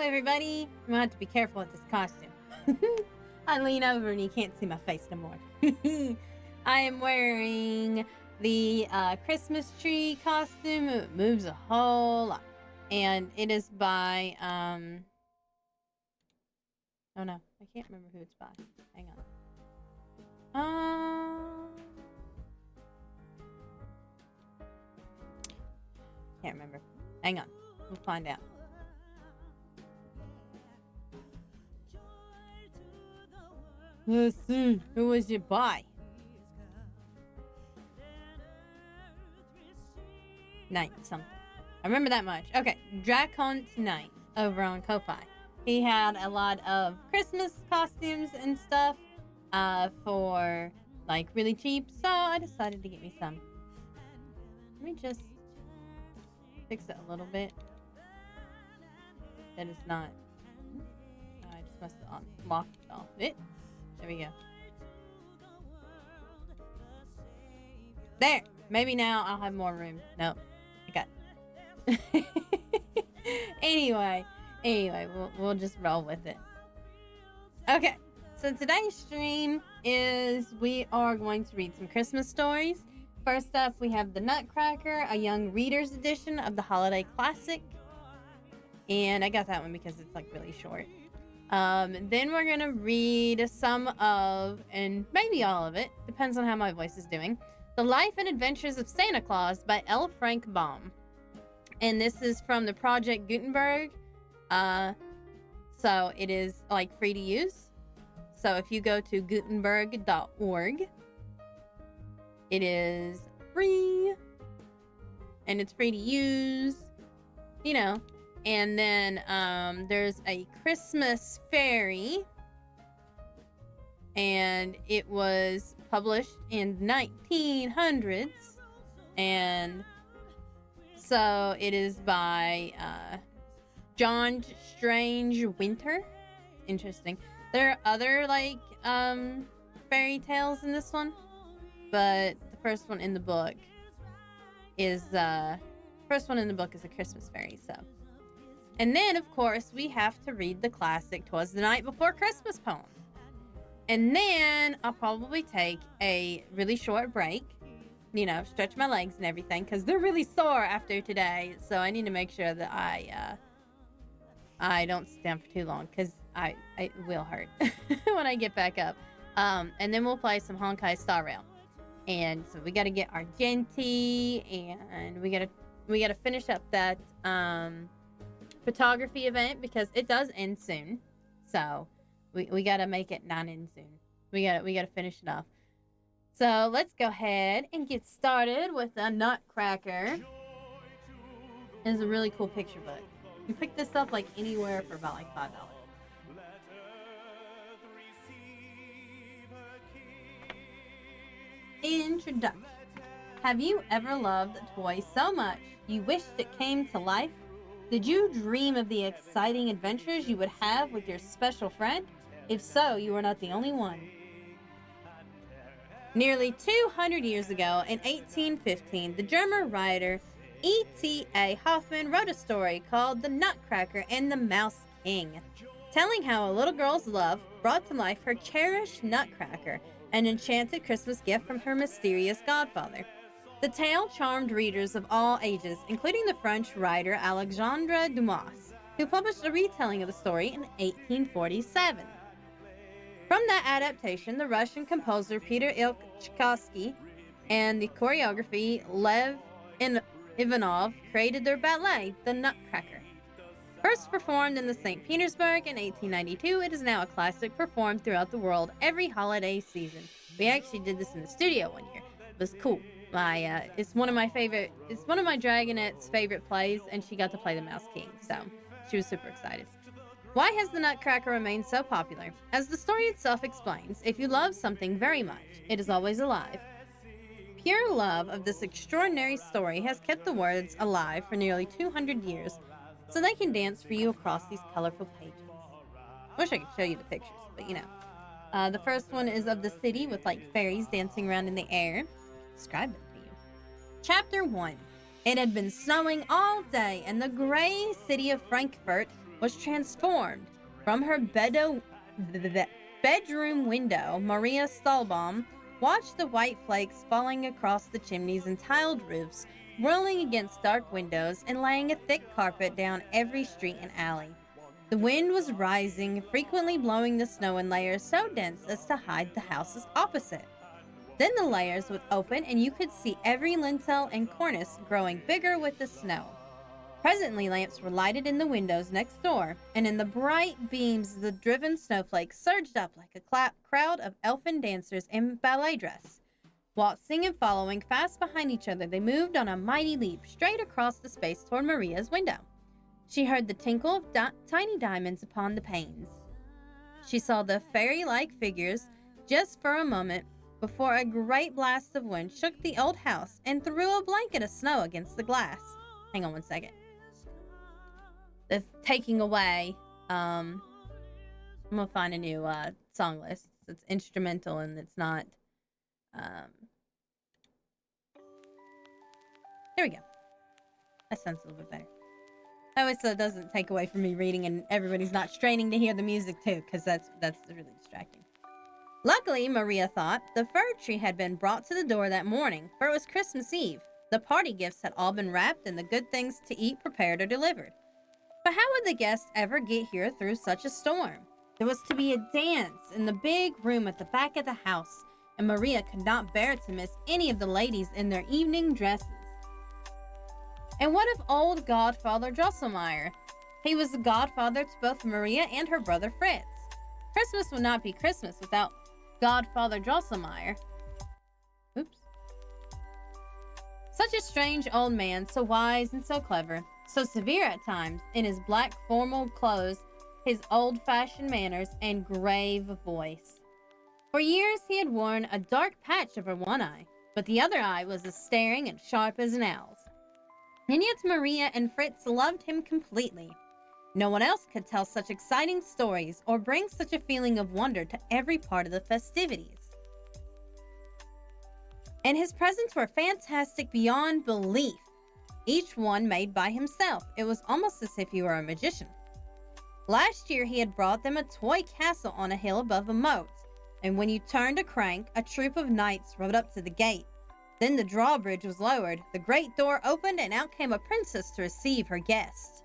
everybody. I'm gonna have to be careful with this costume. I lean over and you can't see my face no more. I am wearing the Christmas tree costume. It moves a whole lot. And it is by, oh no, I can't remember who it's by. Hang on. Can't remember. Hang on. We'll find out. Let's see. Who was it by? Knight something. I remember that much. Okay. Dracon's Knight over on Ko-Fi. He had a lot of Christmas costumes and stuff for like really cheap. So I decided to get me some. Let me just fix it a little bit. That is not. I just must have unlocked it off it. There we go. There. Maybe now I'll have more room. Nope. I got it. Anyway, we'll just roll with it. Okay. So today's stream is we are going to read some Christmas stories. First up, we have The Nutcracker, a young reader's edition of the holiday classic. And I got that one because it's like really short. Then we're going to read some of, and maybe all of it, depends on how my voice is doing, The Life and Adventures of Santa Claus by L. Frank Baum. And this is from the Project Gutenberg. So it is like free to use. So if you go to gutenberg.org, it is free. And it's free to use, you know. And then there's a Christmas Fairy, and it was published in 1900s, and so it is by John Strange Winter. Interesting. There are other like fairy tales in this one, but the first one in the book is a Christmas Fairy. So. And then, of course, we have to read the classic 'Twas the Night Before Christmas poem. And then I'll probably take a really short break, you know, stretch my legs and everything, because they're really sore after today. So I need to make sure that I don't sit down for too long, because it will hurt when I get back up. And then we'll play some Honkai Star Rail. And so we got to get our Genti, and we got to finish up that photography event, because it does end soon. So we got to make it not end soon. We got to finish it off. So let's go ahead and get started with the Nutcracker. It's a really cool picture book. You pick this up like anywhere for about like $5. Introduction. Have you ever loved a toy so much you wished it came to life? Did you dream of the exciting adventures you would have with your special friend? If so, you are not the only one. Nearly 200 years ago, in 1815, the German writer E.T.A. Hoffmann wrote a story called The Nutcracker and the Mouse King, telling how a little girl's love brought to life her cherished Nutcracker, an enchanted Christmas gift from her mysterious godfather. The tale charmed readers of all ages, including the French writer Alexandre Dumas, who published a retelling of the story in 1847. From that adaptation, the Russian composer Peter Ilk Tchaikovsky and the choreography Lev Ivanov created their ballet, The Nutcracker. First performed in the St. Petersburg in 1892, it is now a classic performed throughout the world every holiday season. We actually did this in the studio one year. It was cool. It's one of my Dragonette's favorite plays, and she got to play the Mouse King, so she was super excited. Why has the Nutcracker remained so popular? As the story itself explains, if you love something very much, it is always alive. Pure love of this extraordinary story has kept the words alive for nearly 200 years, so they can dance for you across these colorful pages. Wish I could show you the pictures, but you know. The first one is of the city with like fairies dancing around in the air. Describe it to you. Chapter 1. It had been snowing all day, and the gray city of Frankfurt was transformed. From her bedroom window, Maria Stahlbaum watched the white flakes falling across the chimneys and tiled roofs, whirling against dark windows and laying a thick carpet down every street and alley. The wind was rising, frequently blowing the snow in layers so dense as to hide the houses opposite. Then the layers would open and you could see every lintel and cornice growing bigger with the snow. Presently, lamps were lighted in the windows next door, and in the bright beams the driven snowflakes surged up like a crowd of elfin dancers in ballet dress. Waltzing and following fast behind each other, they moved on a mighty leap straight across the space toward Maria's window. She heard the tinkle of tiny diamonds upon the panes. She saw the fairy-like figures just for a moment before a great blast of wind shook the old house and threw a blanket of snow against the glass. Hang on one second. The taking away, I'm gonna find a new song list. It's instrumental and it's not, there we go. That sounds a little bit better. That way so it doesn't take away from me reading and everybody's not straining to hear the music too, because that's really distracting. Luckily, Maria thought, the fir tree had been brought to the door that morning, for it was Christmas Eve. The party gifts had all been wrapped and the good things to eat prepared or delivered. But how would the guests ever get here through such a storm? There was to be a dance in the big room at the back of the house, and Maria could not bear to miss any of the ladies in their evening dresses. And what of old Godfather Drosselmeyer? He was the godfather to both Maria and her brother Fritz. Christmas would not be Christmas without Godfather Drosselmeyer. Oops. Such a strange old man, so wise and so clever, so severe at times in his black formal clothes, his old-fashioned manners, and grave voice. For years he had worn a dark patch over one eye, but the other eye was as staring and sharp as an owl's. And yet Maria and Fritz loved him completely. No one else could tell such exciting stories or bring such a feeling of wonder to every part of the festivities. And his presents were fantastic beyond belief, each one made by himself. It was almost as if he were a magician. Last year he had brought them a toy castle on a hill above a moat, and when you turned a crank, a troop of knights rode up to the gate. Then the drawbridge was lowered, the great door opened, and out came a princess to receive her guests.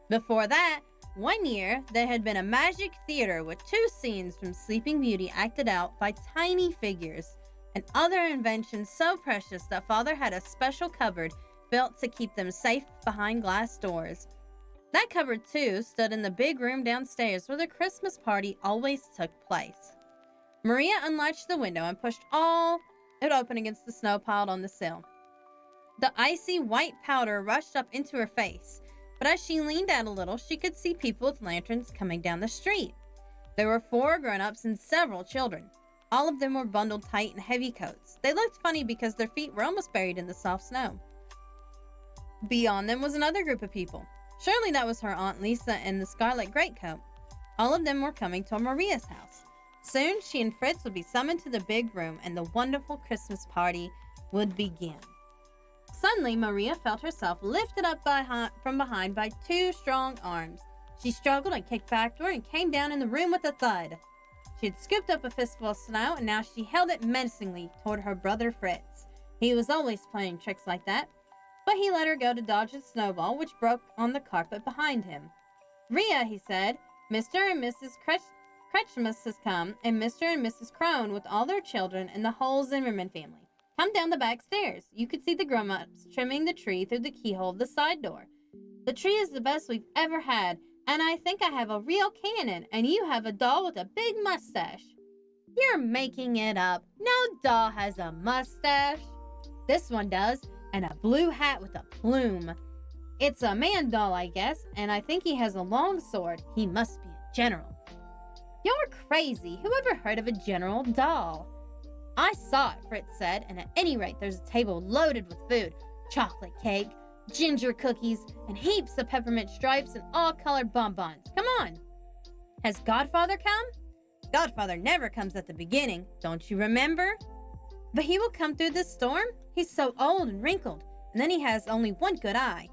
Before that, one year, there had been a magic theater with 2 scenes from Sleeping Beauty acted out by tiny figures, and other inventions so precious that Father had a special cupboard built to keep them safe behind glass doors. That cupboard, too, stood in the big room downstairs where the Christmas party always took place. Maria unlatched the window and pushed all it open against the snow piled on the sill. The icy white powder rushed up into her face, but as she leaned out a little, she could see people with lanterns coming down the street. There were 4 grown-ups and several children. All of them were bundled tight in heavy coats. They looked funny because their feet were almost buried in the soft snow. Beyond them was another group of people. Surely that was her Aunt Lisa in the scarlet greatcoat. All of them were coming to Maria's house. Soon, she and Fritz would be summoned to the big room, and the wonderful Christmas party would begin. Suddenly, Maria felt herself lifted up from behind by 2 strong arms. She struggled and kicked backward and came down in the room with a thud. She had scooped up a fistful of snow, and now she held it menacingly toward her brother Fritz. He was always playing tricks like that, but he let her go to dodge a snowball, which broke on the carpet behind him. "Ria," he said, "Mr. and Mrs. Kretschmus has come, and Mr. and Mrs. Crone with all their children and the whole Zimmerman family. Come down the back stairs. You could see the grown-ups trimming the tree through the keyhole of the side door. The tree is the best we've ever had, and I think I have a real cannon, and you have a doll with a big mustache." "You're making it up. No doll has a mustache." "This one does, and a blue hat with a plume. It's a man doll, I guess, and I think he has a long sword. He must be a general." "You're crazy. Who ever heard of a general doll?" "I saw it," Fritz said, "and at any rate there's a table loaded with food. Chocolate cake, ginger cookies, and heaps of peppermint stripes and all-colored bonbons. Come on." "Has Godfather come?" "Godfather never comes at the beginning. Don't you remember?" "But he will come through this storm? He's so old and wrinkled, and then he has only one good eye."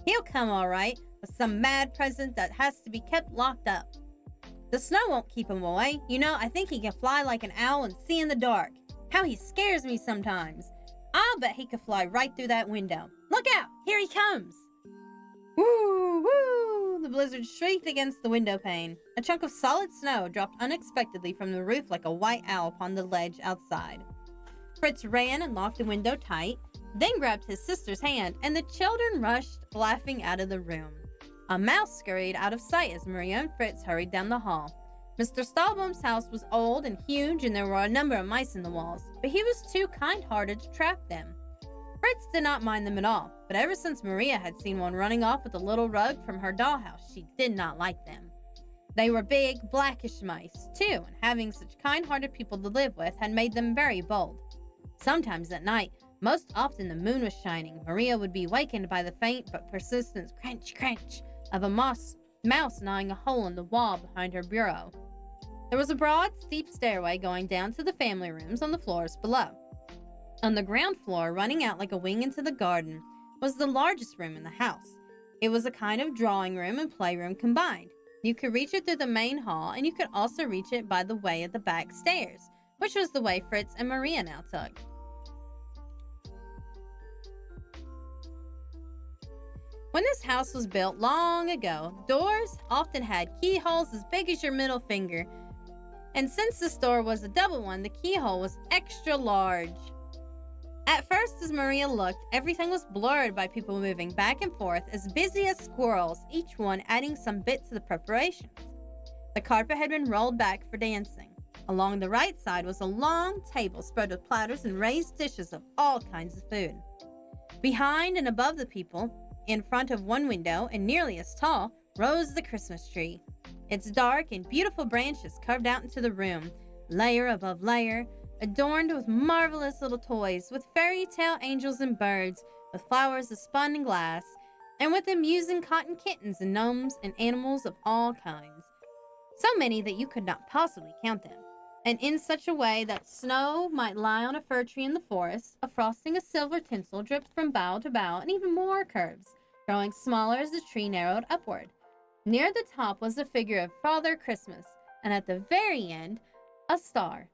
"He'll come all right, some mad present that has to be kept locked up. The snow won't keep him away. You know, I think he can fly like an owl and see in the dark. How he scares me sometimes. I'll bet he could fly right through that window. Look out! Here he comes! Woo! Woo! The blizzard shrieked against the window pane. A chunk of solid snow dropped unexpectedly from the roof like a white owl upon the ledge outside. Fritz ran and locked the window tight, then grabbed his sister's hand, and the children rushed, laughing, out of the room. A mouse scurried out of sight as Maria and Fritz hurried down the hall. Mr. Stahlbaum's house was old and huge, and there were a number of mice in the walls, but he was too kind-hearted to trap them. Fritz did not mind them at all, but ever since Maria had seen one running off with a little rug from her dollhouse, she did not like them. They were big, blackish mice, too, and having such kind-hearted people to live with had made them very bold. Sometimes at night, most often the moon was shining, Maria would be wakened by the faint but persistent crunch, crunch of a mouse gnawing a hole in the wall behind her bureau. There was a broad, steep stairway going down to the family rooms on the floors below. On the ground floor, running out like a wing into the garden, was the largest room in the house. It was a kind of drawing room and playroom combined. You could reach it through the main hall, and you could also reach it by the way of the back stairs, which was the way Fritz and Maria now took. When this house was built long ago, doors often had keyholes as big as your middle finger, and since this door was a double one, the keyhole was extra large. At first, as Maria looked, everything was blurred by people moving back and forth, as busy as squirrels, each one adding some bit to the preparations. The carpet had been rolled back for dancing. Along the right side was a long table spread with platters and raised dishes of all kinds of food. Behind and above the people, in front of one window, and nearly as tall, rose the Christmas tree. Its dark and beautiful branches carved out into the room, layer above layer, adorned with marvelous little toys, with fairy tale angels and birds, with flowers of spun and glass, and with amusing cotton kittens and gnomes and animals of all kinds. So many that you could not possibly count them. And in such a way that snow might lie on a fir tree in the forest, a frosting of silver tinsel dripped from bough to bough, and even more curves, growing smaller as the tree narrowed upward. Near the top was the figure of Father Christmas, and at the very end, a star.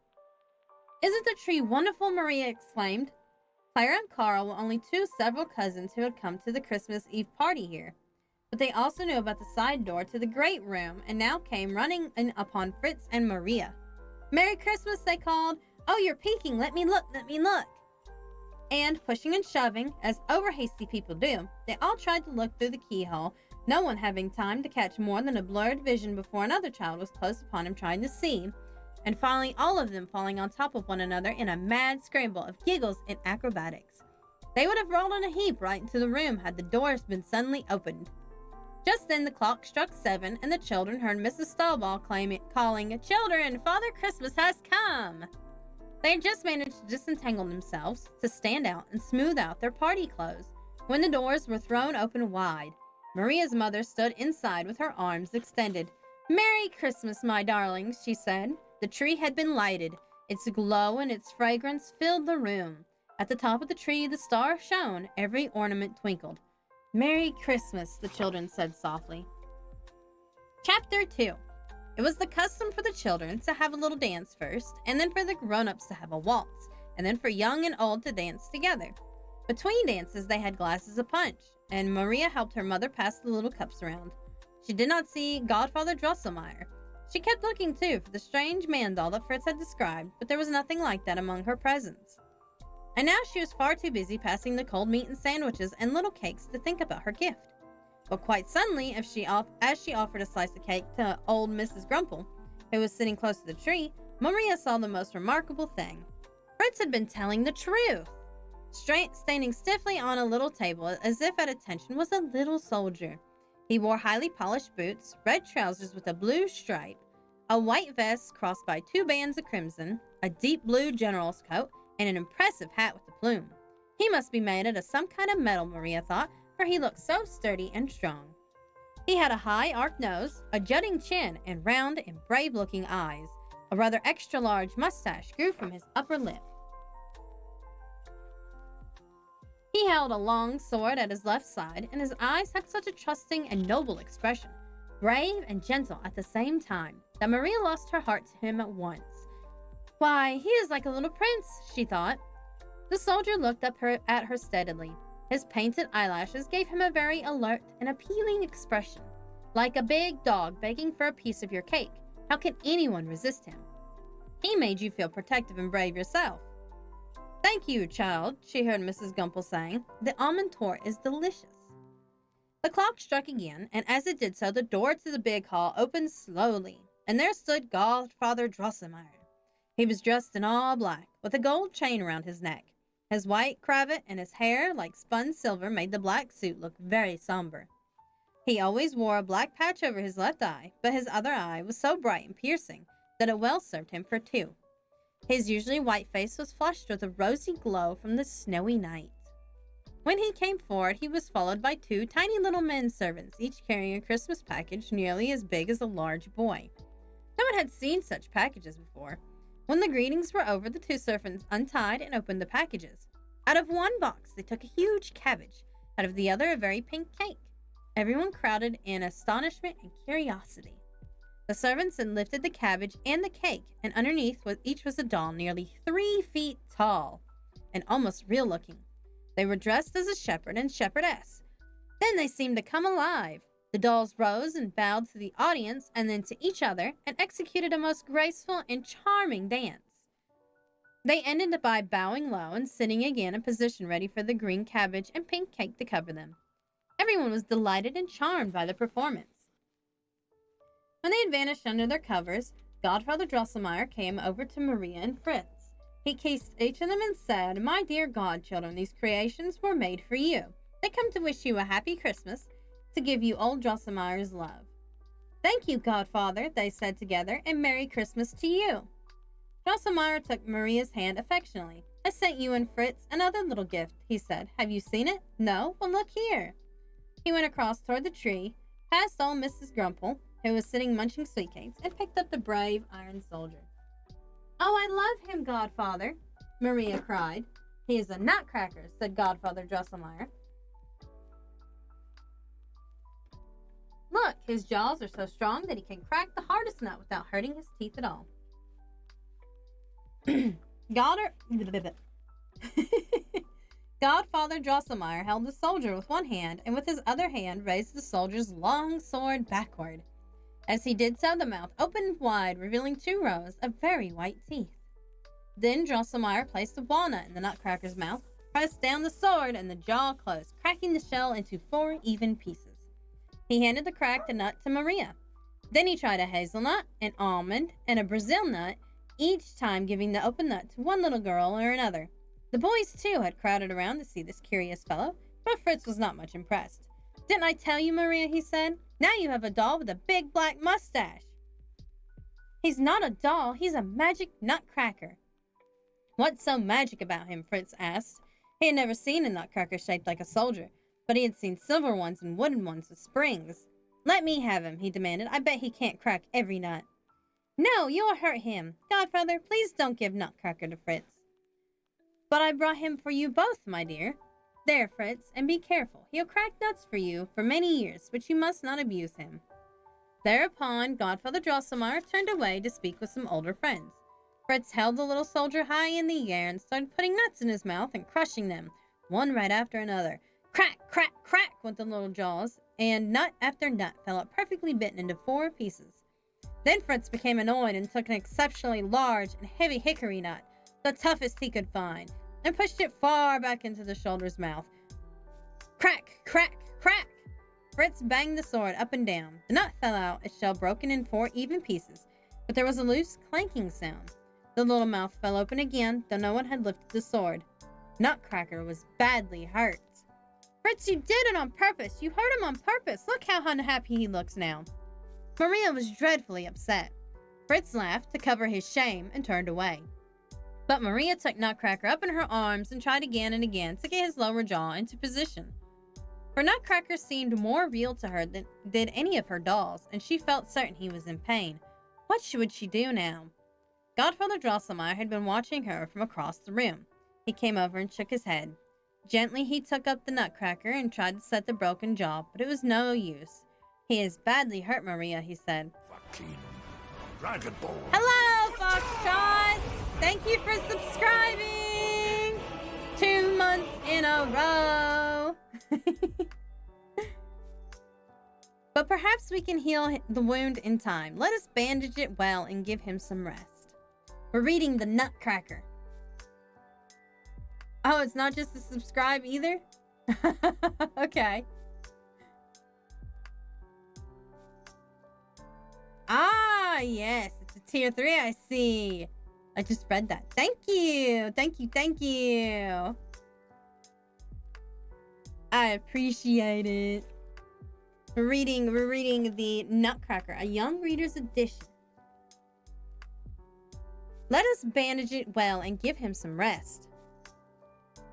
"Isn't the tree wonderful?" Maria exclaimed. Clara and Carl were only two several cousins who had come to the Christmas Eve party here, but they also knew about the side door to the great room, and now came running in upon Fritz and Maria. "Merry Christmas," they called. "Oh, you're peeking. Let me look, let me look." And, pushing and shoving, as over-hasty people do, they all tried to look through the keyhole, no one having time to catch more than a blurred vision before another child was close upon him trying to see, and finally all of them falling on top of one another in a mad scramble of giggles and acrobatics. They would have rolled in a heap right into the room had the doors been suddenly opened. Just then the clock struck 7, and the children heard Mrs. Stahlbaum calling, "Children, Father Christmas has come!" They had just managed to disentangle themselves, to stand out and smooth out their party clothes, when the doors were thrown open wide. Maria's mother stood inside with her arms extended. "Merry Christmas, my darlings," she said. The tree had been lighted. Its glow and its fragrance filled the room. At the top of the tree, the star shone. Every ornament twinkled. "Merry Christmas," the children said softly. Chapter 2. It was the custom for the children to have a little dance first, and then for the grown-ups to have a waltz, and then for young and old to dance together. Between dances, they had glasses of punch, and Maria helped her mother pass the little cups around. She did not see Godfather Drosselmeyer. She kept looking, too, for the strange man doll that Fritz had described, but there was nothing like that among her presents. And now she was far too busy passing the cold meat and sandwiches and little cakes to think about her gift. But quite suddenly, as she offered a slice of cake to old Mrs. Grumple, who was sitting close to the tree, Maria saw the most remarkable thing. Fritz had been telling the truth. Standing stiffly on a little table, as if at attention, was a little soldier. He wore highly polished boots, red trousers with a blue stripe, a white vest crossed by 2 bands of crimson, a deep blue general's coat, and an impressive hat with a plume. He must be made out of some kind of metal, Maria thought, for he looked so sturdy and strong. He had a high arched nose, a jutting chin, and round and brave-looking eyes. A rather extra-large mustache grew from his upper lip. He He held a long sword at his left side, and his eyes had such a trusting and noble expression, brave and gentle at the same time, that Maria lost her heart to him at once. Why, he is like a little prince, she thought. The soldier looked up at her steadily. His painted eyelashes gave him a very alert and appealing expression, like a big dog begging for a piece of your cake. How can anyone resist him? He made you feel protective and brave yourself. Thank you, child, she heard Mrs. Gumple saying. The almond tort is delicious. The clock struck again, and as it did so, the door to the big hall opened slowly, and there stood Godfather Drosselmeyer. He was dressed in all black, with a gold chain around his neck. His white cravat and his hair, like spun silver, made the black suit look very somber. He always wore a black patch over his left eye, but his other eye was so bright and piercing that it well served him for two. His usually white face was flushed with a rosy glow from the snowy night. When he came forward, he was followed by two tiny little men servants, each carrying a Christmas package nearly as big as a large boy. No one had seen such packages before. When the greetings were over, the two servants untied and opened the packages. Out of one box, they took a huge cabbage, out of the other a very pink cake. Everyone crowded in astonishment and curiosity. The servants then lifted the cabbage and the cake, and underneath each was a doll nearly 3 feet tall and almost real-looking. They were dressed as a shepherd and shepherdess. Then they seemed to come alive. The dolls rose and bowed to the audience and then to each other and executed a most graceful and charming dance. They ended by bowing low and sitting again in position ready for the green cabbage and pink cake to cover them. Everyone was delighted and charmed by the performance. When they had vanished under their covers, Godfather Drosselmeyer came over to Maria and Fritz. He kissed each of them and said, "My dear godchildren, these creations were made for you. They come to wish you a happy Christmas, to give you old Drosselmeyer's love." "Thank you, Godfather," they said together, "and Merry Christmas to you." Drosselmeyer took Maria's hand affectionately. "I sent you and Fritz another little gift," he said. "Have you seen it? No? Well, look here." He went across toward the tree, past old Mrs. Grumple, who was sitting munching sweetcakes, and picked up the brave iron soldier. "Oh, I love him, Godfather," Maria cried. "He is a nutcracker," said Godfather Drosselmeyer. "Look, his jaws are so strong that he can crack the hardest nut without hurting his teeth at all." Godfather Drosselmeyer held the soldier with one hand and with his other hand raised the soldier's long sword backward. As he did so, the mouth opened wide, revealing 2 rows of very white teeth. Then Drosselmeyer placed a walnut in the nutcracker's mouth, pressed down the sword, and the jaw closed, cracking the shell into 4 even pieces. He handed the cracked nut to Maria. Then he tried a hazelnut, an almond, and a Brazil nut, each time giving the open nut to one little girl or another. The boys, too, had crowded around to see this curious fellow, but Fritz was not much impressed. "Didn't I tell you, Maria," he said. "Now you have a doll with a big black mustache." "He's not a doll, he's a magic nutcracker." "What's so magic about him?" Fritz asked. He had never seen a nutcracker shaped like a soldier, but he had seen silver ones and wooden ones with springs. "Let me have him," he demanded. "I bet he can't crack every nut." "No, you'll hurt him. Godfather, please don't give Nutcracker to Fritz." "But I brought him for you both, my dear." "There, Fritz, and be careful. He'll crack nuts for you for many years, but you must not abuse him." Thereupon, Godfather Drosselmeyer turned away to speak with some older friends. Fritz held the little soldier high in the air and started putting nuts in his mouth and crushing them, one right after another. Crack, crack, crack went the little jaws, and nut after nut fell out perfectly bitten into 4 pieces. Then Fritz became annoyed and took an exceptionally large and heavy hickory nut, the toughest he could find, and pushed it far back into the soldier's mouth. Crack, crack, crack! Fritz banged the sword up and down. The nut fell out, its shell broken in 4 even pieces, but there was a loose clanking sound. The little mouth fell open again, though no one had lifted the sword. Nutcracker was badly hurt. "Fritz, you did it on purpose! You hurt him on purpose! Look how unhappy he looks now!" Maria was dreadfully upset. Fritz laughed to cover his shame and turned away. But Maria took Nutcracker up in her arms and tried again and again to get his lower jaw into position. For Nutcracker seemed more real to her than did any of her dolls, and she felt certain he was in pain. What would she do now? Godfather Drosselmeyer had been watching her from across the room. He came over and shook his head. Gently he took up the nutcracker and tried to set the broken jaw, but it was no use. He is badly hurt, Maria, he said. Fucking Dragon Ball. Hello, Foxtrots! Thank you for subscribing! 2 months in a row! But perhaps we can heal the wound in time. Let us bandage it well and give him some rest. We're reading the Nutcracker. Oh, it's not just to subscribe either? Okay. Ah, yes. It's a tier 3, I see. I just read that. Thank you. Thank you. Thank you. I appreciate it. We're reading the Nutcracker, a young reader's edition. Let us bandage it well and give him some rest.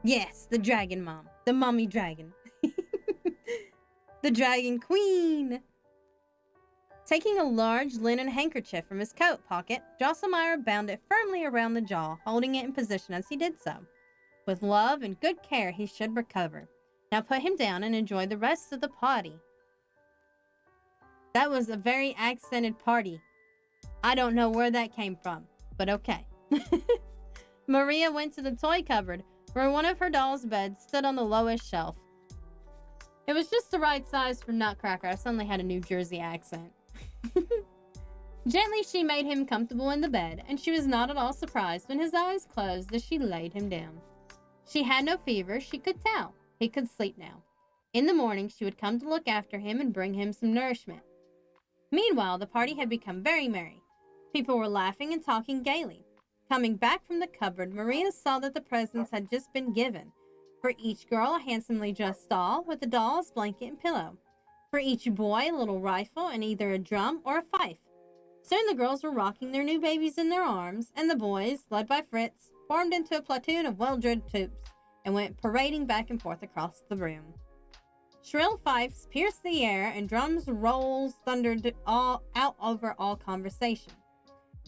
Yes, the dragon mom. The mummy dragon. The dragon queen. Taking a large linen handkerchief from his coat pocket, Drosselmeyer bound it firmly around the jaw, holding it in position as he did so. With love and good care, he should recover. Now put him down and enjoy the rest of the party. That was a very accented party. I don't know where that came from, but okay. Maria went to the toy cupboard, where one of her doll's beds stood on the lowest shelf. It was just the right size for Nutcracker. I suddenly had a New Jersey accent. Gently, she made him comfortable in the bed, and she was not at all surprised when his eyes closed as she laid him down. She had no fever, she could tell. He could sleep now. In the morning, she would come to look after him and bring him some nourishment. Meanwhile, the party had become very merry. People were laughing and talking gaily. Coming back from the cupboard, Maria saw that the presents had just been given. For each girl, a handsomely dressed doll with a doll's blanket and pillow. For each boy, a little rifle and either a drum or a fife. Soon the girls were rocking their new babies in their arms, and the boys, led by Fritz, formed into a platoon of well-drilled troops and went parading back and forth across the room. Shrill fifes pierced the air, and drums' rolls thundered out over all conversation.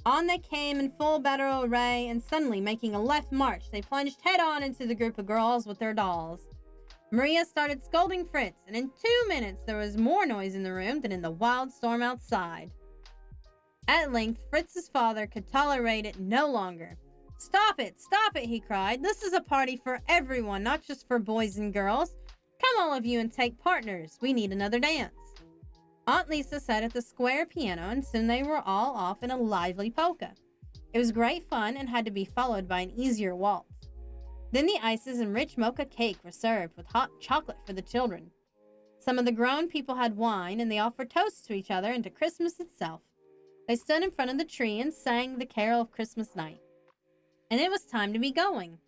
On they came in full battle array, and suddenly, making a left march, they plunged head-on into the group of girls with their dolls. Maria started scolding Fritz, and in 2 minutes there was more noise in the room than in the wild storm outside. At length, Fritz's father could tolerate it no longer. Stop it, he cried. This is a party for everyone, not just for boys and girls. Come all of you and take partners. We need another dance. Aunt Lisa sat at the square piano, and soon they were all off in a lively polka. It was great fun and had to be followed by an easier waltz. Then the ices and rich mocha cake were served with hot chocolate for the children. Some of the grown people had wine, and they offered toasts to each other and to Christmas itself. They stood in front of the tree and sang the carol of Christmas night. And it was time to be going.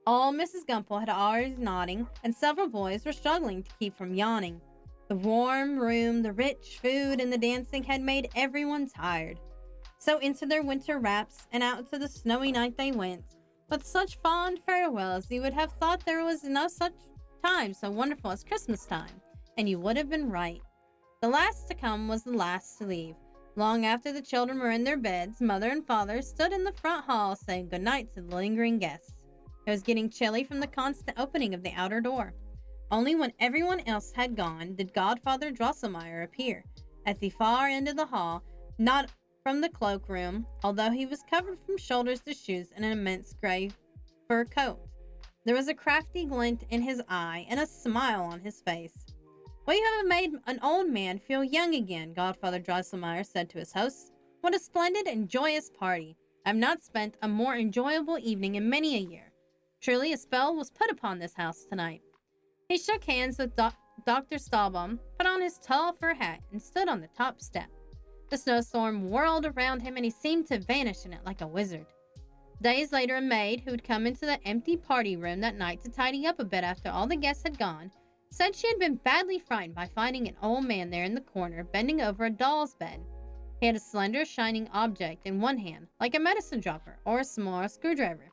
All Mrs. Gumple had already nodding, and several boys were struggling to keep from yawning. The warm room, the rich food, and the dancing had made everyone tired. So into their winter wraps and out to the snowy night they went, with such fond farewells you would have thought there was no such time so wonderful as Christmas time, and you would have been right. The last to come was the last to leave. Long after the children were in their beds, Mother and Father stood in the front hall saying goodnight to the lingering guests. It was getting chilly from the constant opening of the outer door. Only when everyone else had gone did Godfather Drosselmeyer appear, at the far end of the hall, not from the cloakroom, although he was covered from shoulders to shoes in an immense gray fur coat. There was a crafty glint in his eye and a smile on his face. "We have made an old man feel young again," Godfather Drosselmeyer said to his hosts. "What a splendid and joyous party! I have not spent a more enjoyable evening in many a year. Truly, a spell was put upon this house tonight." He shook hands with Dr. Stahlbaum, put on his tall fur hat, and stood on the top step. The snowstorm whirled around him, and he seemed to vanish in it like a wizard. Days later, a maid, who had come into the empty party room that night to tidy up a bit after all the guests had gone, said she had been badly frightened by finding an old man there in the corner, bending over a doll's bed. He had a slender, shining object in one hand, like a medicine dropper or a small screwdriver.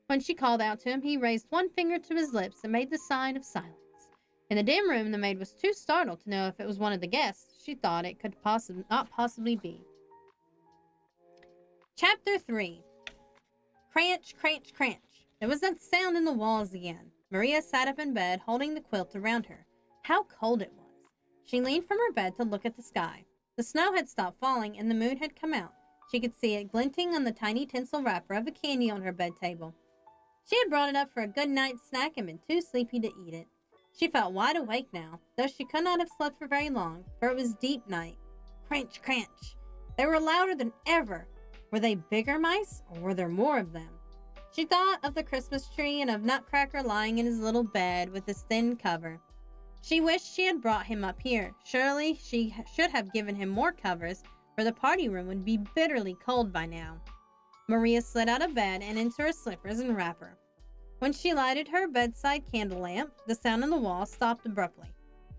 When she called out to him, he raised one finger to his lips and made the sign of silence. In the dim room, the maid was too startled to know if it was one of the guests. She thought it could not possibly be. Chapter 3. Cranch, cranch, cranch. There was that sound in the walls again. Maria sat up in bed, holding the quilt around her. How cold it was. She leaned from her bed to look at the sky. The snow had stopped falling and the moon had come out. She could see it glinting on the tiny tinsel wrapper of a candy on her bed table. She had brought it up for a good night's snack and been too sleepy to eat it. She felt wide awake now, though she could not have slept for very long, for it was deep night. Crunch, crunch. They were louder than ever. Were they bigger mice, or were there more of them? She thought of the Christmas tree and of Nutcracker lying in his little bed with his thin cover. She wished she had brought him up here. Surely she should have given him more covers, for the party room would be bitterly cold by now. Maria slid out of bed and into her slippers and wrapper. When she lighted her bedside candle lamp, the sound on the wall stopped abruptly.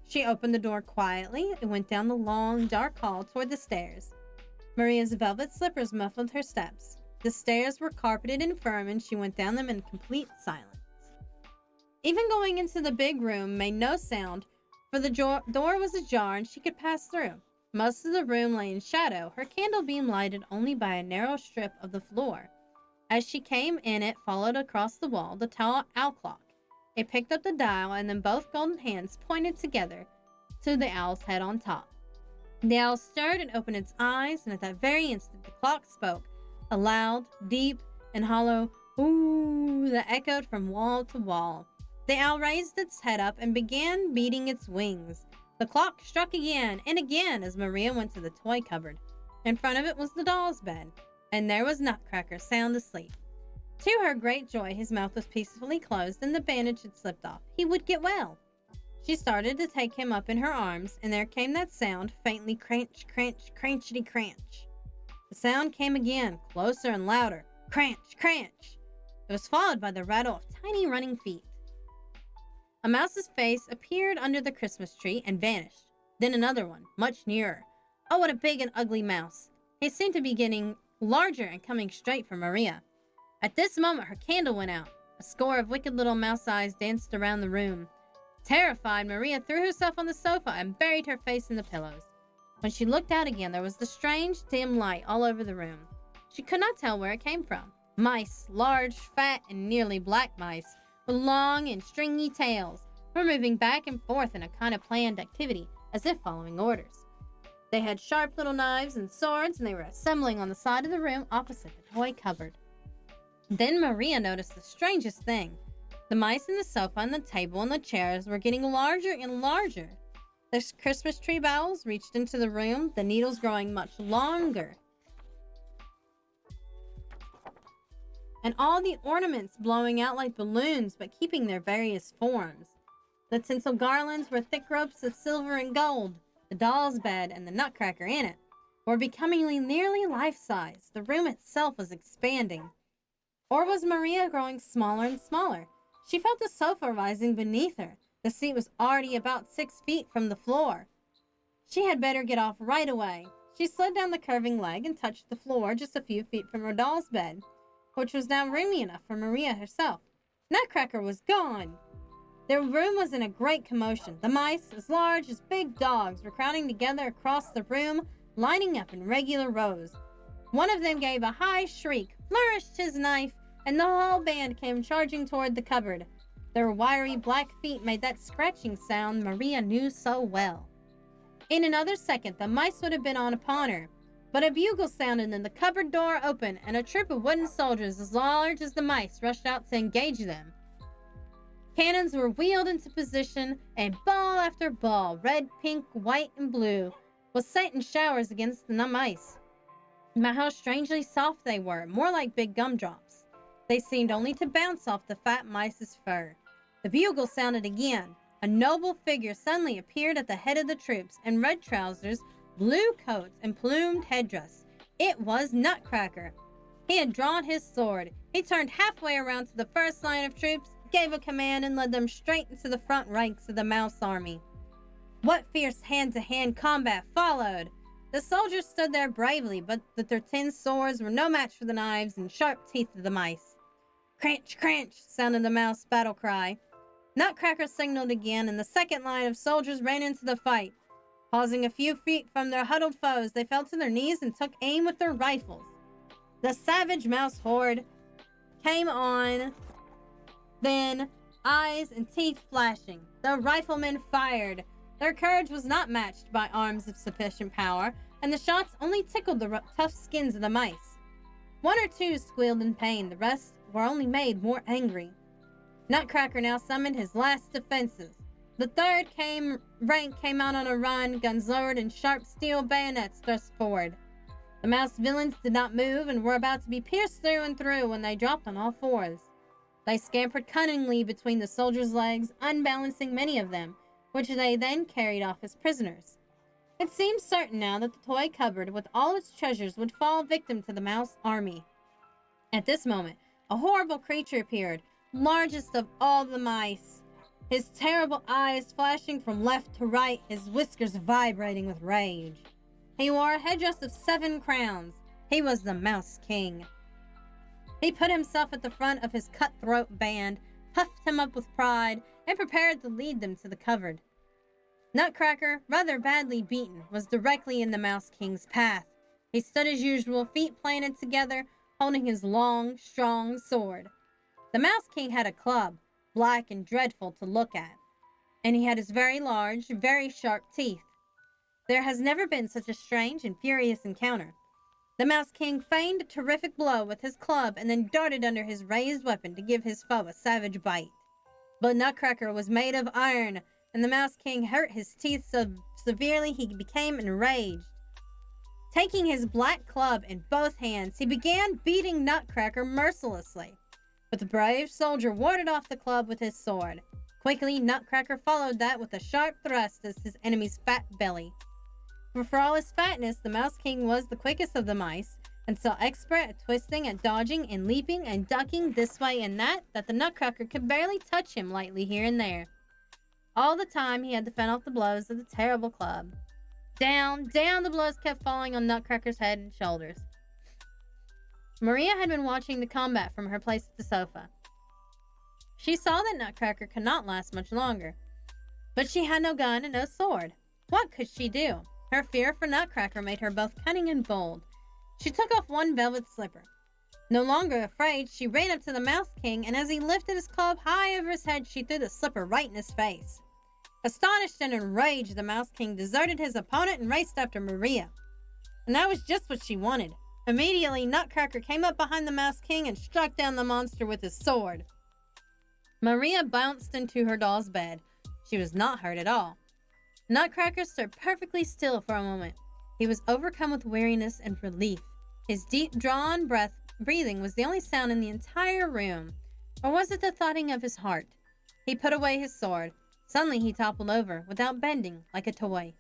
She opened the door quietly and went down the long, dark hall toward the stairs. Maria's velvet slippers muffled her steps. The stairs were carpeted and firm, and she went down them in complete silence. Even going into the big room made no sound, for the door was ajar and she could pass through. Most of the room lay in shadow, her candle beam lighted only by a narrow strip of the floor. As she came in, it followed across the wall the tall owl clock. It picked up the dial, and then both golden hands pointed together to the owl's head on top. The owl stirred and opened its eyes, and at that very instant the clock spoke, a loud, deep, and hollow "ooh" that echoed from wall to wall. The owl raised its head up and began beating its wings. The clock struck again and again as Maria went to the toy cupboard. In front of it was the doll's bed, and there was Nutcracker sound asleep. To her great joy, his mouth was peacefully closed and the bandage had slipped off. He would get well. She started to take him up in her arms, and there came that sound, faintly crunch, crunch, crunchity crunch. The sound came again, closer and louder. Crunch, crunch. It was followed by the rattle of tiny running feet. A mouse's face appeared under the Christmas tree and vanished. Then another one, much nearer. Oh, what a big and ugly mouse. He seemed to be getting larger and coming straight for Maria. At this moment, her candle went out. A score of wicked little mouse eyes danced around the room. Terrified, Maria threw herself on the sofa and buried her face in the pillows. When she looked out again, there was the strange, dim light all over the room. She could not tell where it came from. Mice, large, fat, and nearly black mice, with long and stringy tails, were moving back and forth in a kind of planned activity, as if following orders. They had sharp little knives and swords, and they were assembling on the side of the room opposite the toy cupboard. Then Maria noticed the strangest thing. The mice in the sofa and the table and the chairs were getting larger and larger. The Christmas tree boughs reached into the room, the needles growing much longer, and all the ornaments blowing out like balloons but keeping their various forms. The tinsel garlands were thick ropes of silver and gold. The doll's bed and the Nutcracker in it were becoming nearly life-size. The room itself was expanding. Or was Maria growing smaller and smaller? She felt the sofa rising beneath her. The seat was already about 6 feet from the floor. She had better get off right away. She slid down the curving leg and touched the floor just a few feet from her doll's bed, which was now roomy enough for Maria herself. Nutcracker was gone. The room was in a great commotion. The mice, as large as big dogs, were crowding together across the room, lining up in regular rows. One of them gave a high shriek, flourished his knife, and the whole band came charging toward the cupboard. Their wiry black feet made that scratching sound Maria knew so well. In another second, the mice would have been on upon her, but a bugle sounded and the cupboard door opened, and a troop of wooden soldiers as large as the mice rushed out to engage them. Cannons were wheeled into position, and ball after ball, red, pink, white, and blue, was sent in showers against the mice. But how strangely soft they were, more like big gumdrops. They seemed only to bounce off the fat mice's fur. The bugle sounded again. A noble figure suddenly appeared at the head of the troops in red trousers, blue coats, and plumed headdress. It was Nutcracker. He had drawn his sword. He turned halfway around to the first line of troops, gave a command, and led them straight into the front ranks of the mouse army. What fierce hand-to-hand combat followed! The soldiers stood there bravely, but their tin swords were no match for the knives and sharp teeth of the mice. Crunch, crunch, sounded the mouse battle cry. Nutcracker signaled again, and the second line of soldiers ran into the fight. Pausing a few feet from their huddled foes, they fell to their knees and took aim with their rifles. The savage mouse horde came on. Then eyes and teeth flashing. The riflemen fired. Their courage was not matched by arms of sufficient power, and the shots only tickled the tough skins of the mice. One or two squealed in pain, the rest were only made more angry. Nutcracker now summoned his last defenses. The third rank came out on a run, guns lowered and sharp steel bayonets thrust forward. The mouse villains did not move and were about to be pierced through and through when they dropped on all fours. They scampered cunningly between the soldiers' legs, unbalancing many of them, which they then carried off as prisoners. It seemed certain now that the toy cupboard with all its treasures would fall victim to the mouse army. At this moment, a horrible creature appeared, largest of all the mice. His terrible eyes flashing from left to right, his whiskers vibrating with rage. He wore a headdress of 7 crowns. He was the Mouse King. He put himself at the front of his cutthroat band, puffed him up with pride, and prepared to lead them to the cupboard. Nutcracker, rather badly beaten, was directly in the Mouse King's path. He stood as usual, feet planted together, holding his long, strong sword. The Mouse King had a club, black and dreadful to look at, and he had his very large, very sharp teeth. There has never been such a strange and furious encounter. The Mouse King feigned a terrific blow with his club and then darted under his raised weapon to give his foe a savage bite. But Nutcracker was made of iron, and the Mouse King hurt his teeth so severely he became enraged. Taking his black club in both hands, he began beating Nutcracker mercilessly. But the brave soldier warded off the club with his sword. Quickly, Nutcracker followed that with a sharp thrust at his enemy's fat belly. For all his fatness, the Mouse King was the quickest of the mice, and so expert at twisting, at dodging, and leaping, and ducking this way and that the Nutcracker could barely touch him lightly here and there. All the time, he had to fend off the blows of the terrible club. Down, down the blows kept falling on Nutcracker's head and shoulders. Maria had been watching the combat from her place at the sofa. She saw that Nutcracker could not last much longer, but she had no gun and no sword. What could she do? Her fear for Nutcracker made her both cunning and bold. She took off one velvet slipper. No longer afraid, she ran up to the Mouse King, and as he lifted his club high over his head, she threw the slipper right in his face. Astonished and enraged, the Mouse King deserted his opponent and raced after Maria. And that was just what she wanted. Immediately, Nutcracker came up behind the Mouse King and struck down the monster with his sword. Maria bounced into her doll's bed. She was not hurt at all. Nutcracker stood perfectly still for a moment. He was overcome with weariness and relief. His deep-drawn breathing was the only sound in the entire room. Or was it the thudding of his heart? He put away his sword. Suddenly he toppled over, without bending, like a toy.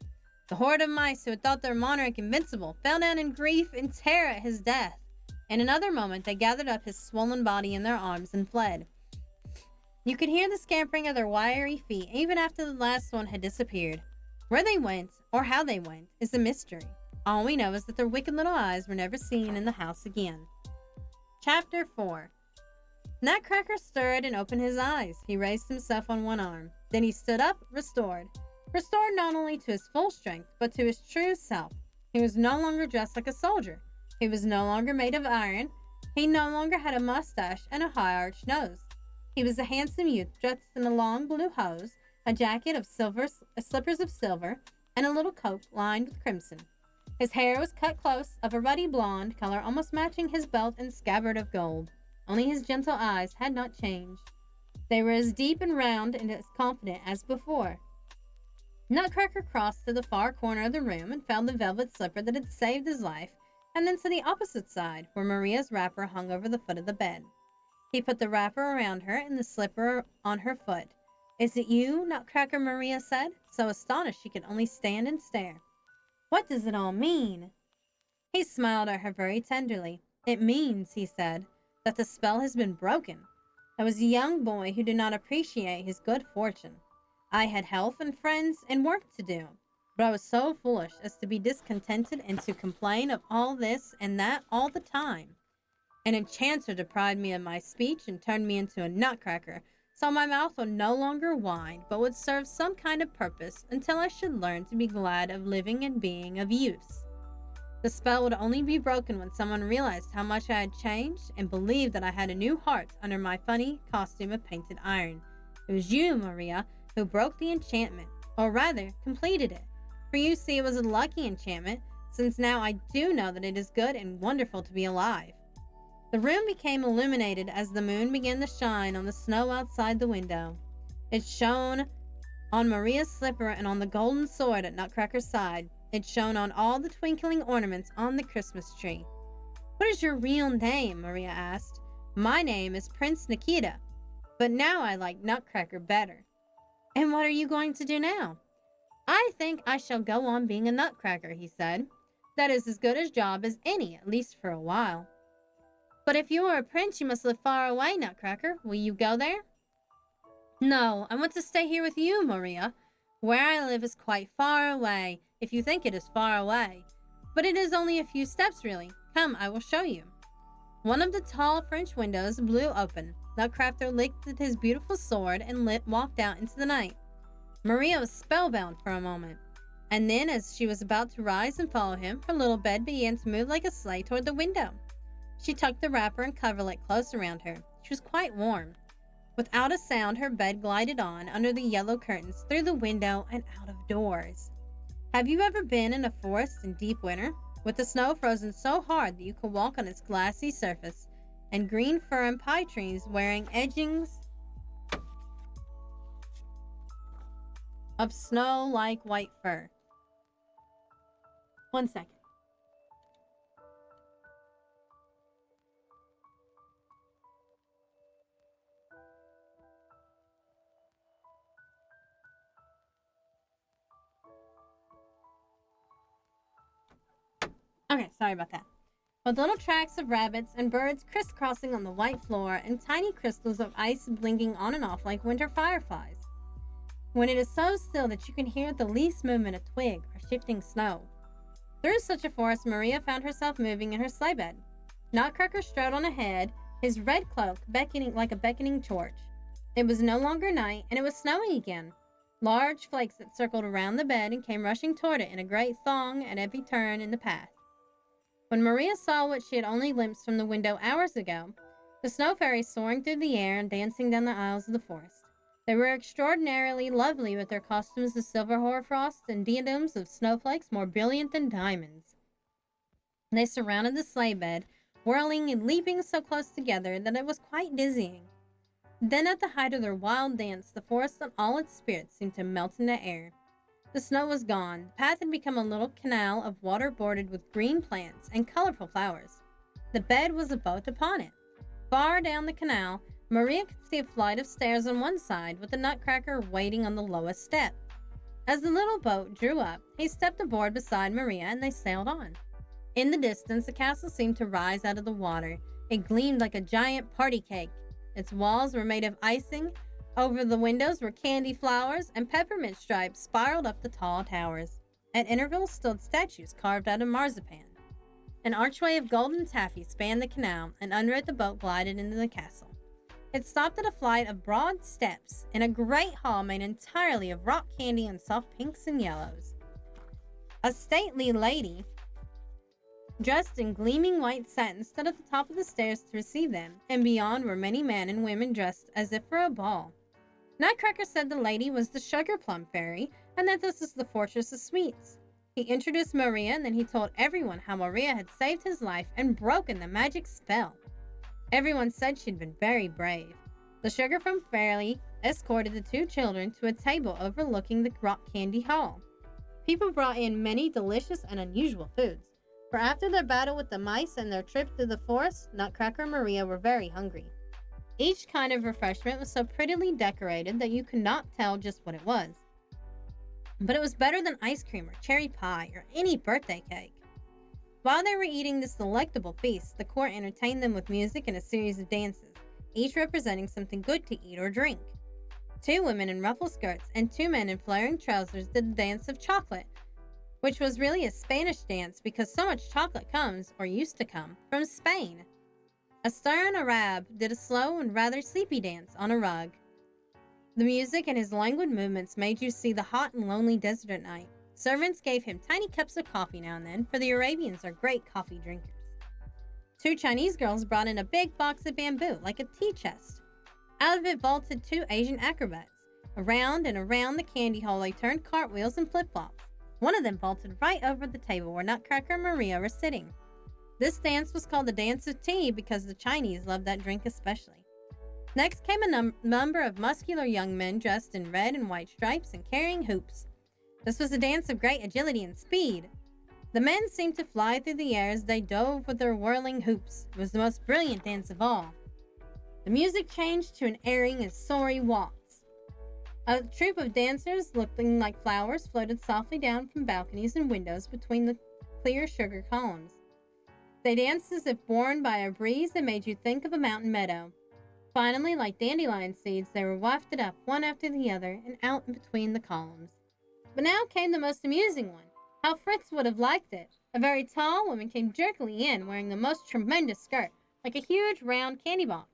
The horde of mice who had thought their monarch invincible fell down in grief and terror at his death. In another moment, they gathered up his swollen body in their arms and fled. You could hear the scampering of their wiry feet even after the last one had disappeared. Where they went, or how they went, is a mystery. All we know is that their wicked little eyes were never seen in the house again. Chapter 4. Nutcracker stirred and opened his eyes. He raised himself on one arm. Then he stood up, restored. Restored not only to his full strength, but to his true self. He was no longer dressed like a soldier. He was no longer made of iron. He no longer had a mustache and a high-arched nose. He was a handsome youth dressed in a long blue hose, a jacket of silver, slippers of silver, and a little coat lined with crimson. His hair was cut close, of a ruddy blonde color, almost matching his belt and scabbard of gold. Only his gentle eyes had not changed. They were as deep and round and as confident as before. Nutcracker crossed to the far corner of the room and found the velvet slipper that had saved his life, and then to the opposite side, where Maria's wrapper hung over the foot of the bed. He put the wrapper around her and the slipper on her foot. "Is it you, Nutcracker?" Maria said, so astonished she could only stand and stare. "What does it all mean?" He smiled at her very tenderly. "It means," he said, "that the spell has been broken. I was a young boy who did not appreciate his good fortune. I had health and friends and work to do, but I was so foolish as to be discontented and to complain of all this and that all the time. An enchanter deprived me of my speech and turned me into a nutcracker, so my mouth would no longer whine, but would serve some kind of purpose until I should learn to be glad of living and being of use. The spell would only be broken when someone realized how much I had changed and believed that I had a new heart under my funny costume of painted iron. It was you, Maria, who broke the enchantment, or rather, completed it. For you see, it was a lucky enchantment, since now I do know that it is good and wonderful to be alive. The room became illuminated as the moon began to shine on the snow outside the window. It shone on Maria's slipper and on the golden sword at Nutcracker's side. It shone on all the twinkling ornaments on the Christmas tree. "What is your real name?" Maria asked. "My name is Prince Nikita, but now I like Nutcracker better." "And what are you going to do now?" "I think I shall go on being a nutcracker," he said. "That is as good a job as any, at least for a while." "But if you are a prince, you must live far away, Nutcracker. Will you go there?" "No, I want to stay here with you, Maria. Where I live is quite far away, if you think it is far away. But it is only a few steps, really. Come, I will show you." One of the tall French windows blew open. Nutcracker lifted his beautiful sword and walked out into the night. Maria was spellbound for a moment. And then, as she was about to rise and follow him, her little bed began to move like a sleigh toward the window. She tucked the wrapper and coverlet close around her. She was quite warm. Without a sound, her bed glided on under the yellow curtains, through the window, and out of doors. Have you ever been in a forest in deep winter, with the snow frozen so hard that you could walk on its glassy surface, and green fir and pine trees wearing edgings of snow like white fur? 1 second. Okay, sorry about that. With little tracks of rabbits and birds crisscrossing on the white floor and tiny crystals of ice blinking on and off like winter fireflies. When it is so still that you can hear the least movement of twig or shifting snow. Through such a forest, Maria found herself moving in her sleigh bed. Nutcracker strode on ahead, his red cloak beckoning like a beckoning torch. It was no longer night, and it was snowing again. Large flakes that circled around the bed and came rushing toward it in a great throng at every turn in the path. When Maria saw what she had only glimpsed from the window hours ago, the snow fairies soaring through the air and dancing down the aisles of the forest. They were extraordinarily lovely with their costumes of silver hoarfrost and diadems of snowflakes more brilliant than diamonds. They surrounded the sleigh bed, whirling and leaping so close together that it was quite dizzying. Then at the height of their wild dance, the forest and all its spirits seemed to melt in the air. The snow was gone. The path had become a little canal of water bordered with green plants and colorful flowers. The bed was a boat upon it. Far down the canal, Maria could see a flight of stairs on one side, with the Nutcracker waiting on the lowest step. As the little boat drew up, he stepped aboard beside Maria and they sailed on. In the distance, the castle seemed to rise out of the water. It gleamed like a giant party cake. Its walls were made of icing. Over the windows were candy flowers, and peppermint stripes spiraled up the tall towers. At intervals stood statues carved out of marzipan. An archway of golden taffy spanned the canal, and under it the boat glided into the castle. It stopped at a flight of broad steps in a great hall made entirely of rock candy and soft pinks and yellows. A stately lady, dressed in gleaming white satin, stood at the top of the stairs to receive them, and beyond were many men and women dressed as if for a ball. Nutcracker said the lady was the Sugar Plum Fairy, and that this was the Fortress of Sweets. He introduced Maria, and then he told everyone how Maria had saved his life and broken the magic spell. Everyone said she'd been very brave. The Sugar Plum Fairy escorted the two children to a table overlooking the rock candy hall. People brought in many delicious and unusual foods, for after their battle with the mice and their trip through the forest, Nutcracker and Maria were very hungry. Each kind of refreshment was so prettily decorated that you could not tell just what it was. But it was better than ice cream or cherry pie or any birthday cake. While they were eating this delectable feast, the court entertained them with music and a series of dances, each representing something good to eat or drink. 2 women in ruffled skirts and 2 men in flaring trousers did the dance of chocolate, which was really a Spanish dance because so much chocolate comes, or used to come, from Spain. A stern Arab did a slow and rather sleepy dance on a rug. The music and his languid movements made you see the hot and lonely desert at night. Servants gave him tiny cups of coffee now and then, for the Arabians are great coffee drinkers. 2 Chinese girls brought in a big box of bamboo, like a tea chest. Out of it vaulted two Asian acrobats. Around and around the candy hole they turned cartwheels and flip-flops. One of them vaulted right over the table where Nutcracker and Maria were sitting. This dance was called the Dance of Tea because the Chinese loved that drink especially. Next came a number of muscular young men dressed in red and white stripes and carrying hoops. This was a dance of great agility and speed. The men seemed to fly through the air as they dove with their whirling hoops. It was the most brilliant dance of all. The music changed to an airing and soaring waltz. A troupe of dancers looking like flowers floated softly down from balconies and windows between the clear sugar columns. They danced as if borne by a breeze that made you think of a mountain meadow. Finally, like dandelion seeds, they were wafted up one after the other and out in between the columns. But now came the most amusing one. How Fritz would have liked it. A very tall woman came jerkily in, wearing the most tremendous skirt, like a huge round candy box.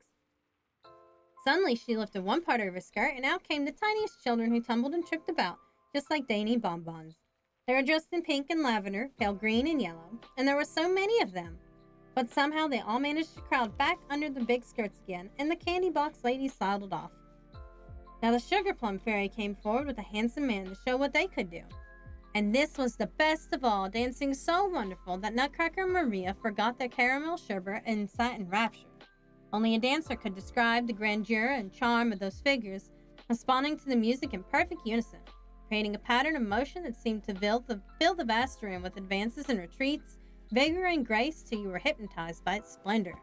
Suddenly she lifted one part of her skirt, and out came the tiniest children who tumbled and tripped about, just like dainty bonbons. They were dressed in pink and lavender, pale green and yellow, and there were so many of them. But somehow they all managed to crowd back under the big skirts again, and the candy box ladies sidled off. Now the Sugar Plum Fairy came forward with a handsome man to show what they could do. And this was the best of all, dancing so wonderful that Nutcracker and Maria forgot their caramel sherbet and sat in rapture. Only a dancer could describe the grandeur and charm of those figures, responding to the music in perfect unison, creating a pattern of motion that seemed to fill the vast room with advances and retreats, vigor and grace till you were hypnotized by its splendor.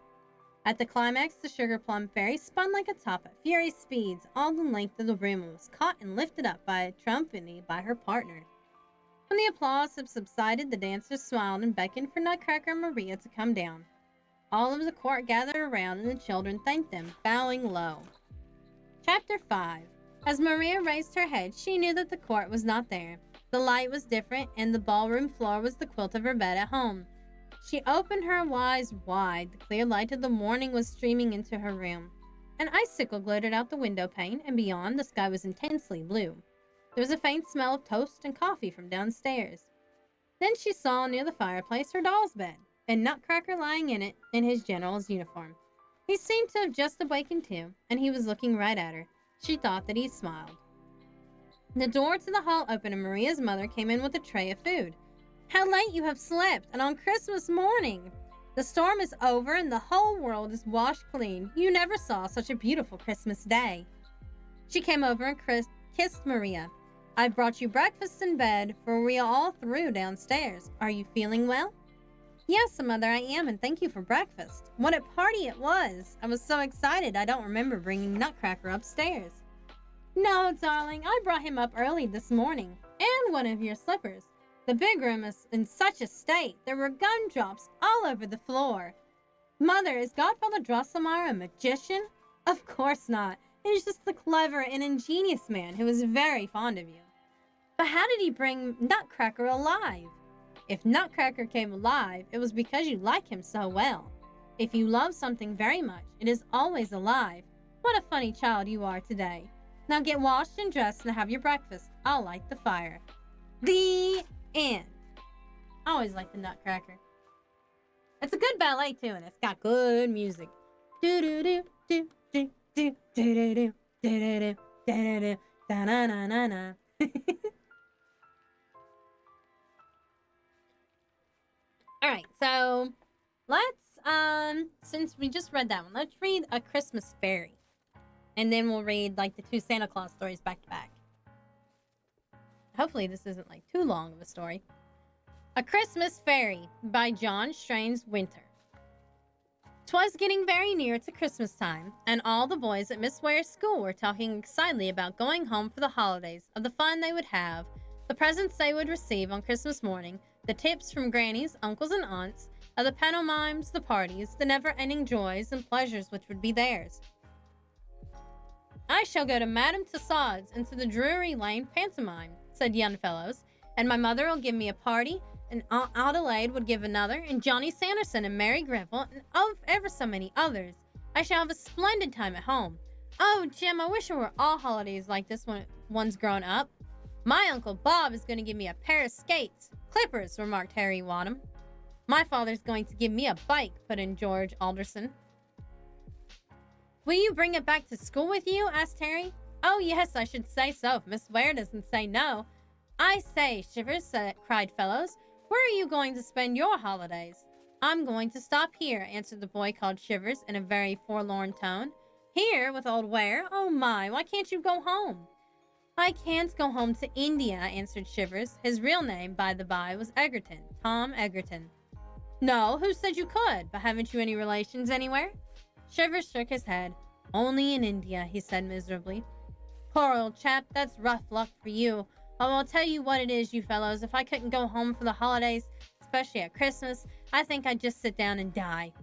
At the climax, the Sugar Plum Fairy spun like a top at furious speeds all the length of the room and was caught and lifted up by a trumpeting by her partner. When the applause had subsided, the dancers smiled and beckoned for Nutcracker and Maria to come down. All of the court gathered around and the children thanked them, bowing low. Chapter 5. As Maria raised her head, she knew that the court was not there. The light was different, and the ballroom floor was the quilt of her bed at home. She opened her eyes wide. The clear light of the morning was streaming into her room. An icicle glittered out the window pane, and beyond, the sky was intensely blue. There was a faint smell of toast and coffee from downstairs. Then she saw near the fireplace her doll's bed, and Nutcracker lying in it in his general's uniform. He seemed to have just awakened too, and he was looking right at her. She thought that he smiled. The door to the hall opened, and Maria's mother came in with a tray of food. "How late you have slept, and on Christmas morning! The storm is over, and the whole world is washed clean. You never saw such a beautiful Christmas day." She came over and kissed Maria. "I've brought you breakfast in bed, for we are all through downstairs. Are you feeling well?" "Yes, Mother, I am, and thank you for breakfast. What a party it was! I was so excited I don't remember bringing Nutcracker upstairs." "No, darling, I brought him up early this morning, and one of your slippers. The big room is in such a state. There were gumdrops all over the floor." "Mother, is Godfather Drosselmeyer a magician?" "Of course not. He's just a clever and ingenious man who is very fond of you." "But how did he bring Nutcracker alive?" "If Nutcracker came alive, it was because you like him so well. If you love something very much, it is always alive. What a funny child you are today. Now get washed and dressed and have your breakfast. I'll light the fire." The end. I always like the Nutcracker. It's a good ballet too, and it's got good music. Do do do do do do do do do do do do do da na na na na. All right, so let's since we just read that one, let's read A Christmas Fairy, and then we'll read like the two Santa Claus stories back to back. Hopefully this isn't like too long of a story. A Christmas Fairy by John Strange Winter. 'Twas getting very near to Christmas time, and all the boys at Miss Ware's school were talking excitedly about going home for the holidays, of the fun they would have, the presents they would receive on Christmas morning, the tips from grannies, uncles, and aunts, of the pantomimes, the parties, the never-ending joys and pleasures which would be theirs. "I shall go to Madame Tussaud's and to the Drury Lane pantomime," said young fellows, "and my mother will give me a party, and Aunt Adelaide would give another, and Johnny Sanderson and Mary Greville, and ever so many others. I shall have a splendid time at home. Oh, Jim, I wish it were all holidays like this when one's grown up." "My Uncle Bob is going to give me a pair of skates. Clippers," remarked Harry Wadham. "My father's going to give me a bike," put in George Alderson. Will you bring it back to school with you? Asked Harry. Oh, yes, I should say so if Miss Ware doesn't say no. I say, Shivers, cried Fellows. Where are you going to spend your holidays? I'm going to stop here, answered the boy called Shivers in a very forlorn tone. Here, with old Ware? Oh my, why can't you go home? I can't go home to India, answered Shivers. His real name, by the by, was Egerton, Tom Egerton. No, who said you could? But haven't you any relations anywhere? Shivers shook his head. Only in India, he said miserably. Poor old chap, that's rough luck for you. Oh, I'll tell you what it is, you fellows. If I couldn't go home for the holidays, especially at Christmas, I think I'd just sit down and die.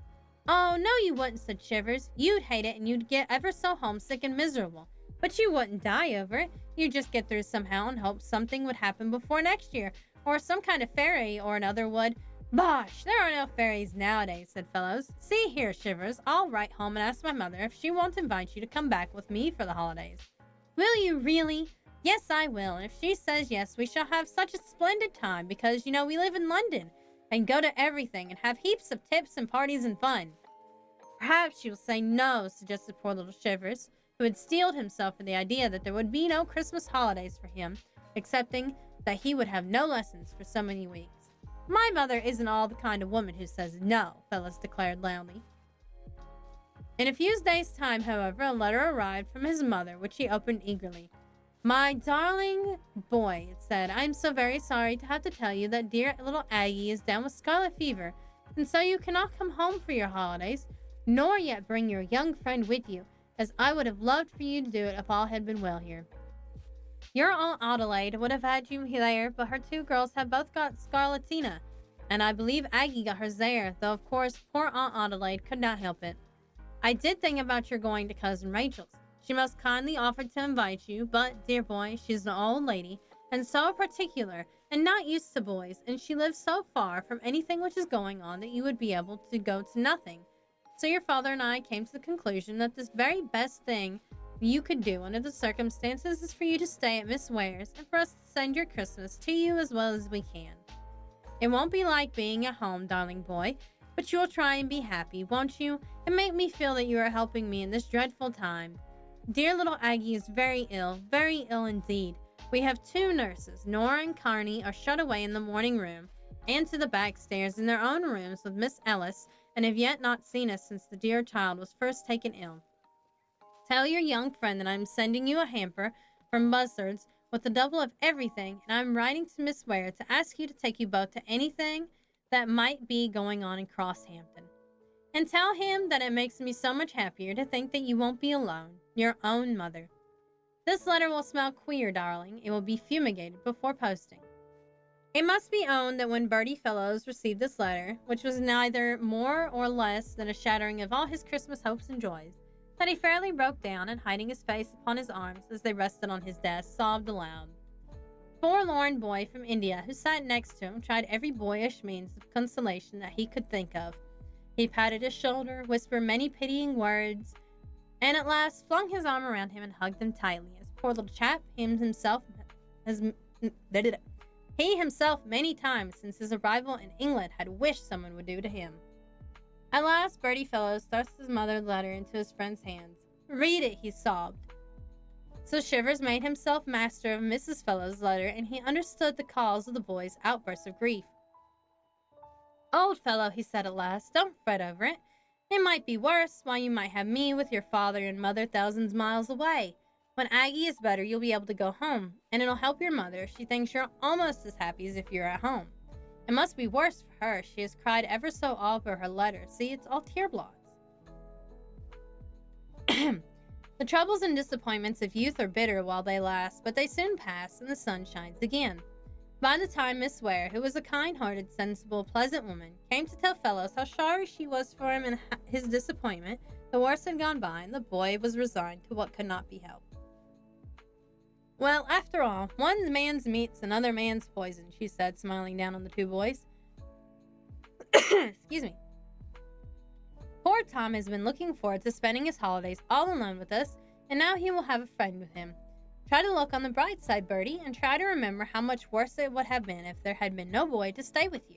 Oh, no you wouldn't, said Shivers. You'd hate it and you'd get ever so homesick and miserable. But you wouldn't die over it. You'd just get through somehow and hope something would happen before next year, or some kind of fairy or another would. Bosh! There are no fairies nowadays, said Fellows. See here, Shivers, I'll write home and ask my mother if she won't invite you to come back with me for the holidays. Will you really? Yes, I will, and if she says yes, we shall have such a splendid time because, you know, we live in London and go to everything and have heaps of tips and parties and fun. Perhaps she will say no, suggested poor little Shivers, who had steeled himself for the idea that there would be no Christmas holidays for him, excepting that he would have no lessons for so many weeks. My mother isn't all the kind of woman who says no, Phyllis declared loudly. In a few days' time, however, a letter arrived from his mother, which he opened eagerly. My darling boy, it said, I'm so very sorry to have to tell you that dear little Aggie is down with scarlet fever, and so you cannot come home for your holidays, nor yet bring your young friend with you, as I would have loved for you to do it if all had been well here. Your Aunt Adelaide would have had you there, but her two girls have both got scarlatina, and I believe Aggie got hers there, though of course poor Aunt Adelaide could not help it. I did think about your going to Cousin Rachel's. She most kindly offered to invite you, but, dear boy, she's an old lady, and so particular, and not used to boys, and she lives so far from anything which is going on that you would be able to go to nothing. So your father and I came to the conclusion that this very best thing you could do under the circumstances is for you to stay at Miss Ware's and for us to send your Christmas to you as well as we can. It won't be like being at home, darling boy, but you'll try and be happy, won't you, and make me feel that you are helping me in this dreadful time. Dear little Aggie is very ill indeed. We have two nurses, Nora and Carney, are shut away in the morning room and to the back stairs in their own rooms with Miss Ellis, and have yet not seen us since the dear child was first taken ill. Tell your young friend that I'm sending you a hamper from Buzzards with the double of everything, and I'm writing to Miss Ware to ask you to take you both to anything that might be going on in Crosshampton. And tell him that it makes me so much happier to think that you won't be alone. Your own mother. This letter will smell queer, darling. It will be fumigated before posting. It must be owned that when Bertie Fellows received this letter, which was neither more or less than a shattering of all his Christmas hopes and joys, that he fairly broke down and, hiding his face upon his arms as they rested on his desk, sobbed aloud. Forlorn boy from India who sat next to him tried every boyish means of consolation that he could think of. He patted his shoulder, whispered many pitying words, and at last flung his arm around him and hugged him tightly, as poor little chap he himself many times since his arrival in England had wished someone would do to him. At last Bertie Fellows thrust his mother's letter into his friend's hands. Read it, he sobbed. So Shivers made himself master of Mrs. Fellows' letter, and he understood the cause of the boy's outburst of grief. Old fellow, he said at last, don't fret over it. It might be worse, while you might have me with your father and mother thousands of miles away. When Aggie is better, you'll be able to go home, and it'll help your mother if she thinks you're almost as happy as if you're at home. It must be worse for her. She has cried ever so over her letter. See, it's all tear blots. The troubles and disappointments of youth are bitter while they last, but they soon pass, and the sun shines again. By the time Miss Ware, who was a kind-hearted, sensible, pleasant woman, came to tell Fellows how sorry she was for him and his disappointment, the worst had gone by, and the boy was resigned to what could not be helped. Well, after all, one man's meat's another man's poison, she said, smiling down on the two boys. Excuse me. Poor Tom has been looking forward to spending his holidays all alone with us, and now he will have a friend with him. Try to look on the bright side, Bertie, and try to remember how much worse it would have been if there had been no boy to stay with you.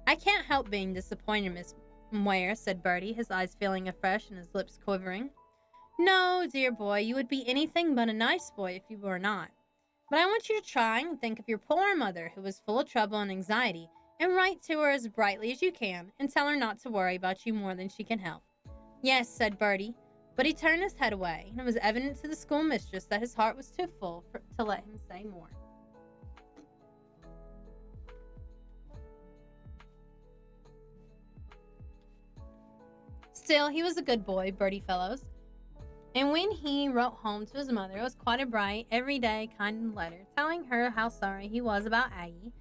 I can't help being disappointed, Miss Ware, said Bertie, his eyes filling afresh and his lips quivering. No, dear boy, you would be anything but a nice boy if you were not. But I want you to try and think of your poor mother who was full of trouble and anxiety, and write to her as brightly as you can, and tell her not to worry about you more than she can help. Yes, said Bertie, but he turned his head away, and it was evident to the schoolmistress that his heart was too full to let him say more. Still, he was a good boy, Bertie Fellows, and when he wrote home to his mother, it was quite a bright, everyday kind of letter, telling her how sorry he was about Aggie,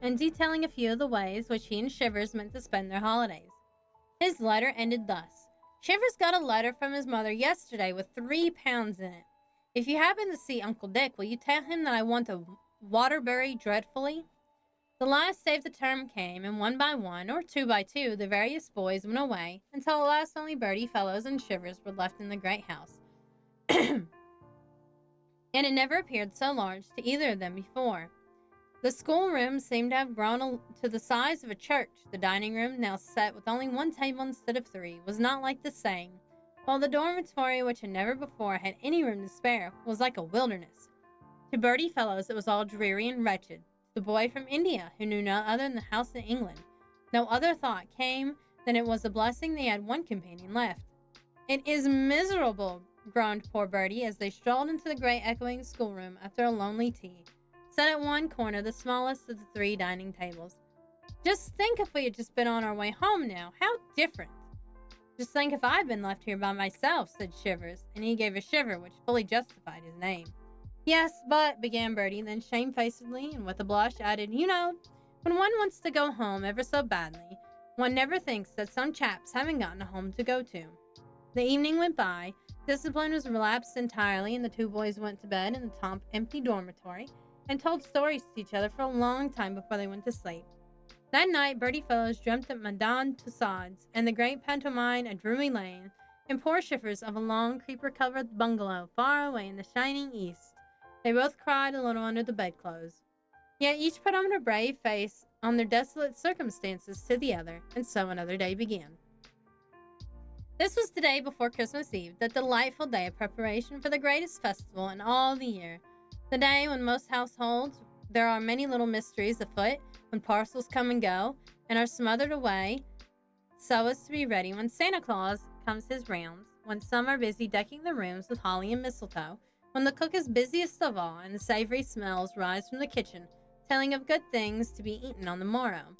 and detailing a few of the ways which he and Shivers meant to spend their holidays. His letter ended thus. Shivers got a letter from his mother yesterday with £3 in it. If you happen to see Uncle Dick, will you tell him that I want a Waterbury dreadfully? The last day of the term came, and one by one, or two by two, the various boys went away, until at last only Bertie Fellows and Shivers were left in the great house. And it never appeared so large to either of them before. The schoolroom seemed to have grown to the size of a church. The dining room, now set with only one table instead of three, was not like the same, while the dormitory, which had never before had any room to spare, was like a wilderness. To Bertie Fellows it was all dreary and wretched. To the boy from India, who knew no other than the house in England, no other thought came than it was a blessing they had one companion left. It is miserable, groaned poor Bertie as they strolled into the great echoing schoolroom after a lonely tea, set at one corner, the smallest of the three dining tables. Just think if we had just been on our way home now, how different. Just think if I'd been left here by myself, said Shivers, and he gave a shiver which fully justified his name. Yes, but, began Bertie, then shamefacedly and with a blush added, you know, when one wants to go home ever so badly, one never thinks that some chaps haven't gotten a home to go to. The evening went by, discipline was relapsed entirely, and the two boys went to bed in the empty dormitory, and told stories to each other for a long time before they went to sleep. That night, Bertie Fellows dreamt of Madame Tussauds and the great pantomime at Drury Lane, and poor Shivers of a long creeper-covered bungalow far away in the shining east. They both cried a little under the bedclothes. Yet each put on a brave face on their desolate circumstances to the other, and so another day began. This was the day before Christmas Eve, that delightful day of preparation for the greatest festival in all the year. The day when most households there are many little mysteries afoot, when parcels come and go, and are smothered away, so as to be ready when Santa Claus comes his rounds, when some are busy decking the rooms with holly and mistletoe, when the cook is busiest of all, and the savory smells rise from the kitchen, telling of good things to be eaten on the morrow.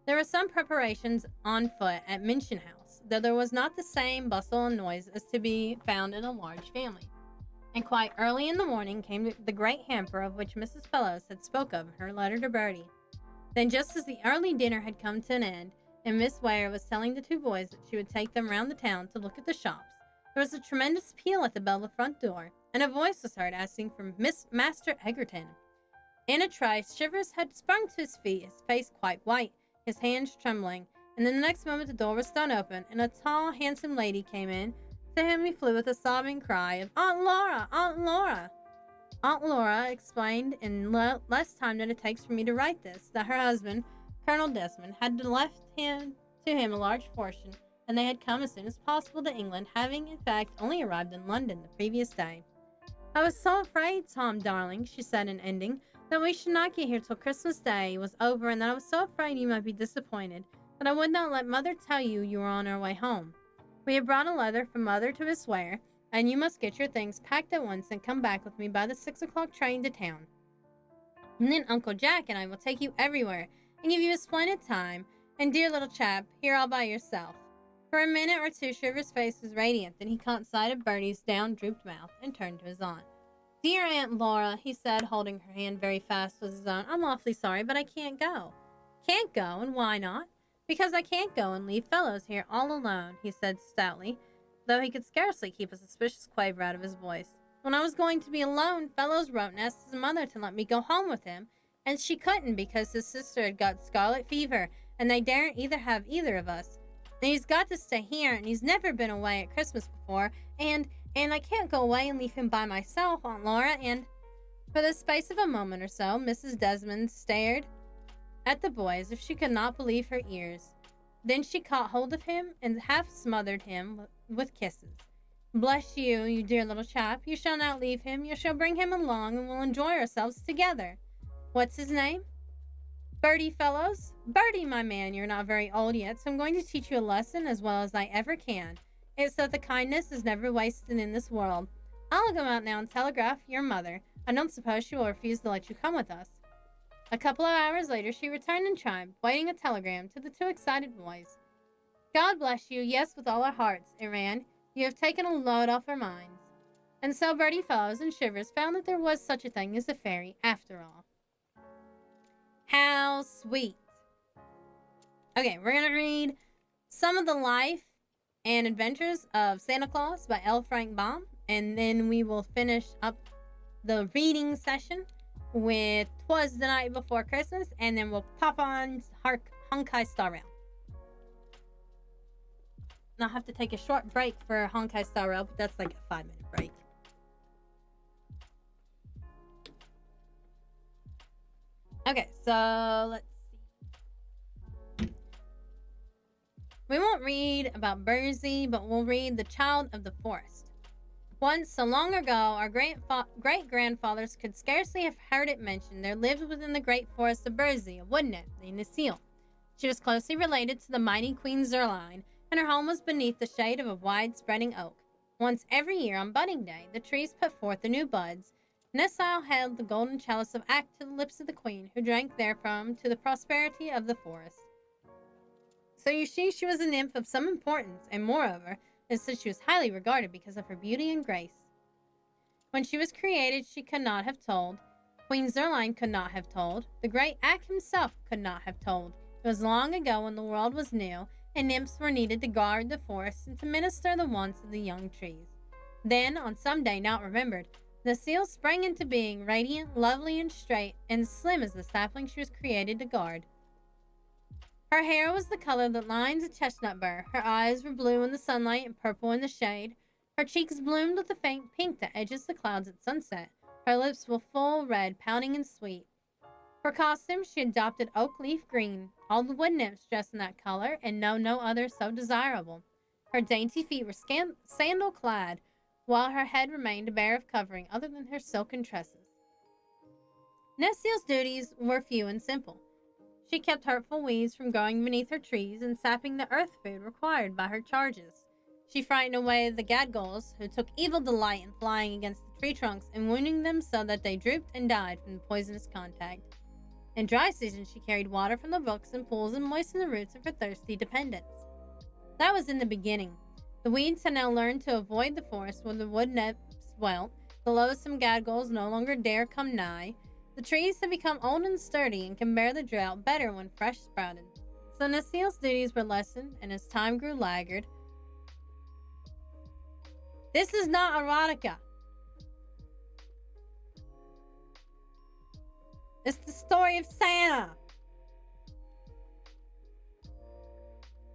There were some preparations on foot at Minchin House, though there was not the same bustle and noise as to be found in a large family. And quite early in the morning came the great hamper of which Mrs. Fellows had spoke of in her letter to Bertie. Then, just as the early dinner had come to an end, and Miss Ware was telling the two boys that she would take them round the town to look at the shops, there was a tremendous peal at the bell of the front door, and a voice was heard asking for Master Egerton. In a trice, Shivers had sprung to his feet, his face quite white, his hands trembling, and in the next moment the door was thrown open, and a tall, handsome lady came in. To him he flew with a sobbing cry of, "Aunt Laura! Aunt Laura!" Aunt Laura explained in less time than it takes for me to write this, that her husband, Colonel Desmond, had left to him a large fortune, and they had come as soon as possible to England, having in fact only arrived in London the previous day. "I was so afraid, Tom, darling," she said in ending, "that we should not get here till Christmas Day was over, and that I was so afraid you might be disappointed, that I would not let Mother tell you you were on our way home. We have brought a letter from Mother to Miss Ware, and you must get your things packed at once and come back with me by the 6 o'clock train to town. And then Uncle Jack and I will take you everywhere and give you a splendid time. And dear little chap, here all by yourself." For a minute or two Shivers' face was radiant, then he caught sight of Bertie's down-drooped mouth and turned to his aunt. "Dear Aunt Laura," he said, holding her hand very fast with his own, "I'm awfully sorry, but I can't go." "Can't go? And why not?" "Because I can't go and leave Fellows here all alone," he said stoutly, though he could scarcely keep a suspicious quaver out of his voice. "When I was going to be alone, Fellows wrote and asked his mother to let me go home with him, and she couldn't because his sister had got scarlet fever, and they daren't have either of us. And he's got to stay here, and he's never been away at Christmas before, and I can't go away and leave him by myself, Aunt Laura, and—" For the space of a moment or so, Mrs. Desmond stared at the boy as if she could not believe her ears. Then she caught hold of him and half smothered him with kisses. Bless you, you dear little chap. You shall not leave him. You shall bring him along, and we'll enjoy ourselves together. What's his name? Bertie Fellows? Bertie, my man, you're not very old yet, so I'm going to teach you a lesson as well as I ever can. It's that the kindness is never wasted in this world. I'll go out now and telegraph your mother. I don't suppose she will refuse to let you come with us. A couple of hours later, she returned in triumph, waiting a telegram to the two excited boys. God bless you, yes, with all our hearts, it ran. You have taken a load off our minds. And so Bertie Fellows and Shivers found that there was such a thing as a fairy after all. How sweet. Okay, we're going to read some of the life and adventures of Santa Claus by L. Frank Baum, and then we will finish up the reading session with 'Twas the Night Before Christmas, and then we'll pop on Honkai Star Rail. And I'll have to take a short break for Honkai Star Rail, but that's like a 5-minute break. Okay, so let's see. We won't read about Burzy, but we'll read The Child of the Forest. Once, so long ago, our great-grandfathers could scarcely have heard it mentioned, there lived within the great forest of Burzy a wood nymph named Necile. She was closely related to the mighty Queen Zurline, and her home was beneath the shade of a wide-spreading oak. Once every year on budding day, the trees put forth the new buds. Necile held the golden chalice of Ak to the lips of the queen, who drank therefrom to the prosperity of the forest. So you see, she was a nymph of some importance, and moreover, is that she was highly regarded because of her beauty and grace. When she was created, she could not have told. Queen Zurline could not have told. The great Ak himself could not have told. It was long ago when the world was new, and nymphs were needed to guard the forest and to minister the wants of the young trees. Then, on some day not remembered, Necile sprang into being, radiant, lovely, and straight, and slim as the sapling she was created to guard. Her hair was the color that lines a chestnut burr. Her eyes were blue in the sunlight and purple in the shade. Her cheeks bloomed with the faint pink that edges the clouds at sunset. Her lips were full red, pouting and sweet. For costume, she adopted oak leaf green. All the wood nymphs dressed in that color, and no other so desirable. Her dainty feet were sandal-clad, while her head remained bare of covering other than her silken tresses. Necile's duties were few and simple. She kept hurtful weeds from growing beneath her trees and sapping the earth food required by her charges. She frightened away the gadgulls, who took evil delight in flying against the tree trunks and wounding them so that they drooped and died from the poisonous contact. In dry season, she carried water from the brooks and pools and moistened the roots of her thirsty dependents. That was in the beginning. The weeds had now learned to avoid the forest where the wood nymphs dwelt. The loathsome gadgulls no longer dare come nigh. The trees have become old and sturdy and can bear the drought better when fresh sprouted. So Necile's duties were lessened, and as time grew laggard... This is not erotica. It's the story of Santa.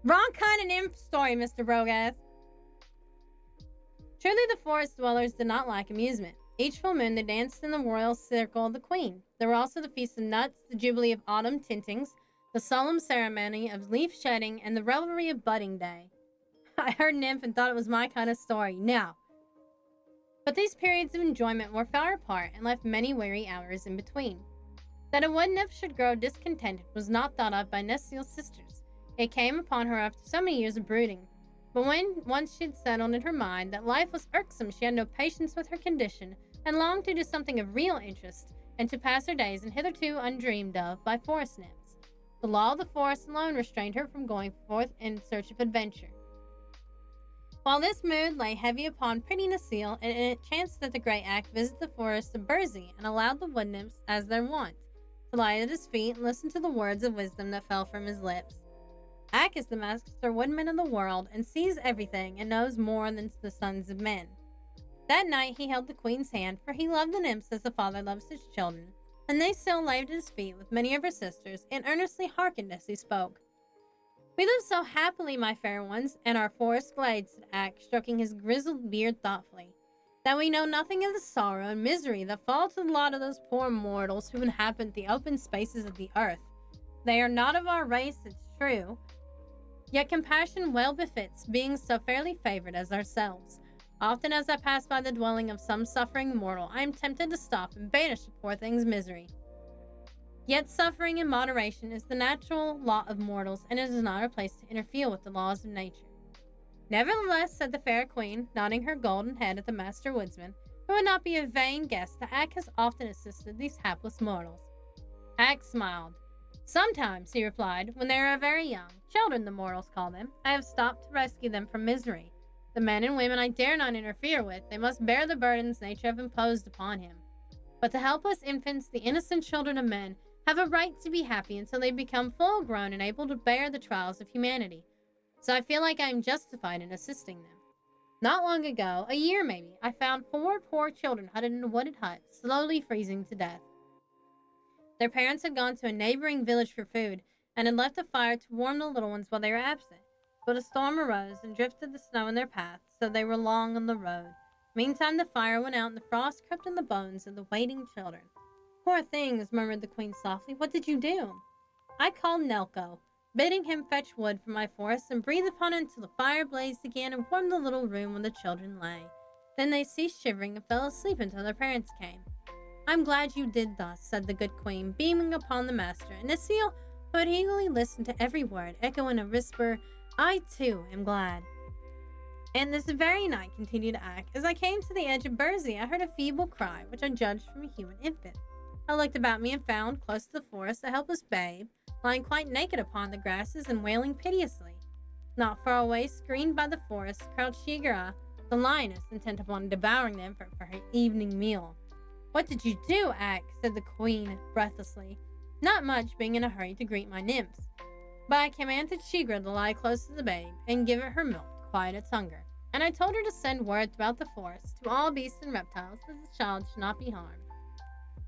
Wrong kind of nymph story, Mr. Rogath. Truly, the forest dwellers did not lack amusement. Each full moon they danced in the royal circle of the queen. There were also the Feast of Nuts, the Jubilee of Autumn Tintings, the solemn ceremony of leaf shedding, and the revelry of budding day. I heard nymph and thought it was my kind of story. Now. But these periods of enjoyment were far apart and left many weary hours in between. That a wood nymph should grow discontented was not thought of by Necile's sisters. It came upon her after so many years of brooding. But when once she'd settled in her mind that life was irksome, she had no patience with her condition, and longed to do something of real interest, and to pass her days in hitherto undreamed of by forest nymphs. The law of the forest alone restrained her from going forth in search of adventure. While this mood lay heavy upon pretty Necile, it chanced that the great Ak visited the forest of Burzy, and allowed the wood nymphs, as their wont, to lie at his feet and listen to the words of wisdom that fell from his lips. Ak is the master woodman of the world, and sees everything, and knows more than the sons of men. That night he held the queen's hand, for he loved the nymphs as the father loves his children, and they still lay at his feet with many of her sisters, and earnestly hearkened as he spoke. We live so happily, my fair ones, in our forest glades, said Ak, stroking his grizzled beard thoughtfully, that we know nothing of the sorrow and misery that fall to the lot of those poor mortals who inhabit the open spaces of the earth. They are not of our race, it's true, yet compassion well befits being so fairly favored as ourselves. Often as I pass by the dwelling of some suffering mortal, I am tempted to stop and banish the poor thing's misery. Yet suffering in moderation is the natural lot of mortals, and it is not our place to interfere with the laws of nature. Nevertheless, said the fair queen, nodding her golden head at the master woodsman, it would not be a vain guess that Ak has often assisted these hapless mortals. Ak smiled. Sometimes, he replied, when they are very young, children the mortals call them, I have stopped to rescue them from misery. The men and women I dare not interfere with, they must bear the burdens nature have imposed upon him. But the helpless infants, the innocent children of men, have a right to be happy until they become full grown and able to bear the trials of humanity. So I feel like I am justified in assisting them. Not long ago, a year maybe, I found 4 poor children huddled in a wooded hut, slowly freezing to death. Their parents had gone to a neighboring village for food and had left a fire to warm the little ones while they were absent. But a storm arose and drifted the snow in their path, so they were long on the road. Meantime, the fire went out and the frost crept in the bones of the waiting children. Poor things, murmured the queen softly. What did you do? I called Nelko, bidding him fetch wood from my forest and breathe upon it until the fire blazed again and warmed the little room where the children lay. Then they ceased shivering and fell asleep until their parents came. I'm glad you did thus, said the good queen, beaming upon the master, and Necile, who had eagerly listened to every word, echoed in a whisper, I, too, am glad. And this very night, continued Ak, as I came to the edge of Burzee, I heard a feeble cry, which I judged from a human infant. I looked about me and found, close to the forest, a helpless babe, lying quite naked upon the grasses and wailing piteously. Not far away, screened by the forest, crouched Shigera, the lioness, intent upon devouring them for her evening meal. What did you do, Ak? Said the queen breathlessly. Not much, being in a hurry to greet my nymphs. But I commanded Shigera to lie close to the babe and give it her milk to quiet its hunger. And I told her to send word throughout the forest to all beasts and reptiles that the child should not be harmed.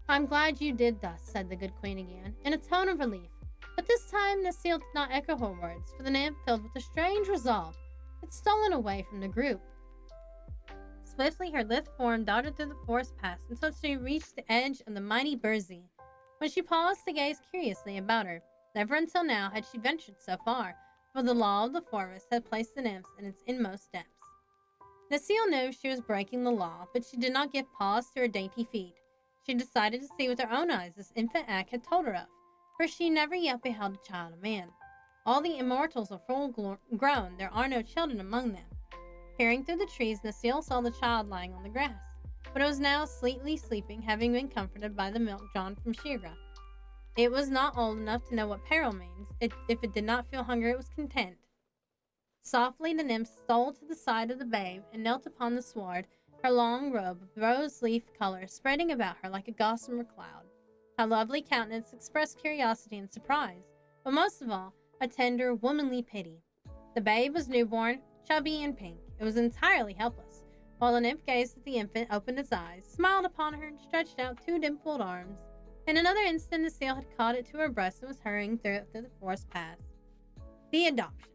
I'm glad you did thus, said the good queen again, in a tone of relief. But this time Necile did not echo her words, for the nymph, filled with a strange resolve, had stolen away from the group. Swiftly her lithe form darted through the forest paths until she reached the edge of the mighty Burzee, when she paused to gaze curiously about her. Never until now had she ventured so far, for the law of the forest had placed the nymphs in its inmost depths. Necile knew she was breaking the law, but she did not give pause to her dainty feet. She decided to see with her own eyes this infant Ak had told her of, for she never yet beheld a child of man. All the immortals are full grown, there are no children among them. Peering through the trees, Necile saw the child lying on the grass, but it was now sleepily sleeping, having been comforted by the milk drawn from Shigera. It was not old enough to know what peril means. If it did not feel hunger, it was content. Softly the nymph stole to the side of the babe and knelt upon the sward, her long robe of rose-leaf color spreading about her like a gossamer cloud. Her lovely countenance expressed curiosity and surprise, but most of all, a tender, womanly pity. The babe was newborn, chubby and pink. It was entirely helpless. While the nymph gazed at the infant, opened its eyes, smiled upon her, and stretched out 2 dimpled arms. In another instant, Necile had caught it to her breast and was hurrying through the forest path. The adoption.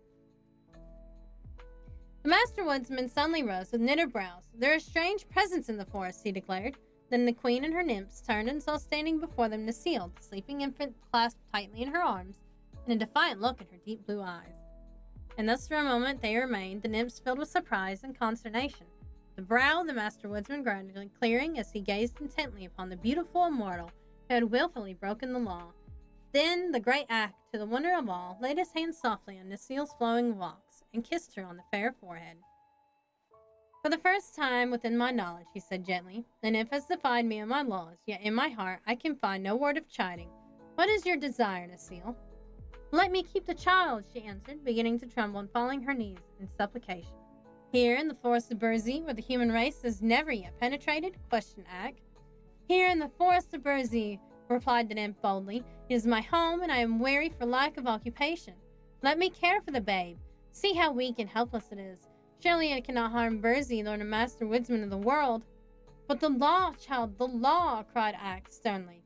The master woodsman suddenly rose with knitted brows. There are strange presence in the forest, he declared. Then the queen and her nymphs turned and saw standing before them Necile, the sleeping infant clasped tightly in her arms, and a defiant look in her deep blue eyes. And thus for a moment they remained, the nymphs filled with surprise and consternation. The brow of the master woodsman gradually clearing as he gazed intently upon the beautiful immortal who had wilfully broken the law. Then the great Ak, to the wonder of all, laid his hand softly on Necile's flowing locks and kissed her on the fair forehead. For the first time within my knowledge, he said gently, the nymph has defied me and my laws, yet in my heart I can find no word of chiding. What is your desire, Necile? Let me keep the child, she answered, beginning to tremble and falling her knees in supplication. Here in the forest of Burzee, where the human race has never yet penetrated? Questioned Ak. Here in the forest of Burzee, replied the nymph boldly. It is my home, and I am weary for lack of occupation. Let me care for the babe. See how weak and helpless it is. Surely it cannot harm Burzee, nor the master woodsman of the world. But the law, child, the law, cried Ak sternly.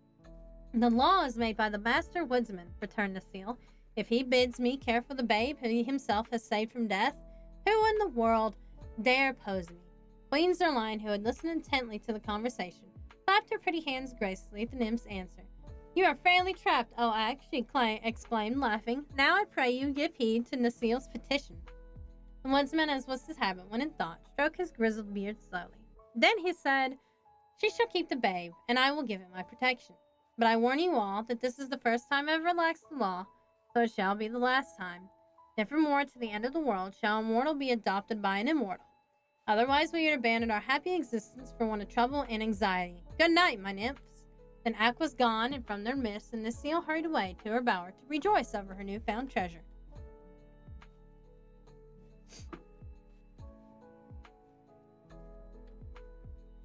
The law is made by the master woodsman, returned Necile. If he bids me care for the babe who he himself has saved from death, who in the world dare oppose me? Queen Zerline, who had listened intently to the conversation, clapped her pretty hands gracefully at the nymph's answer. You are fairly trapped, O Ak, she exclaimed, laughing. Now I pray you give heed to Necile's petition. The woodsman, as was his habit when in thought, stroked his grizzled beard slowly. Then he said, "She shall keep the babe, and I will give it my protection. But I warn you all that this is the first time I have relaxed the law, so it shall be the last time. Nevermore to the end of the world shall a mortal be adopted by an immortal. Otherwise we would abandon our happy existence for one of trouble and anxiety. Good night, my nymphs." Then Ak was gone, and from their midst, and Necile hurried away to her bower to rejoice over her newfound treasure.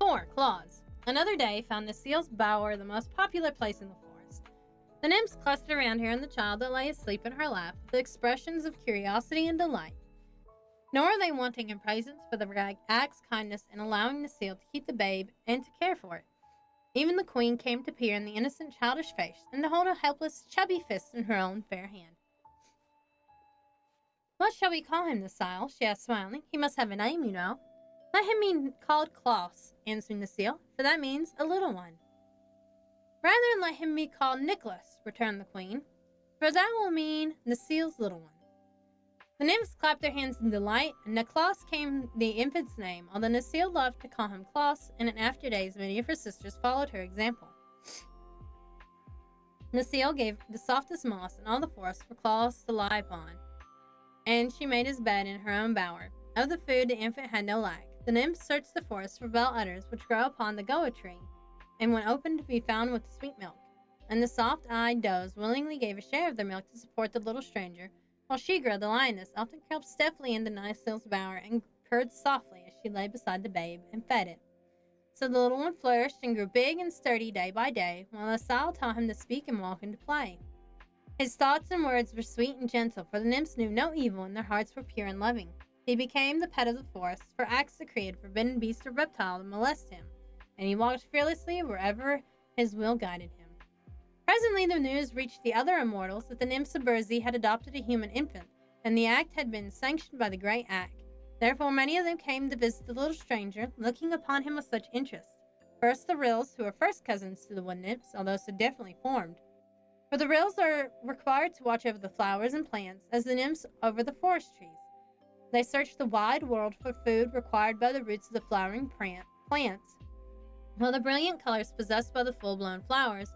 4. Claws. Another day found Necile's bower the most popular place in the forest. The nymphs clustered around her and the child that lay asleep in her lap with expressions of curiosity and delight. Nor are they wanting in praises for the Ak's kindness in allowing Necile to keep the babe and to care for it. Even the queen came to peer in the innocent childish face and to hold a helpless, chubby fist in her own fair hand. "What shall we call him, Necile?" she asked, smiling. "He must have a name, you know." "Let him be called Klaus," answered Necile, "for that means a little one." "Rather let him be called Nicholas," returned the queen, "for that will mean Necile's little one." The nymphs clapped their hands in delight, and Nicholas came the infant's name, although Necile loved to call him Klaus, and in after days many of her sisters followed her example. Necile gave the softest moss in all the forest for Klaus to lie upon, and she made his bed in her own bower. Of the food the infant had no lack. The nymphs searched the forest for bell udders which grow upon the goa tree, and when opened to be found with sweet milk. And the soft-eyed does willingly gave a share of their milk to support the little stranger, while Shigra, the lioness, often crept stealthily into Nicile's bower and purred softly as she lay beside the babe and fed it. So the little one flourished and grew big and sturdy day by day, while Necile taught him to speak and walk and to play. His thoughts and words were sweet and gentle, for the nymphs knew no evil and their hearts were pure and loving. He became the pet of the forest, for Axe decreed had forbidden beast or reptile to molest him, and he walked fearlessly wherever his will guided him. Presently the news reached the other immortals that the nymphs of Burzee had adopted a human infant, and the act had been sanctioned by the great Ak. Therefore many of them came to visit the little stranger, looking upon him with such interest. First the Rills, who were first cousins to the wood nymphs, although so differently formed. For the Rills are required to watch over the flowers and plants, as the nymphs over the forest trees. They search the wide world for food required by the roots of the flowering plants, while the brilliant colors possessed by the full-blown flowers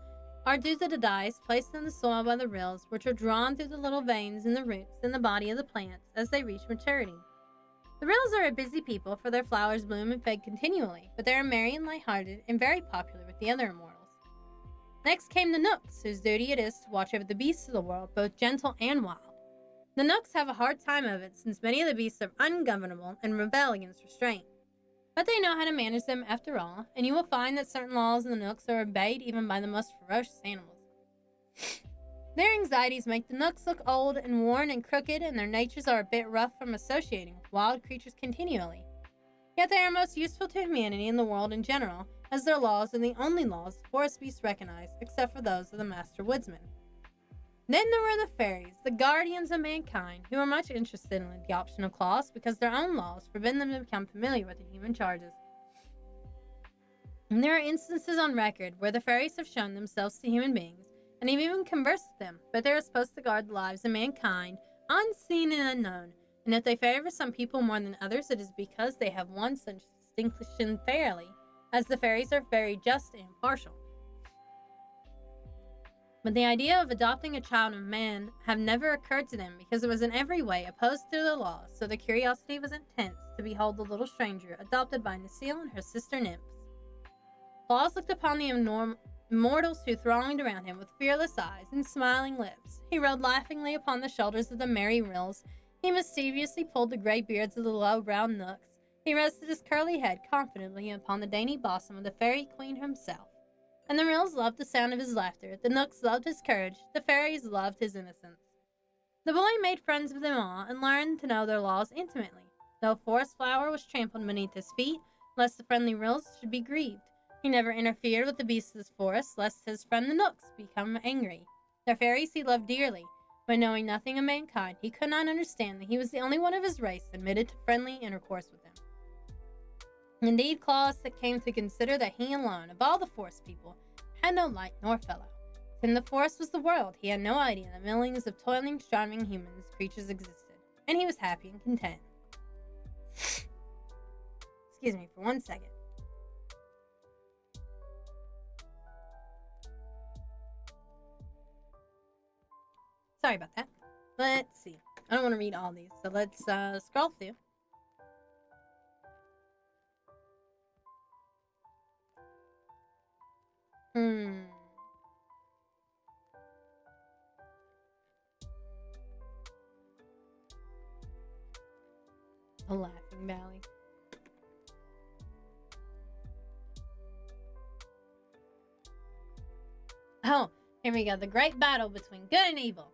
are due to the dyes placed in the soil by the rills, which are drawn through the little veins in the roots and the body of the plants as they reach maturity. The rills are a busy people, for their flowers bloom and fade continually, but they are merry and light-hearted and very popular with the other immortals. Next came the Nooks, whose duty it is to watch over the beasts of the world, both gentle and wild. The Nooks have a hard time of it, since many of the beasts are ungovernable and rebel against restraint. But they know how to manage them after all, and you will find that certain laws in the Nooks are obeyed even by the most ferocious animals. Their anxieties make the Nooks look old and worn and crooked, and their natures are a bit rough from associating with wild creatures continually. Yet they are most useful to humanity and the world in general, as their laws are the only laws the forest beasts recognize, except for those of the Master Woodsman. Then there were the fairies, the guardians of mankind, who are much interested in the adoption of claws because their own laws forbid them to become familiar with the human charges. And there are instances on record where the fairies have shown themselves to human beings and have even conversed with them, but they are supposed to guard the lives of mankind, unseen and unknown, and if they favor some people more than others, it is because they have won such distinction fairly, as the fairies are very just and impartial. But the idea of adopting a child of man have never occurred to them because it was in every way opposed to the laws, so the curiosity was intense to behold the little stranger adopted by Necile and her sister nymphs. Claus looked upon the immortals who thronged around him with fearless eyes and smiling lips. He rode laughingly upon the shoulders of the merry rills. He mischievously pulled the gray beards of the low brown nooks. He rested his curly head confidently upon the dainty bosom of the fairy queen herself. And the rills loved the sound of his laughter, the nooks loved his courage, the fairies loved his innocence. The boy made friends with them all and learned to know their laws intimately. Though a forest flower was trampled beneath his feet, lest the friendly rills should be grieved. He never interfered with the beasts of the forest, lest his friend the nooks become angry. The fairies he loved dearly, but knowing nothing of mankind, he could not understand that he was the only one of his race admitted to friendly intercourse with them. Indeed, Claus came to consider that he alone, of all the forest people, had no like nor fellow. In the forest was the world. He had no idea that millions of toiling, striving humans creatures existed, and he was happy and content. Excuse me for 1 second. Sorry about that. Let's see. I don't want to read all these, so let's scroll through. The Laughing Valley. Oh, here we go. The great battle between good and evil.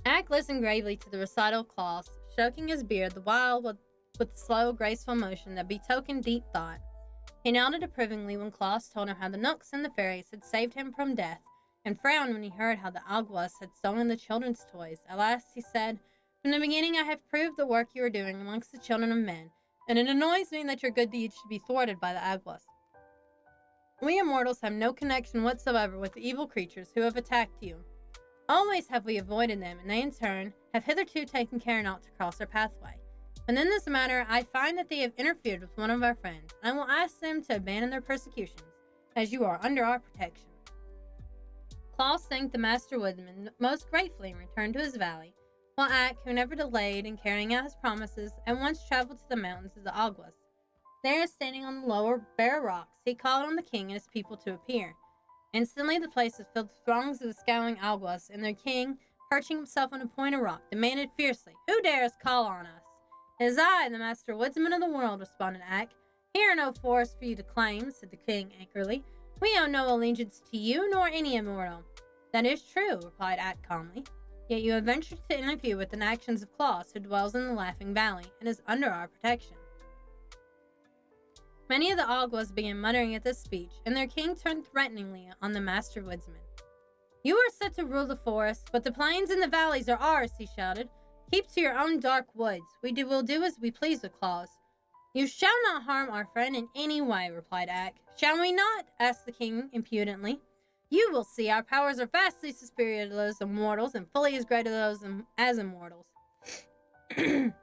Ak listened gravely to the recital of Klaus, stroking his beard the while with slow, graceful motion that betokened deep thought. He nodded approvingly when Klaus told him how the Nooks and the fairies had saved him from death, and frowned when he heard how the Alguas had stolen the children's toys. At last he said, "From the beginning I have proved the work you are doing amongst the children of men, and it annoys me that your good deeds should be thwarted by the Alguas. We immortals have no connection whatsoever with the evil creatures who have attacked you. Always have we avoided them, and they in turn have hitherto taken care not to cross our pathway. And in this matter, I find that they have interfered with one of our friends, and I will ask them to abandon their persecutions, as you are under our protection." Klaus thanked the Master Woodsman most gratefully and returned to his valley, while Ak, who never delayed in carrying out his promises, at once traveled to the mountains of the Aguas. There, standing on the lower, bare rocks, he called on the king and his people to appear. Instantly, the place was filled with throngs of the scowling Aguas, and their king, perching himself on a point of rock, demanded fiercely, "Who dares call on us?" "It is I, the Master Woodsman of the world," responded Ak. "Here are no forests for you to claim," said the king angrily. "We owe no allegiance to you, nor any immortal." "That is true," replied Ak calmly. "Yet you have ventured to interfere with the actions of Klaus, who dwells in the Laughing Valley, and is under our protection." Many of the Aguas began muttering at this speech, and their king turned threateningly on the Master Woodsman. "You are set to rule the forest, but the plains and the valleys are ours," he shouted. "Keep to your own dark woods. Will do as we please with Klaus." "You shall not harm our friend in any way," replied Ak. "Shall we not?" asked the king impudently. "You will see our powers are vastly superior to those of mortals, and fully as great as those as immortals." "It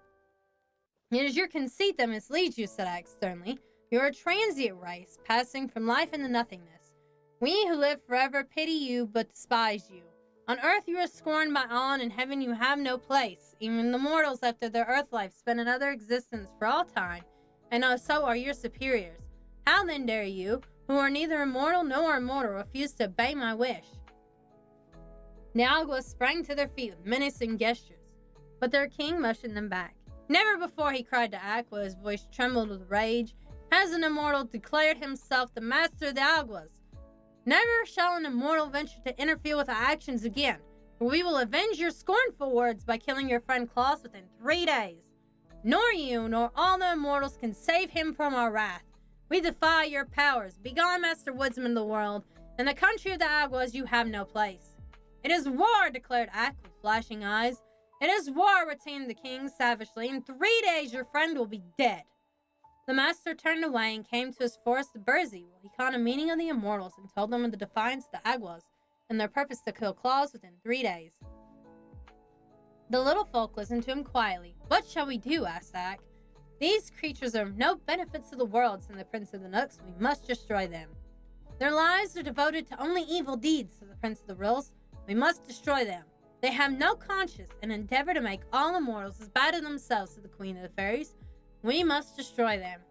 is your conceit that misleads you," said Ak sternly. "You are a transient race, passing from life into nothingness. We who live forever pity you, but despise you. On earth you are scorned by all, and in heaven you have no place. Even the mortals after their earth life spend another existence for all time, and so are your superiors. How then dare you, who are neither immortal nor immortal, refuse to obey my wish?" The Aguas sprang to their feet with menacing gestures, but their king motioned them back. "Never before," he cried to Ak, while his voice trembled with rage, "has an immortal declared himself the master of the Aguas. Never shall an immortal venture to interfere with our actions again, for we will avenge your scornful words by killing your friend Klaus within 3 days. Nor you, nor all the immortals can save him from our wrath. We defy your powers. Begone, Master Woodsman of the world. In the country of the Aguas you have no place." "It is war," declared Ak with flashing eyes. "It is war," retained the king savagely. "In 3 days your friend will be dead." The master turned away and came to his forest of Burzy, where he caught a meeting of the immortals and told them of the defiance of the Aguas and their purpose to kill Klaus within 3 days. The little folk listened to him quietly. "What shall we do?" asked Ak. "These creatures are of no benefit to the world," said the Prince of the Nooks. "We must destroy them." "Their lives are devoted to only evil deeds," said the Prince of the Rills. "We must destroy them. They have no conscience and endeavor to make all immortals as bad as themselves," said the Queen of the Fairies. "We must destroy them."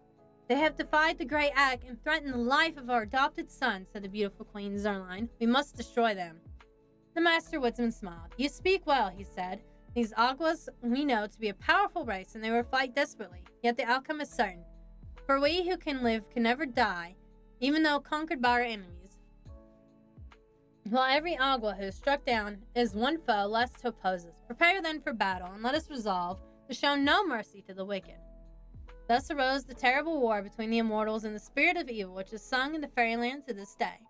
"They have defied the great Ak and threatened the life of our adopted son," said the beautiful Queen Zerline. "We must destroy them." The Master Woodsman smiled. "You speak well," he said. "These Aguas we know to be a powerful race, and they will fight desperately. Yet the outcome is certain. For we who can live can never die, even though conquered by our enemies. While every Agua who is struck down is one foe less to oppose us. Prepare then for battle, and let us resolve to show no mercy to the wicked." Thus arose the terrible war between the immortals and the spirit of evil, which is sung in the fairyland to this day.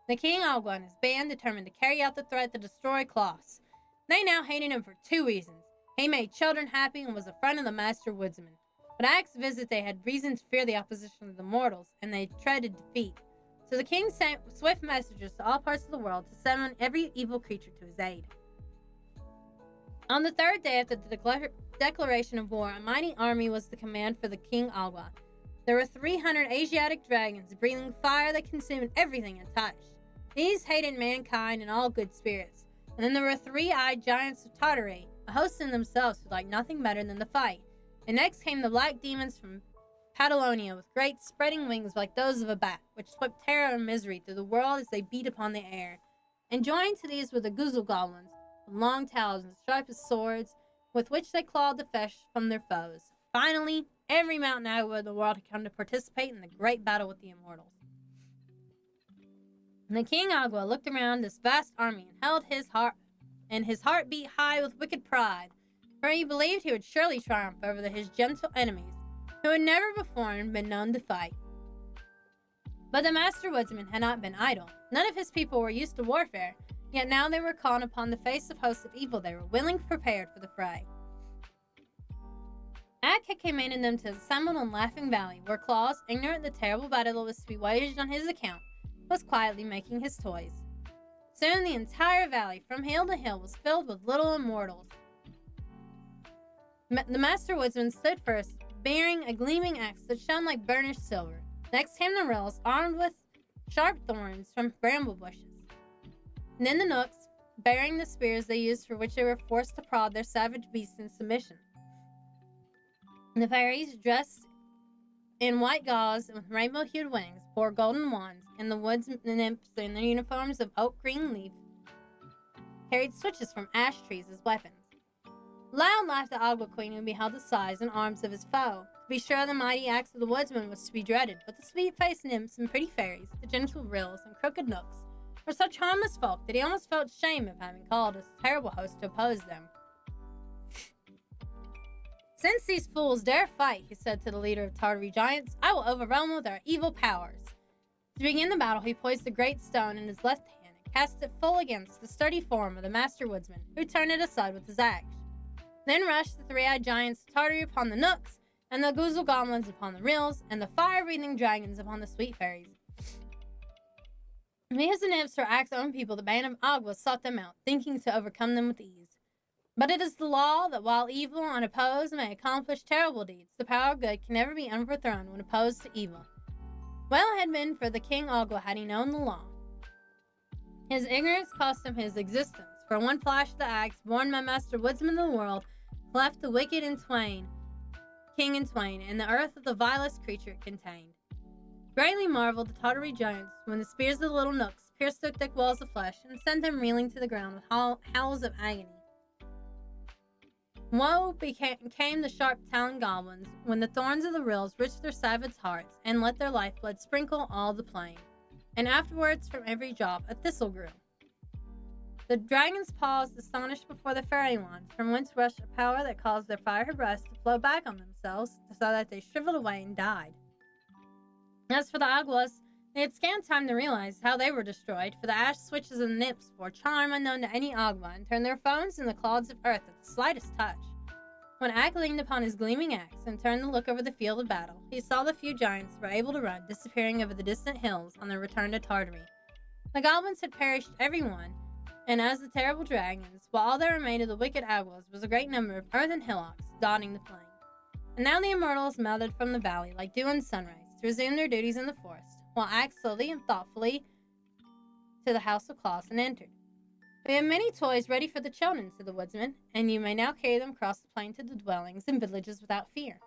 The King Agua and his band determined to carry out the threat to destroy Klaus. They now hated him for 2 reasons. He made children happy and was a friend of the Master Woodsman. But at Ak's visit they had reason to fear the opposition of the mortals, and they dreaded defeat. So the king sent swift messengers to all parts of the world to summon every evil creature to his aid. On the 3rd day after the declaration of war, a mighty army was the command for the King Agua. There were 300 Asiatic dragons breathing fire that consumed everything it touched. These hated mankind and all good spirits. And then there were 3-eyed giants of Tartary, a host in themselves who liked nothing better than to fight. And next came the black demons from Patagonia with great spreading wings like those of a bat, which swept terror and misery through the world as they beat upon the air. And joined to these were the Guzzle goblins, with long talons and striped swords, with which they clawed the flesh from their foes. Finally, every mountain agua in the world had come to participate in the great battle with the immortals. And the King Agua looked around this vast army and held his heart beat high with wicked pride, for he believed he would surely triumph over his gentle enemies, who had never before been known to fight. But the Master Woodsman had not been idle. None of his people were used to warfare, yet now they were called upon the face of hosts of evil. They were willingly prepared for the fray. Ak had commanded them to assemble in Laughing Valley, where Claus, ignorant of the terrible battle that was to be waged on his account, was quietly making his toys. Soon the entire valley, from hill to hill, was filled with little immortals. The Master Woodsman stood first, bearing a gleaming axe that shone like burnished silver. Next came the Rills, armed with sharp thorns from bramble bushes. And then the Nooks, bearing the spears they used for which they were forced to prod their savage beasts in submission. The fairies, dressed in white gauze with rainbow-hued wings, bore golden wands, and the woods nymphs in their uniforms of oak green leaf carried switches from ash trees as weapons. Loud laughed the Agua Queen who beheld the size and arms of his foe. To be sure, the mighty axe of the woodsman was to be dreaded, but the sweet-faced nymphs and pretty fairies, the gentle Rills and crooked Nooks, were such harmless folk that he almost felt shame of having called his terrible host to oppose them. "Since these fools dare fight," he said to the leader of Tartary giants, "I will overwhelm them with our evil powers." To begin the battle, he poised the great stone in his left hand and cast it full against the sturdy form of the Master Woodsman, who turned it aside with his axe. Then rushed the 3-eyed giants of Tartary upon the Nooks, and the Guzzle goblins upon the Rills, and the fire-breathing dragons upon the sweet fairies. Because the nymphs were Ak's own people, the band of Agua sought them out, thinking to overcome them with ease. But it is the law that while evil unopposed may accomplish terrible deeds, the power of good can never be overthrown when opposed to evil. Well had been for the King Agua had he known the law. His ignorance cost him his existence, for one flash of the axe, born by Master Woodsman of the world, cleft the wicked in twain, king in twain, and the earth of the vilest creature it contained. Greatly marveled the Tartary giants when the spears of the little Nooks pierced their thick walls of flesh and sent them reeling to the ground with howls of agony. Woe became the sharp-taloned goblins when the thorns of the Rills reached their savage hearts and let their lifeblood sprinkle all the plain, and afterwards from every drop a thistle grew. The dragons paused astonished before the fairy wands, from whence rushed a power that caused their fire breaths to flow back on themselves, so that they shriveled away and died. As for the Aguas, they had scant time to realize how they were destroyed, for the ash switches of the nymphs bore charm unknown to any Agua, and turned their foes in the clods of earth at the slightest touch. When Ak leaned upon his gleaming axe and turned to look over the field of battle, he saw the few giants who were able to run disappearing over the distant hills on their return to Tartary. The goblins had perished every one, and as the terrible dragons, while all that remained of the wicked Aguas was a great number of earthen hillocks dotting the plain. And now the immortals melted from the valley like dew in sunrise to resume their duties in the forest, while Ak slowly and thoughtfully to the house of Claus and entered. "We have many toys ready for the children," said the woodsman, "and you may now carry them across the plain to the dwellings and villages without fear."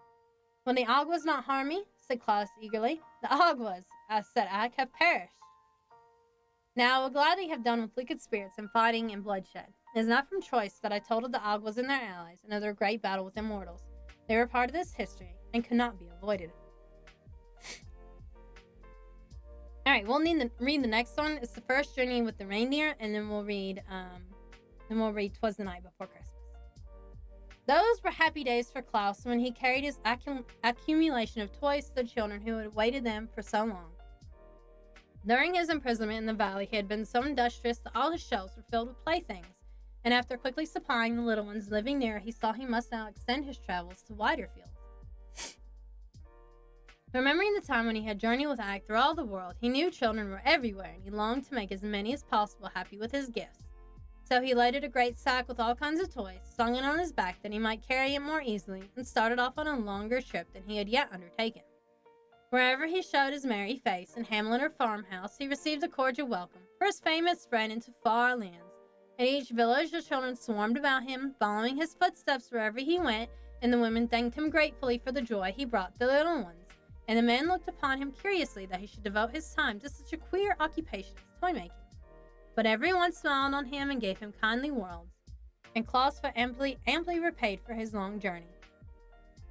"Will the Aguas not harm me?" said Claus eagerly. "The Aguas," said Ak, "have perished. Now I will gladly have done with wicked spirits and fighting and bloodshed. It is not from choice that I told of the Aguas and their allies and of their great battle with immortals. They were part of this history and could not be avoided." Alright, we'll need to read the next one. It's the first journey with the reindeer, and then we'll read 'Twas the Night Before Christmas. Those were happy days for Klaus when he carried his accumulation of toys to the children who had awaited them for so long. During his imprisonment in the valley, he had been so industrious that all his shelves were filled with playthings, and after quickly supplying the little ones living near, he saw he must now extend his travels to wider fields. Remembering the time when he had journeyed with Ak through all the world, he knew children were everywhere, and he longed to make as many as possible happy with his gifts. So he loaded a great sack with all kinds of toys, slung it on his back that he might carry it more easily, and started off on a longer trip than he had yet undertaken. Wherever he showed his merry face, in hamlet or farmhouse, he received a cordial welcome, for his fame had spread into far lands. At each village, the children swarmed about him, following his footsteps wherever he went, and the women thanked him gratefully for the joy he brought the little ones. And the men looked upon him curiously that he should devote his time to such a queer occupation as toy making. But everyone smiled on him and gave him kindly words, and Klaus felt amply repaid for his long journey.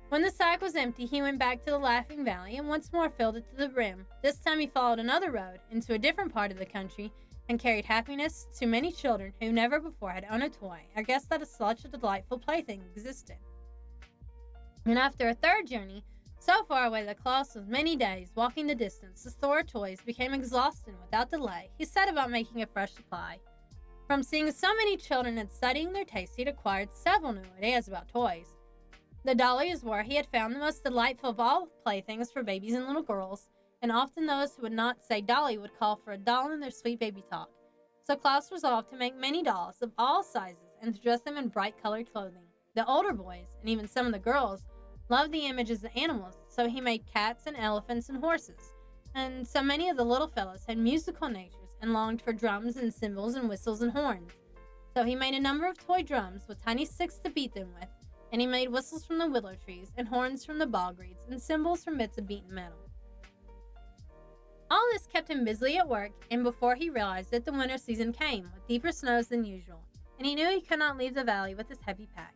When the sack was empty, he went back to the Laughing Valley and once more filled it to the brim. This time he followed another road into a different part of the country and carried happiness to many children who never before had owned a toy or guessed that such a delightful plaything existed. And after a third journey, so far away that Klaus was many days walking the distance, the store of toys became exhausted, and without delay, he set about making a fresh supply. From seeing so many children and studying their tastes, he'd acquired several new ideas about toys. The dollies were, he had found, the most delightful of all playthings for babies and little girls, and often those who would not say dolly would call for a doll in their sweet baby talk. So Klaus resolved to make many dolls of all sizes and to dress them in bright colored clothing. The older boys, and even some of the girls, loved the images of animals, so he made cats and elephants and horses. And so many of the little fellows had musical natures and longed for drums and cymbals and whistles and horns. So he made a number of toy drums with tiny sticks to beat them with, and he made whistles from the willow trees and horns from the bog reeds and cymbals from bits of beaten metal. All this kept him busily at work, and before he realized it, the winter season came, with deeper snows than usual, and he knew he could not leave the valley with his heavy pack.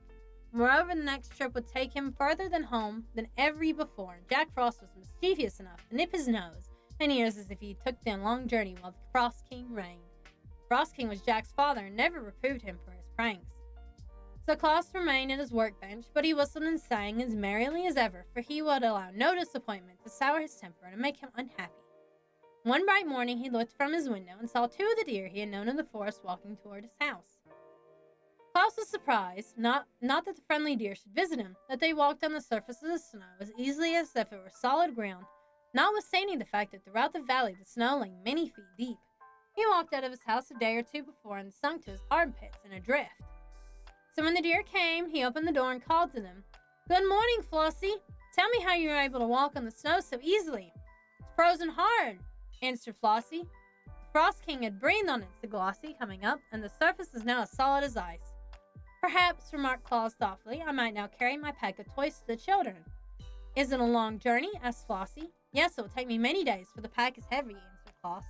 Moreover, the next trip would take him further than home than ever before, and Jack Frost was mischievous enough to nip his nose and ears as if he took the long journey while the Frost King reigned. Frost King was Jack's father and never reproved him for his pranks. So Klaus remained at his workbench, but he whistled and sang as merrily as ever, for he would allow no disappointment to sour his temper and to make him unhappy. One bright morning he looked from his window and saw two of the deer he had known in the forest walking toward his house. Klaus was surprised, not that the friendly deer should visit him, that they walked on the surface of the snow as easily as if it were solid ground, notwithstanding the fact that throughout the valley the snow lay many feet deep. He walked out of his house a day or two before and sunk to his armpits in a drift. So when the deer came, he opened the door and called to them, "Good morning, Flossie. Tell me how you were able to walk on the snow so easily." "It's frozen hard," answered Flossie. "The Frost King had breathed on it," said Glossie, coming up, "and the surface is now as solid as ice." "Perhaps," remarked Claus thoughtfully, "I might now carry my pack of toys to the children." "Is it a long journey?" asked Flossie. "Yes, it will take me many days, for the pack is heavy," answered Klaus.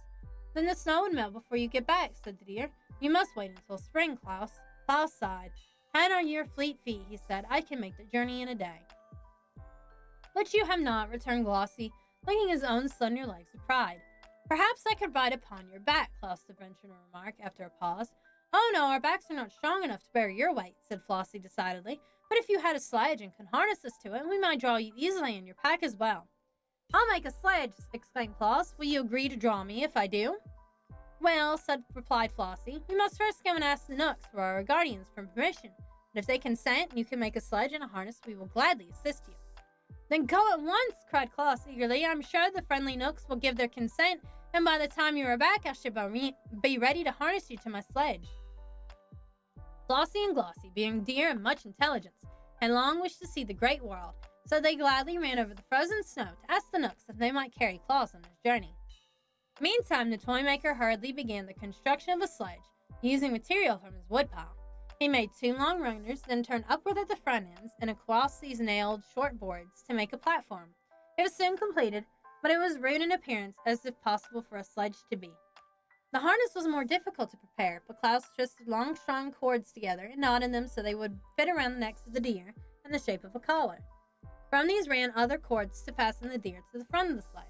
"Then the snow would melt before you get back," said the deer. "You must wait until spring, Klaus." Klaus sighed. "Kind are your fleet feet," he said. "I can make the journey in a day." "But you have not," returned Glossie, licking his own slender legs with pride. "Perhaps I could ride upon your back," Klaus ventured to remark after a pause. "Oh no, our backs are not strong enough to bear your weight," said Flossie decidedly. "But if you had a sledge and could harness us to it, we might draw you easily and your pack as well." "I'll make a sledge," exclaimed Klaus. "Will you agree to draw me if I do?" "Well," replied Flossie, "we must first go and ask the Knooks, for our guardians, for permission. And if they consent and you can make a sledge and a harness, we will gladly assist you." "Then go at once," cried Klaus eagerly. "I'm sure the friendly Knooks will give their consent, and by the time you are back, I should be ready to harness you to my sledge." Flossie and Glossie, being dear and much intelligence, had long wished to see the great world, so they gladly ran over the frozen snow to ask the Knooks if they might carry Klaus on his journey. Meantime, the toy maker hurriedly began the construction of a sledge, using material from his woodpile. He made 2 long runners, then turned upward at the front ends, and across these nailed short boards to make a platform. It was soon completed, but it was rude in appearance, as if possible for a sledge to be. The harness was more difficult to prepare, but Klaus twisted long, strong cords together and knotted them so they would fit around the necks of the deer in the shape of a collar. From these ran other cords to fasten the deer to the front of the sledge.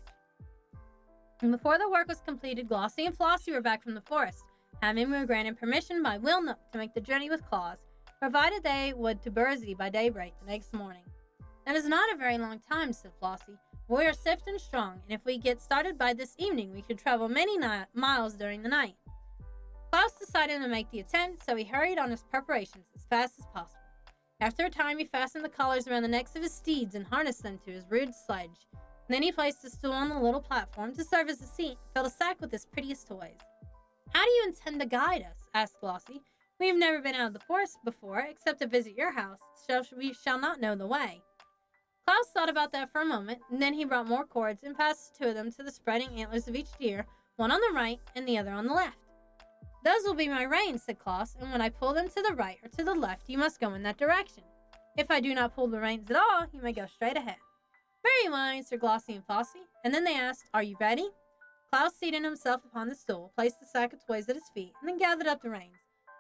And before the work was completed, Glossie and Flossie were back from the forest, having been granted permission by Will Nook to make the journey with Klaus, provided they would to Bursey by daybreak the next morning. "That is not a very long time," said Flossie. "We are swift and strong, and if we get started by this evening, we could travel many miles during the night." Klaus decided to make the attempt, so he hurried on his preparations as fast as possible. After a time, he fastened the collars around the necks of his steeds and harnessed them to his rude sledge. Then he placed a stool on the little platform to serve as a seat and filled a sack with his prettiest toys. "How do you intend to guide us?" asked Glossie. "We've never been out of the forest before, except to visit your house, so we shall not know the way." Klaus thought about that for a moment, and then he brought more cords and passed two of them to the spreading antlers of each deer, one on the right and the other on the left. "Those will be my reins," said Klaus, "and when I pull them to the right or to the left, you must go in that direction. If I do not pull the reins at all, you may go straight ahead." "Very well," answered Glossie and Flossie, and then they asked, "Are you ready?" Klaus seated himself upon the stool, placed the sack of toys at his feet, and then gathered up the reins.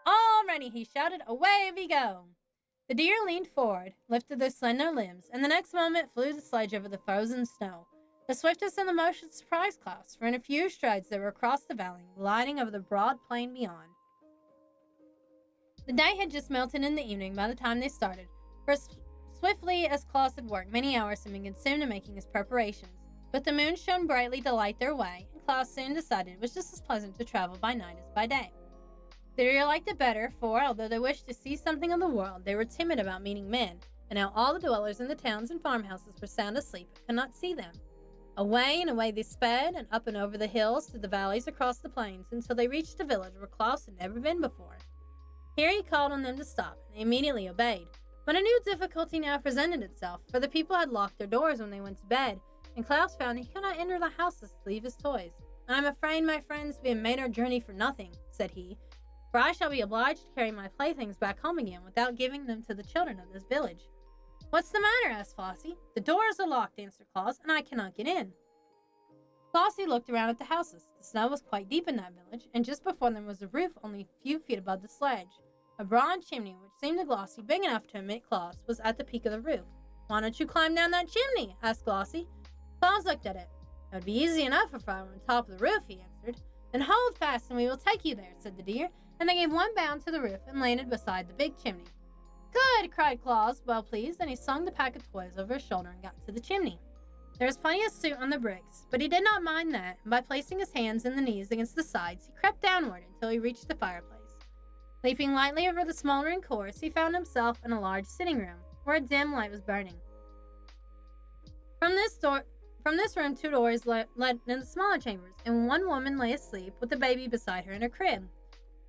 "All ready," he shouted. "Away we go!" The deer leaned forward, lifted their slender limbs, and the next moment flew the sledge over the frozen snow. The swiftest in the motion surprised Klaus, for in a few strides they were across the valley, gliding over the broad plain beyond. The day had just melted in the evening by the time they started, for as swiftly as Klaus had worked, many hours had been consumed in making his preparations. But the moon shone brightly to light their way, and Klaus soon decided it was just as pleasant to travel by night as by day. The deer liked it better, for, although they wished to see something of the world, they were timid about meeting men, and now all the dwellers in the towns and farmhouses were sound asleep and could not see them. Away and away they sped, and up and over the hills, through the valleys, across the plains, until they reached a village where Klaus had never been before. Here he called on them to stop, and they immediately obeyed. But a new difficulty now presented itself, for the people had locked their doors when they went to bed, and Klaus found he could not enter the houses to leave his toys. "I am afraid, my friends, we have made our journey for nothing," said he, "for I shall be obliged to carry my playthings back home again without giving them to the children of this village." "What's the matter?" asked Flossie. "The doors are locked," answered Klaus, "and I cannot get in." Flossie looked around at the houses. The snow was quite deep in that village, and just before them was a roof only a few feet above the sledge. A broad chimney, which seemed to Glossie big enough to admit Klaus, was at the peak of the roof. "Why don't you climb down that chimney?" asked Glossie. Klaus looked at it. "It would be easy enough if I were on top of the roof," he answered. "Then hold fast and we will take you there," said the deer, and they gave one bound to the roof and landed beside the big chimney. "Good!" cried Klaus, well pleased, and he slung the pack of toys over his shoulder and got to the chimney. There was plenty of soot on the bricks, but he did not mind that, and by placing his hands and the knees against the sides, he crept downward until he reached the fireplace. Leaping lightly over the smoldering coals, he found himself in a large sitting room, where a dim light was burning. From this room, two doors led into smaller chambers, and one woman lay asleep with the baby beside her in her crib.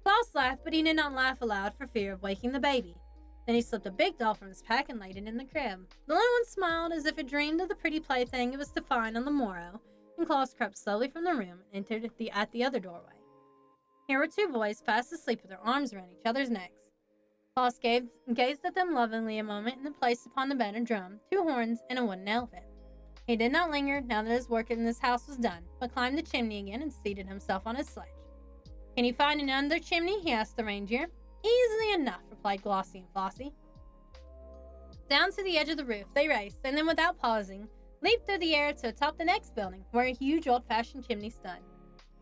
Klaus laughed, but he did not laugh aloud for fear of waking the baby. Then he slipped a big doll from his pack and laid it in the crib. The little one smiled as if it dreamed of the pretty plaything it was to find on the morrow, and Klaus crept slowly from the room and entered at the other doorway. Here were two boys fast asleep with their arms around each other's necks. Klaus gazed at them lovingly a moment and then placed upon the bed a drum, two horns, and a wooden elephant. He did not linger now that his work in this house was done, but climbed the chimney again and seated himself on his sledge. "Can you find another chimney?" he asked the reindeer. "Easily enough," replied Glossie and Flossie. Down to the edge of the roof they raced, and then without pausing, leaped through the air to atop the next building, where a huge old-fashioned chimney stood.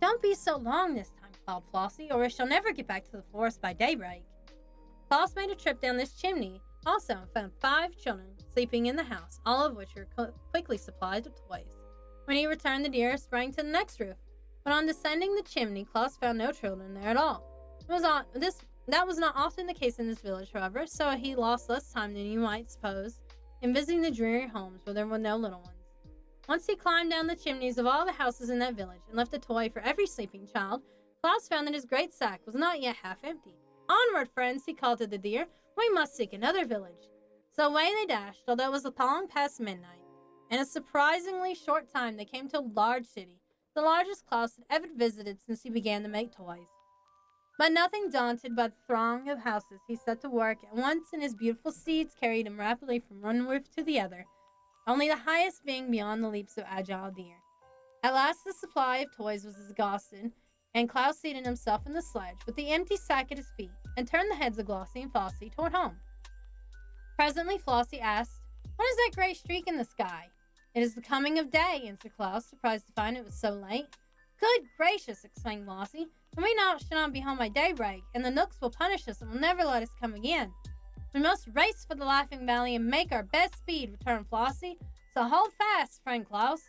"Don't be so long this time," called Flossie, "or we shall never get back to the forest by daybreak." Klaus made a trip down this chimney also and found 5 children sleeping in the house, all of which were quickly supplied with toys. When he returned, the deer sprang to the next roof, but on descending the chimney, Klaus found no children there at all. That was not often the case in this village, however, so he lost less time than you might suppose in visiting the dreary homes where there were no little ones. Once he climbed down the chimneys of all the houses in that village and left a toy for every sleeping child, Klaus found that his great sack was not yet half empty. "Onward, friends," he called to the deer. "We must seek another village." So away they dashed, although it was long past midnight. In a surprisingly short time they came to a large city, the largest Klaus had ever visited since he began to make toys. But nothing daunted by the throng of houses, he set to work at once, and his beautiful steeds carried him rapidly from one roof to the other, only the highest being beyond the leaps of agile deer. At last the supply of toys was exhausted, and Klaus seated himself in the sledge with the empty sack at his feet and turned the heads of Glossie and Flossie toward home. Presently Flossie asked, "What is that gray streak in the sky?" "It is the coming of day," answered Klaus, surprised to find it was so late. "Good gracious!" exclaimed Flossie. "And we should not be home by daybreak, and the Knooks will punish us and will never let us come again." "We must race for the Laughing Valley and make our best speed," returned Flossie. "So hold fast, friend Klaus."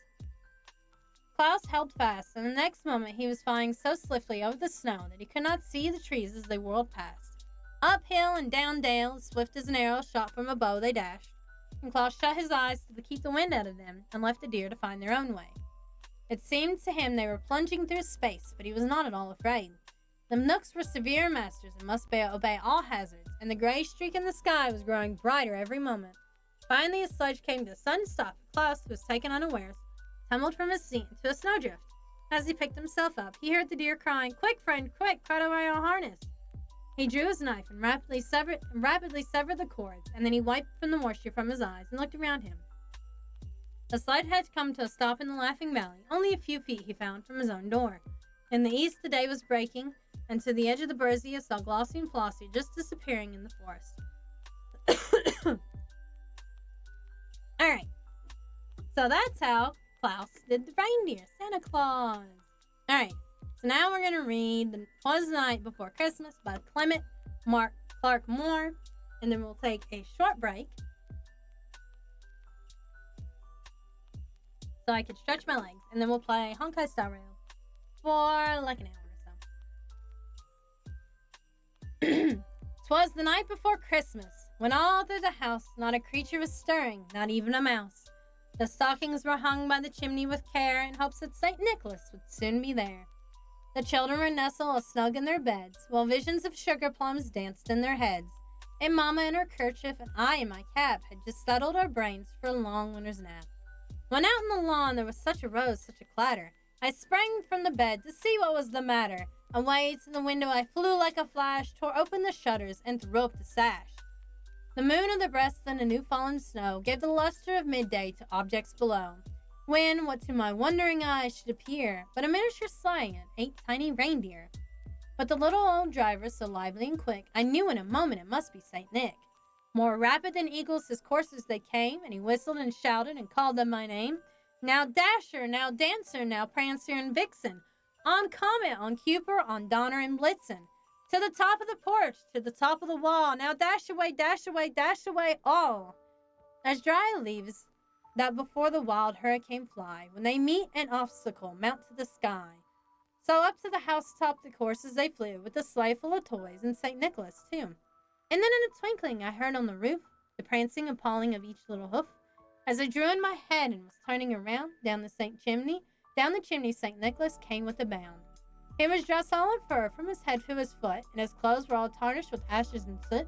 Klaus held fast, and the next moment he was flying so swiftly over the snow that he could not see the trees as they whirled past. Up hill and down dale, as swift as an arrow shot from a bow, they dashed, and Klaus shut his eyes to keep the wind out of them and left the deer to find their own way. It seemed to him they were plunging through space, but he was not at all afraid. The Knooks were severe masters and must obey all hazards, and the gray streak in the sky was growing brighter every moment. Finally, a sledge came to a sudden stop. Klaus, who was taken unawares, tumbled from his seat into a snowdrift. As he picked himself up, he heard the deer crying, "Quick, friend, quick, cut away our harness." He drew his knife and rapidly severed the cords, and then he wiped from the moisture from his eyes and looked around him. The sled had come to a stop in the Laughing Valley, only a few feet, he found, from his own door. In the east, the day was breaking, and to the edge of the Burzia he saw Glossie and Flossie just disappearing in the forest. Alright, so that's how Klaus did the reindeer, Santa Claus. Alright, so now we're going to read "'Twas the Night Before Christmas" by Clement Mark Clark Moore, and then we'll take a short break so I can stretch my legs, and then we'll play Honkai Star Rail for like an hour or so. "'Twas the night before Christmas, when all through the house not a creature was stirring, not even a mouse. The stockings were hung by the chimney with care, in hopes that St. Nicholas would soon be there. The children were nestled snug in their beds, while visions of sugar plums danced in their heads. And Mama in her kerchief and I in my cap had just settled our brains for a long winter's nap. When out on the lawn there was such a rose, such a clatter, I sprang from the bed to see what was the matter. Away to the window I flew like a flash, tore open the shutters and threw up the sash. The moon of the breast and the new-fallen snow gave the luster of midday to objects below, when what to my wondering eyes should appear but a miniature sleigh and 8 tiny reindeer. But the little old driver, so lively and quick, I knew in a moment it must be St. Nick. More rapid than eagles his coursers they came, and he whistled and shouted and called them my name. Now Dasher, now Dancer, now Prancer and Vixen, on Comet, on Cupid, on Donner and Blitzen, to the top of the porch, to the top of the wall, now dash away, all, as dry leaves that before the wild hurricane fly, when they meet an obstacle, mount to the sky. So up to the housetop the coursers they flew, with a sleigh full of toys, and St. Nicholas too. And then in a twinkling I heard on the roof the prancing and pawing of each little hoof. As I drew in my head and was turning around, down the chimney St. Nicholas came with a bound. He was dressed all in fur from his head to his foot, and his clothes were all tarnished with ashes and soot.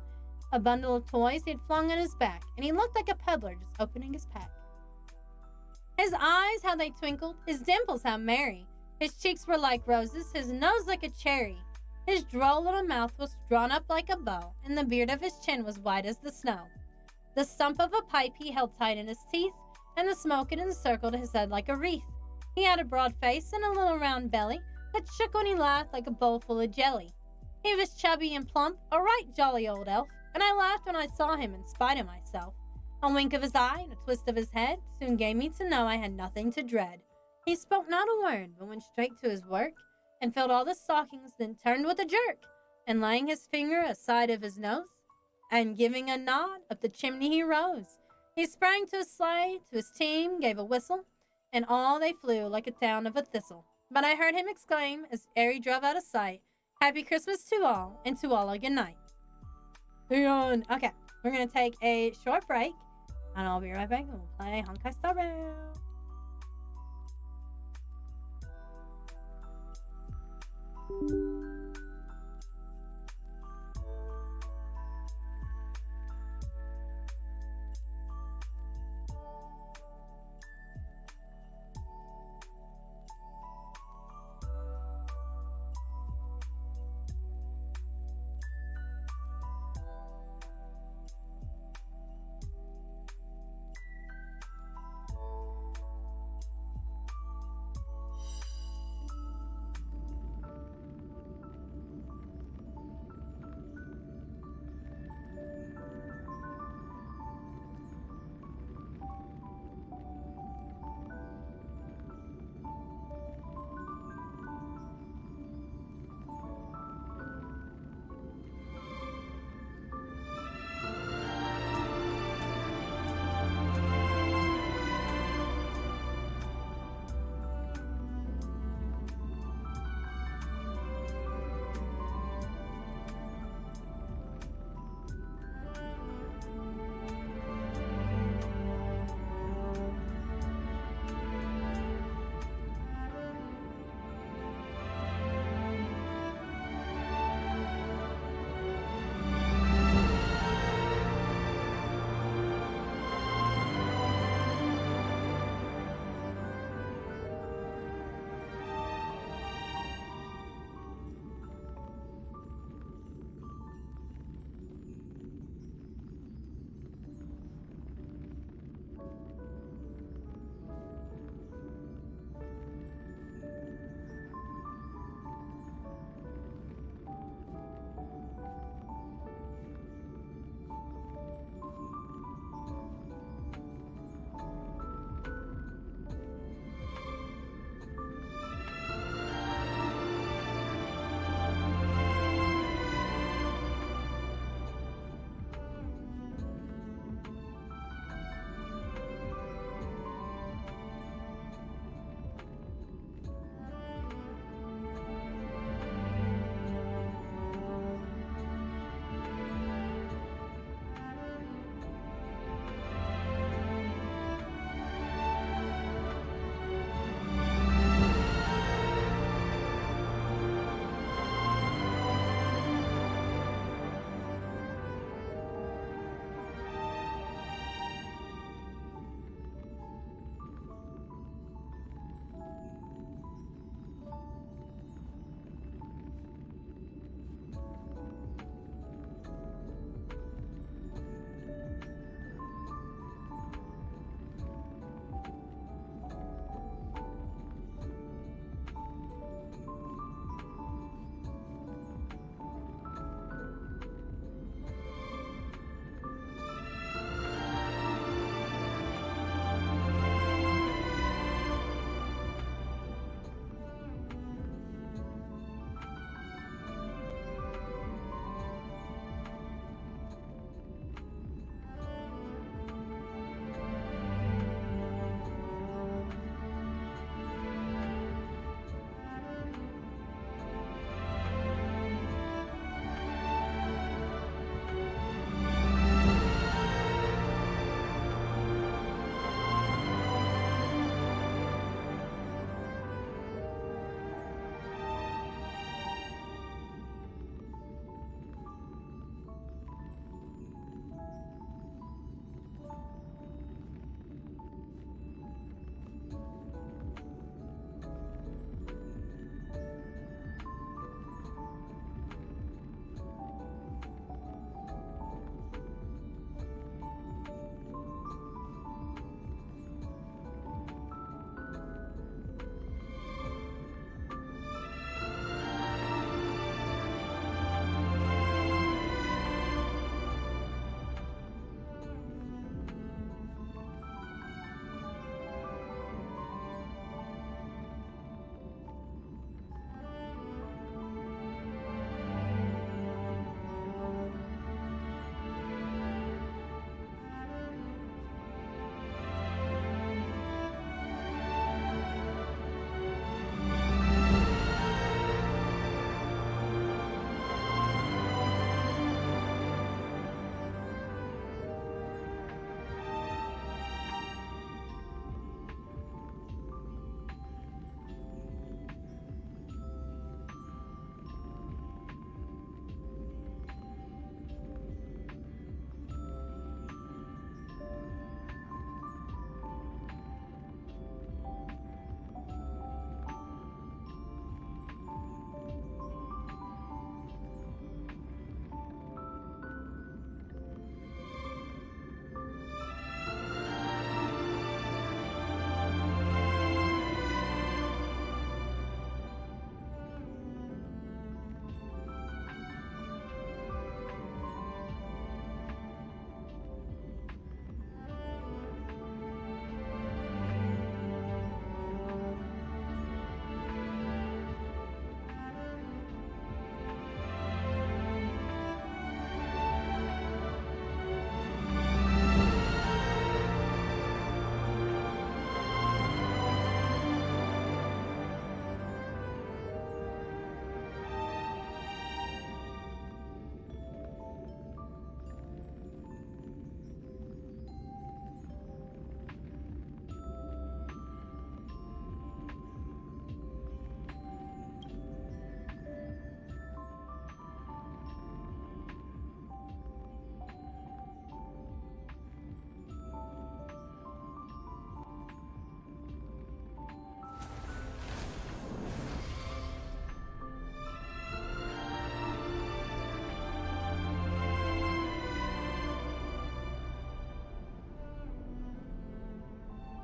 A bundle of toys he had flung on his back, and he looked like a peddler just opening his pack. His eyes, how they twinkled, his dimples, how merry. His cheeks were like roses, his nose like a cherry. His droll little mouth was drawn up like a bow, and the beard of his chin was white as the snow. The stump of a pipe he held tight in his teeth, and the smoke it encircled his head like a wreath. He had a broad face and a little round belly that shook when he laughed like a bowl full of jelly. He was chubby and plump, a right jolly old elf, and I laughed when I saw him in spite of myself. A wink of his eye and a twist of his head soon gave me to know I had nothing to dread. He spoke not a word, but went straight to his work, and filled all the stockings, then turned with a jerk, and laying his finger aside of his nose, and giving a nod, up the chimney he rose. He sprang to his sleigh, to his team, gave a whistle, and all they flew like a town of a thistle. But I heard him exclaim, as ere he drove out of sight, "Happy Christmas to all, and to all a good night." Okay, we're going to take a short break, and I'll be right back, and we'll play Honkai Star Rail.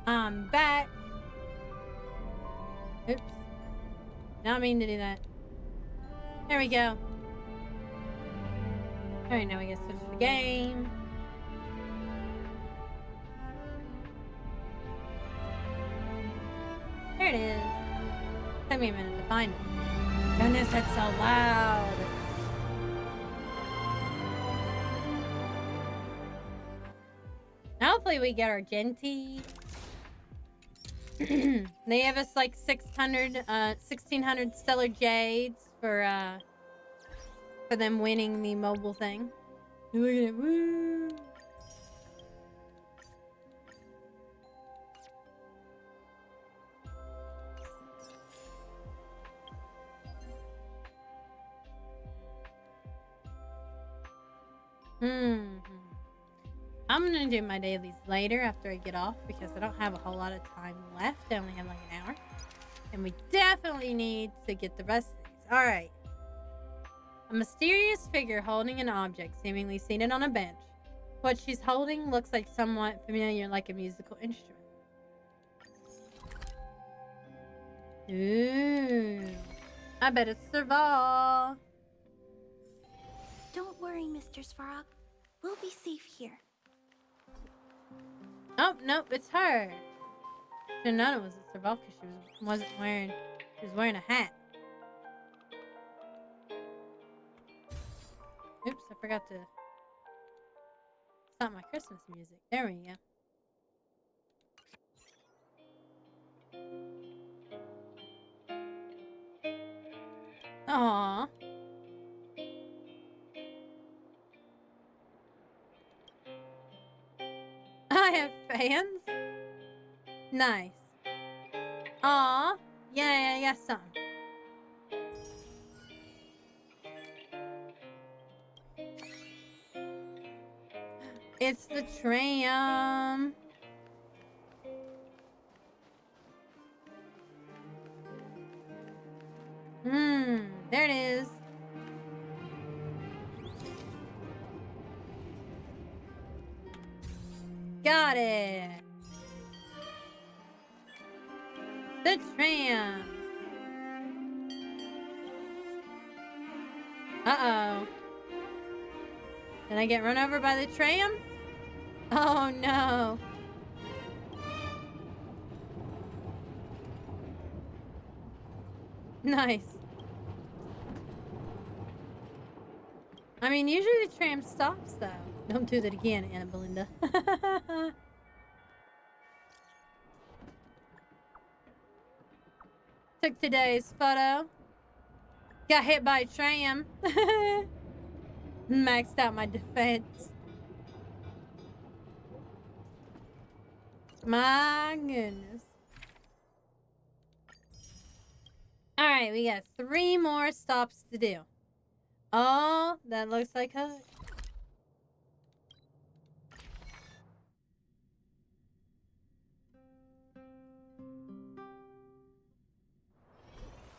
I'm back. Oops. Not mean to do that. There we go. Alright, now we gotta switch the game. There it is. Took me a minute to find it. Goodness, that's so loud. Hopefully we get our Genty. They have us like 1600 stellar jades for them winning the mobile thing. Look at it, woo! I'm gonna do my dailies later after I get off because I don't have a whole lot of time left. I only have like an hour. And we definitely need to get the rest of these. Alright. A mysterious figure holding an object, seemingly seated on a bench. What she's holding looks like somewhat familiar, like a musical instrument. Ooh. I bet it's Serval. Don't worry, Mr. Svarog. We'll be safe here. Oh, nope, it's her. Should've known it was a Serval because she was wearing a hat. Oops, I forgot to stop my Christmas music. There we go. Aww. I have fans? Nice. Aw. Yeah, I got something. It's the tram. There it is. Got it. The tram. Uh-oh. Did I get run over by the tram? Oh, no. Nice. I mean, usually the tram stops, though. Don't do that again, Anna Belinda. Took today's photo. Got hit by a tram. Maxed out my defense. My goodness. Alright, we got 3 more stops to do. Oh, that looks like her.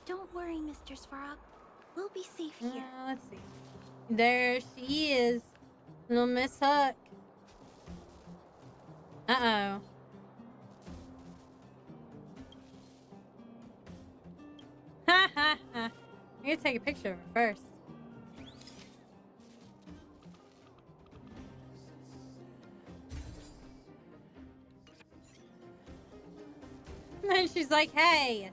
Don't worry, Mr. Svarog. We'll be safe here. Let's see. There she is. Little Miss Hook. Uh-oh. Ha ha ha. I gotta take a picture of her first. And then she's like, hey.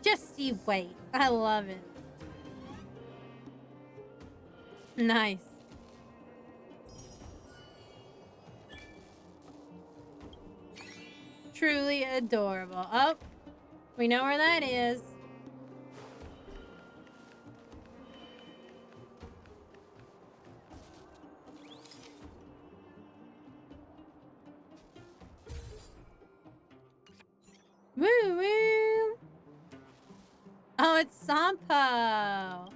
Just you wait. I love it. Nice. Truly adorable. Oh, we know where that is. Woo woo. Oh, it's Sampo.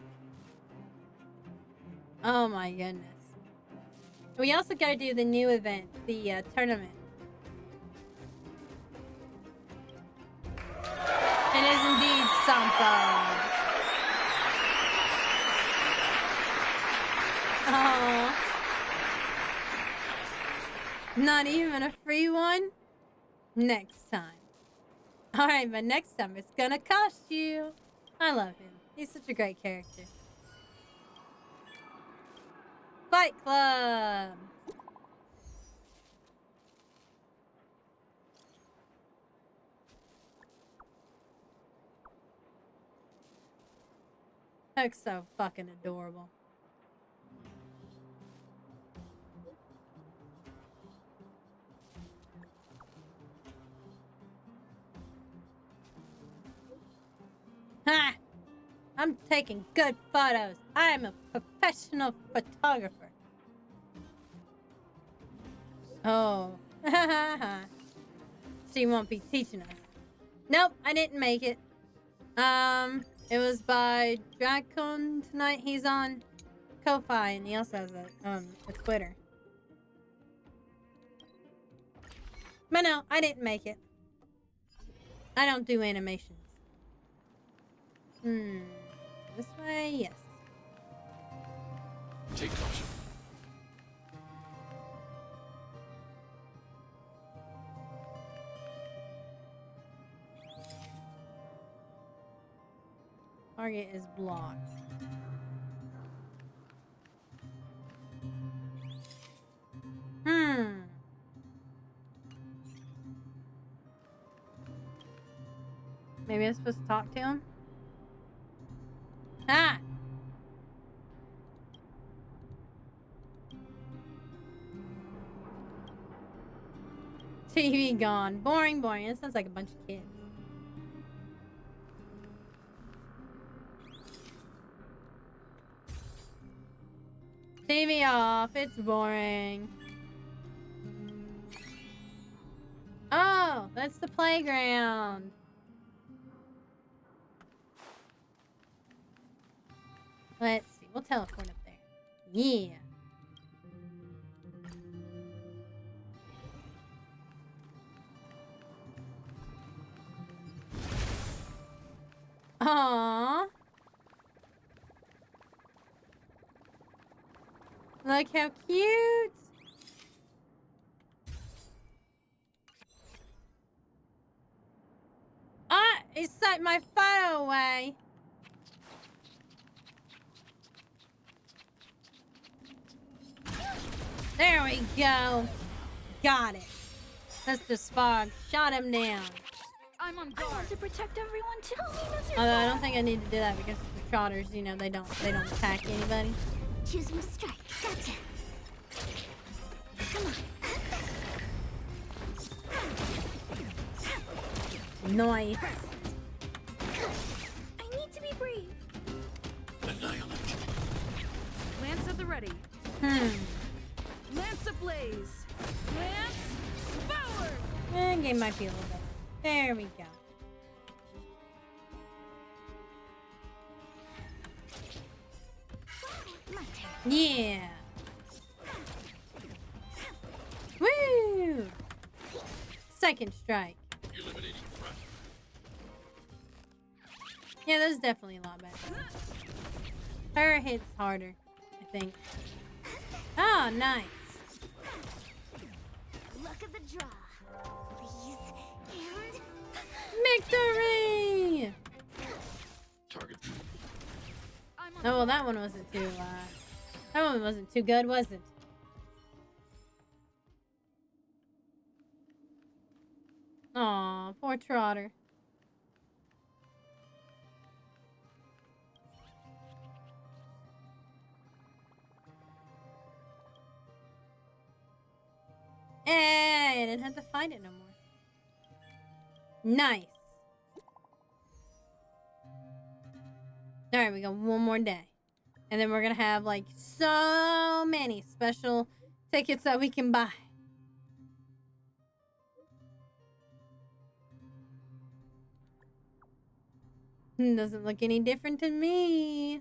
Oh my goodness. We also gotta do the new event, the tournament. It is indeed Sampo. Oh. Not even a free one? Next time. Alright, but next time it's gonna cost you. I love him. He's such a great character. Fight Club! Looks so fucking adorable. Ha! I'm taking good photos. I am a professional photographer. Oh. So you won't be teaching us. Nope, I didn't make it. It was by Dracon tonight. He's on Ko-Fi and he also has a Twitter. But no, I didn't make it. I don't do animations. This way, yes. Take caution. Target is blocked. Maybe I'm supposed to talk to him? Ah! TV gone. Boring, boring. It sounds like a bunch of kids. TV off. It's boring. Oh, that's the playground. Let's see. We'll teleport up there. Yeah. Aww. Look how cute. Ah, it sucked my photo away. There we go. Got it. Mr. Spog shot him down. I'm on guard. I want to protect everyone too. Although I don't think I need to do that because the trotters, you know, they don't attack anybody. Choose my strike. Gotcha. Come on. Nice. I need to be brave. Annihilate. Lance at the ready. Lance ablaze. Lance forward. Game might be a little better. There we go. Yeah. Woo! Second strike. Eliminating threat. Yeah, that's definitely a lot better. Her hits harder, I think. Oh, nice. Look at the draw. Please. And Victory! Target. Oh, well, that one wasn't too, that one wasn't too good, was it? Aw, poor Trotter. Hey, I didn't have to fight it no more. Nice. Alright, we got one more day. And then we're gonna have like so many special tickets that we can buy. Doesn't look any different to me.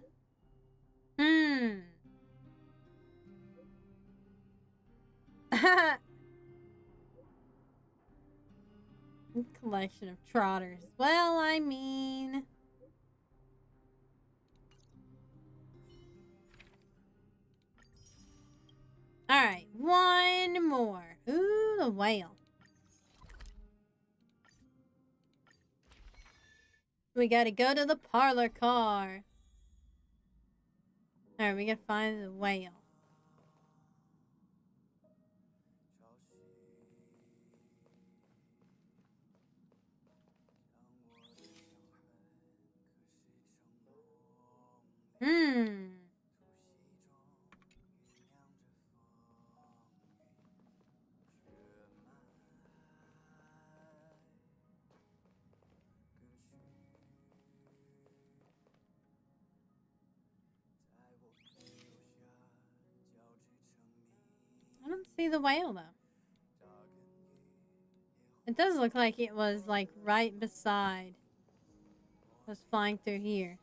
Collection of trotters. Well, I mean... Alright, one more. Ooh. the whale? We gotta go to the parlor car. Alright, we gotta find the whale. I don't see the whale though. It does look like it was like right beside was flying through here.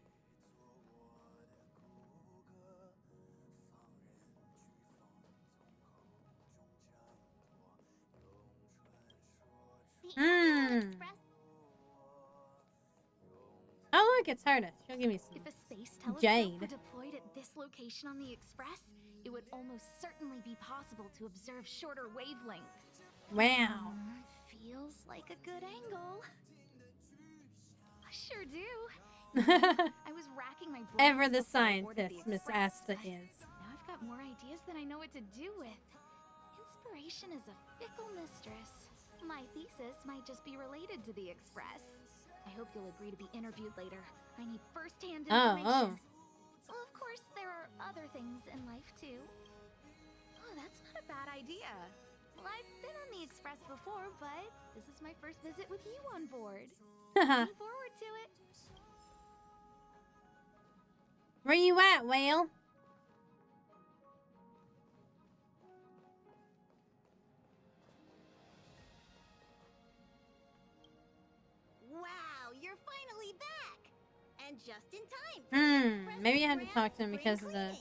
The Annual Express. Oh look, it's Herta. She'll give me some If a space telescope jade. were deployed at this location on the Express, it would almost certainly be possible to observe shorter wavelengths. Wow. Feels like a good angle. I sure do. I was racking my brains Ever the before I boarded scientist, the Miss Express, Asta but is. Now I've got more ideas than I know what to do with. Inspiration is a fickle mistress. My thesis might just be related to the Express. I hope you'll agree to be interviewed later. I need first-hand information. Well, of course, there are other things in life, too. Oh, that's not a bad idea. Well, I've been on the Express before, but this is my first visit with you on board. Looking forward to it. Where you at, whale? Wow, you're finally back! And just in time for the Express Maybe I had to Grand talk to him Spring because of the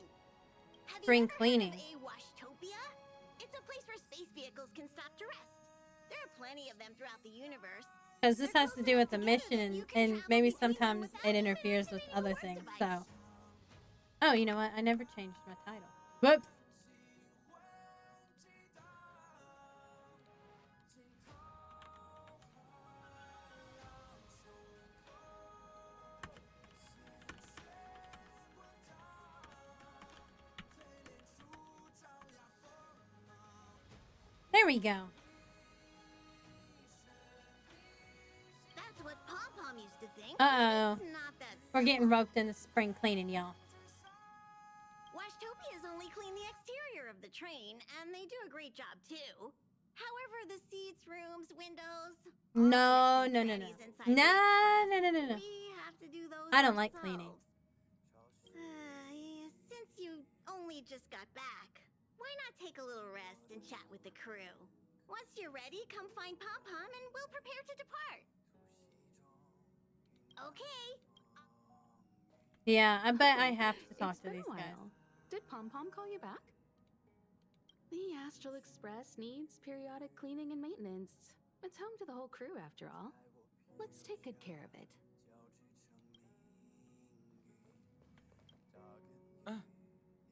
Cleaning. spring Have you cleaning. ever heard of a Washtopia? It's a place where space vehicles can stop to rest. There are plenty of them throughout the universe. Because this They're has to close do with enough the together mission, that you and, can and travel maybe between them sometimes without it interferes with abandoning other your things. device. So, oh, you know what? I never changed my title. Whoops. There we go. That's what Pom-Pom used to think. Uh-oh. It's not that We're getting simple. roped in the spring cleaning, y'all. Washtopias only clean the exterior of the train, and they do a great job too. However, the seats, rooms, windows, No, all no, nooks no, and no. crannies inside No, the Express, no, no, no, no. we have to do those I don't like cleaning. Since you only just got back, why not take a little rest and chat with the crew? Once you're ready, come find Pom-Pom and we'll prepare to depart. Okay. Yeah, I bet I have to talk It's to been these a while. guys. Did Pom Pom call you back? The Astral Express needs periodic cleaning and maintenance. It's home to the whole crew, after all. Let's take good care of it.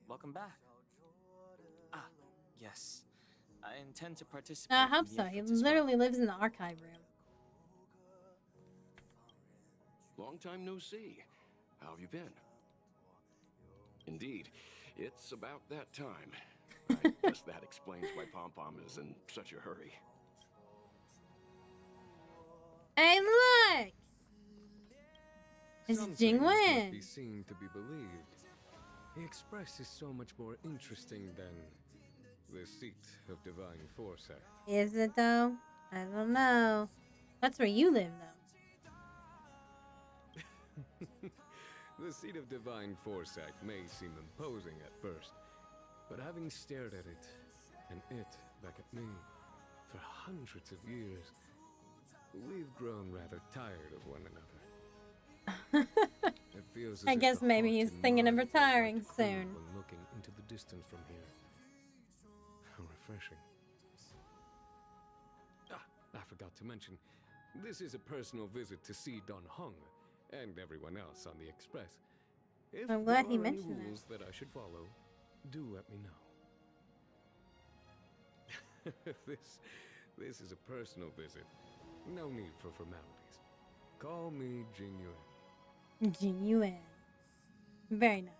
Welcome back. Ah, yes. I intend to participate. I hope in the so. He efforts as well. literally lives in the archive room. Long time no see. How have you been? Indeed, it's about that time. I guess that explains why Pom-Pom is in such a hurry. Hey, look! It's Some Jing things must Wen. be seen to be believed. The Express is so much more interesting than the seat of divine foresight. Is it though? I don't know. That's where you live, though. The seat of divine foresight may seem imposing at first, but having stared at it, and it back at me, for hundreds of years, we've grown rather tired of one another. It feels as I if guess the maybe heart he's and thinking of mind are retiring like cool soon. when looking into the distance from here. How refreshing. I forgot to mention, this is a personal visit to see Don Hung and everyone else on the Express. If I'm glad there he are any mentioned that. rules that I should follow, do let me know. This is a personal visit. No need for formalities. Call me Genuine. Genuine. Very nice.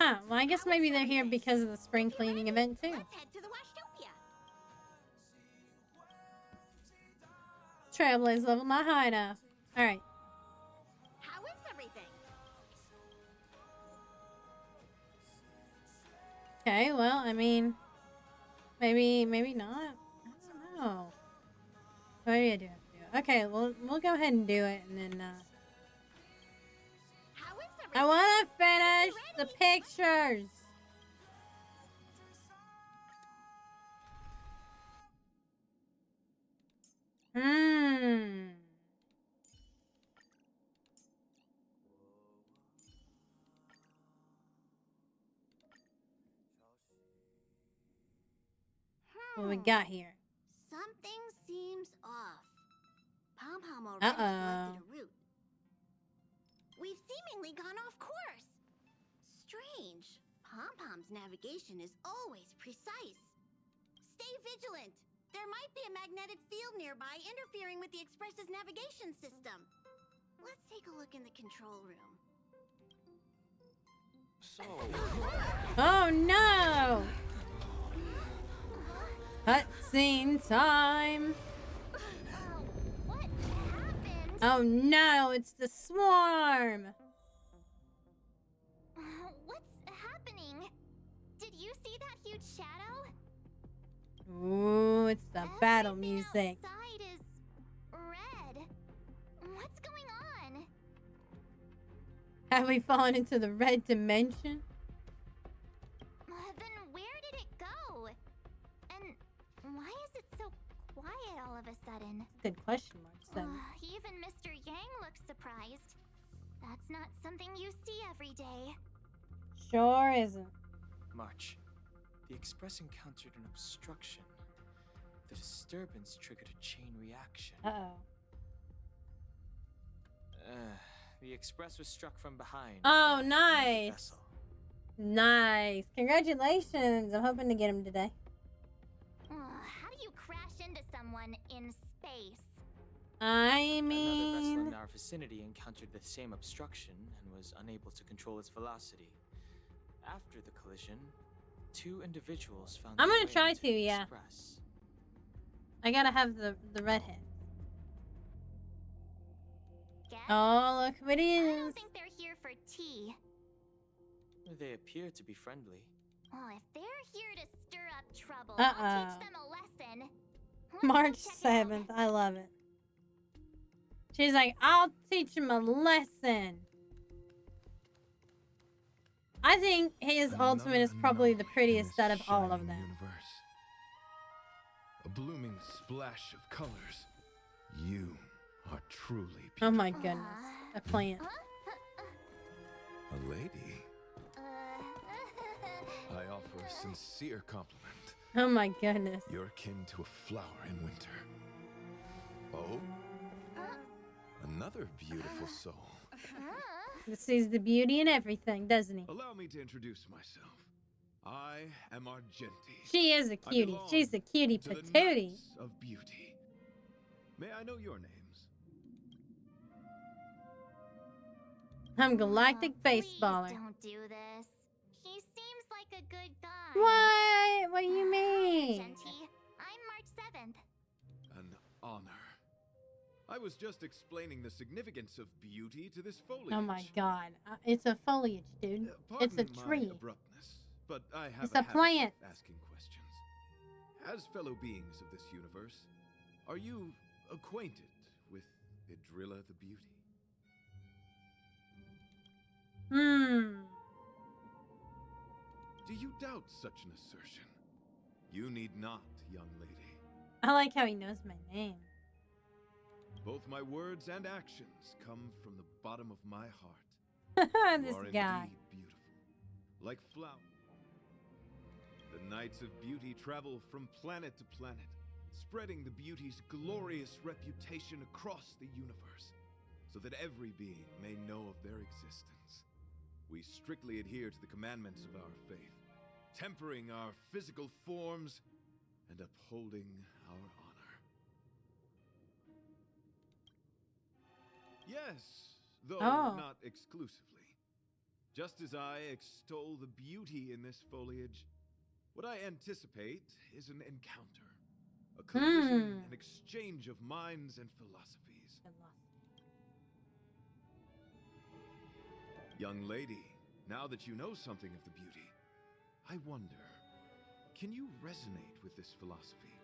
Huh, well, I guess maybe they're here because of the spring cleaning event, too. Let's head to the Washtopia. Trailblaze level not high enough. Alright. How is everything? Okay, well, I mean, maybe not. I don't know. Maybe I do have to do it. Okay, well, we'll go ahead and do it, and then, How is everything? I want to finish the pictures. What we got here? Something seems off. Pom-Pom already selected a route. We've seemingly gone off course. Strange. Pom-Pom's navigation is always precise. Stay vigilant. There might be a magnetic field nearby interfering with the Express's navigation system. Let's take a look in the control room. So, Oh no! Cutscene time. What happened? Oh no, it's the swarm. What's happening? Did you see that huge shadow? Ooh, it's the battle Everything music. outside is red. What's going on? Have we fallen into the red dimension? Then where did it go? And why is it so quiet all of a sudden? Good question mark. So. Even Mr. Yang looks surprised. That's not something you see every day. Sure isn't. March, the Express encountered an obstruction. The disturbance triggered a chain reaction. Uh-oh. The Express was struck from behind. Oh, by another nice. vessel. Nice. Congratulations. I'm hoping to get him today. How do you crash into someone in space? I Another vessel mean... in our vicinity encountered the same obstruction and was unable to control its velocity. After the collision, 2 individuals found I'm their gonna way try into to, the yeah. Express. I gotta have the redhead. Guess? Oh, look who it I is. don't think they're here for tea. They appear to be friendly. Well, if they're here to stir up trouble, I'll Uh-oh. teach them a lesson. Let's go March check it out. 7th. I love it. She's like, I'll teach him a lesson. I think his ultimate is probably the prettiest out of all of them. Universe. A blooming splash of colors. You are truly beautiful. Oh my goodness. A plant. A lady. I offer a sincere compliment. Oh my goodness. You're akin to a flower in winter. Oh? Another beautiful soul. He sees the beauty in everything, doesn't he? Allow me to introduce myself. I am Argenti. She is a I cutie. belong She's a cutie to the patootie. Knights of Beauty. May I know your names? I'm Galactic Please Baseballer. don't do this. He seems like a good guy. What? What do you mean? Genty, I'm March 7th. An honor. I was just explaining the significance of beauty to this foliage. Oh my god. It's a foliage, dude. It's a Pardon my tree. abruptness, but I have It's a a habit plant. of asking questions. As fellow beings of this universe, are you acquainted with Idrilla the Beauty? Do you doubt such an assertion? You need not, young lady. I like how he knows my name. Both my words and actions come from the bottom of my heart. This You are guy. indeed beautiful, like flowers. The Knights of Beauty travel from planet to planet, spreading the beauty's glorious reputation across the universe, so that every being may know of their existence. we strictly adhere to the commandments of our faith, tempering our physical forms and upholding our honor. Yes, though not exclusively. Just as I extol the beauty in this foliage, what I anticipate is an encounter, a collision, an exchange of minds and philosophies. Young lady, now that you know something of the beauty, I wonder, can you resonate with this philosophy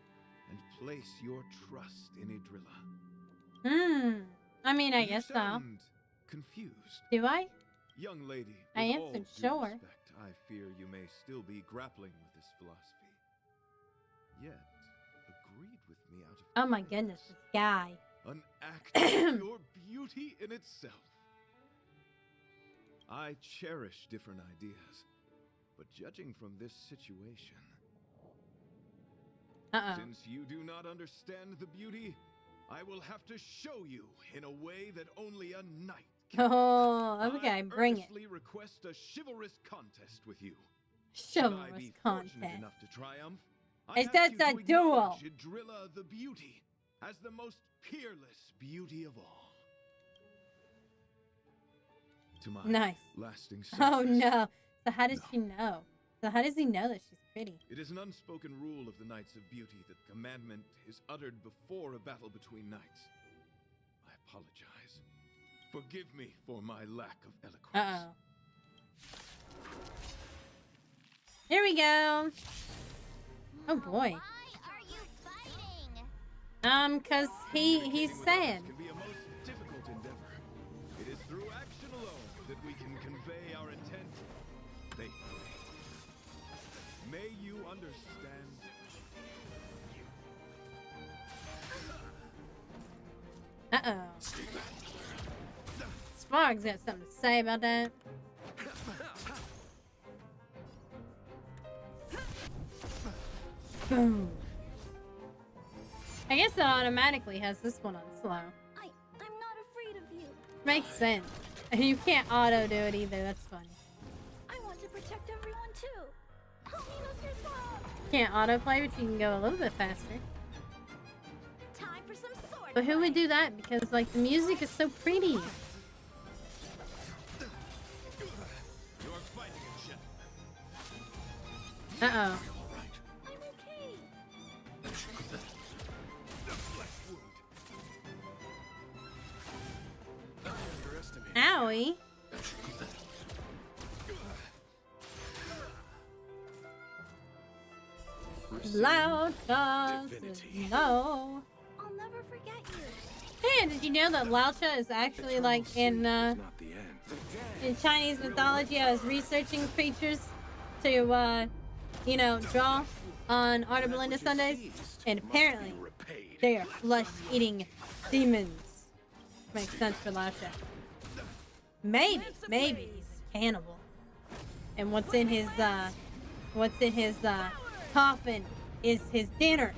and place your trust in Idrilla? I mean, I guess so. Confused. Do I? Young lady, I with answered all due sure. respect, I fear you may still be grappling with this philosophy. Yet, agreed with me out of Oh my goodness, this guy. an act of pure beauty in itself. I cherish different ideas, but judging from this situation, since you do not understand the beauty, I will have to show you in a way that only a knight can. Oh, okay, bring it. I earnestly request a chivalrous contest with you. Chivalrous Should I be contest. fortunate enough to triumph, It's I ask just you a to duel. acknowledge Idrilla the beauty as the most peerless beauty of all. To my Nice. lasting service. Oh no. So how does she know? So how does he know that she's pretty? It is an unspoken rule of the Knights of Beauty that the commandment is uttered before a battle between knights. I apologize. Forgive me for my lack of eloquence. Here we go. Oh boy. Why are you fighting? Cause he's sad. Can be a most difficult endeavor. It is through action alone that we can convey our intent faithfully. May you understand. Spark's got something to say about that. Boom. I guess it automatically has this one on slow. I'm not afraid of you. Makes sense. And you can't auto do it either. That's funny. I want to protect everyone too. Help me, Mr. Swamp. Can't autoplay, but you can go a little bit faster. Time for some sword. But who would do that? Because like the music is so pretty. You're fighting a jet. Uh-oh. I'm okay. The flesh wound. Owie. Loud says no. I'll never forget you. Hey, did you know that Laocha is actually like in Chinese mythology? I was researching creatures to you know, draw on Art of Belinda Sundays, and apparently they are flesh-eating demons. Makes sense for Laocha. Maybe he's a cannibal. And what's in his coffin is his dinner.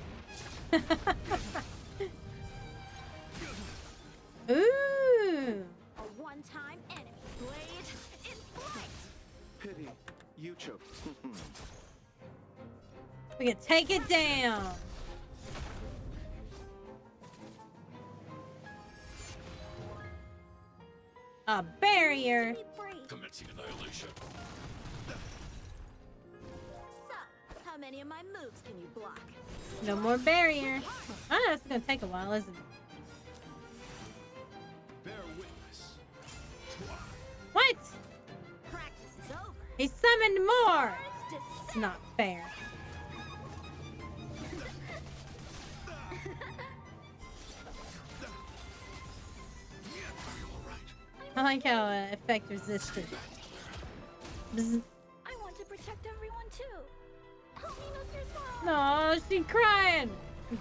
Ooh. A one-time enemy. Blade in flight. Pity you choked. We can take it down. A barrier. Be brave. Commencing annihilation. So, how many of my moves can you block? No more barrier. Oh, it's gonna take a while, isn't it? Bear witness. What? Practice is over. He summoned more. Swords It's descend. not fair. I like how effect resisted. Bzz. I want to protect everyone too. Help me, Mr. Swamp. No, she's crying.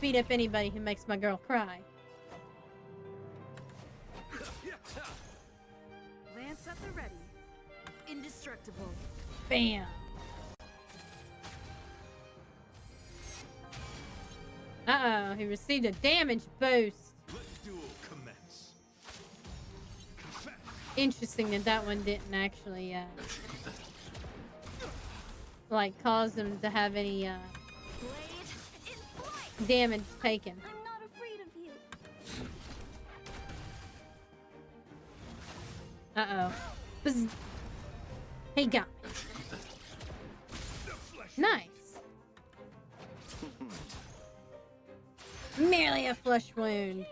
Beat up anybody who makes my girl cry. Lance at the ready. Indestructible. Bam. Uh-oh, he received a damage boost. Let duel commence. Confess. Interesting that that one didn't actually, like, cause them to have any, damage taken. I'm not afraid of you. Uh-oh. Bzz. He got me. Nice. Merely a flesh wound.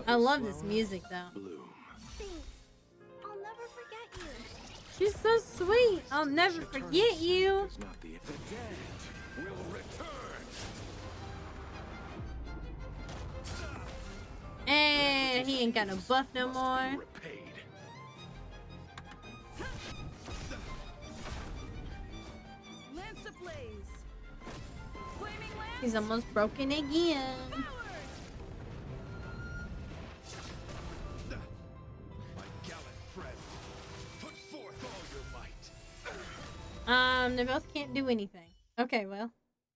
I love this music, though. Bloom. Thanks. I'll never forget you. She's so sweet. I'll never forget you. Does not the dead will return. And he ain't got no buff no more. Repaid. Lance ablaze. Flaming lance. He's almost broken again. My gallant friend, put forth all your might. They both can't do anything. Okay, well,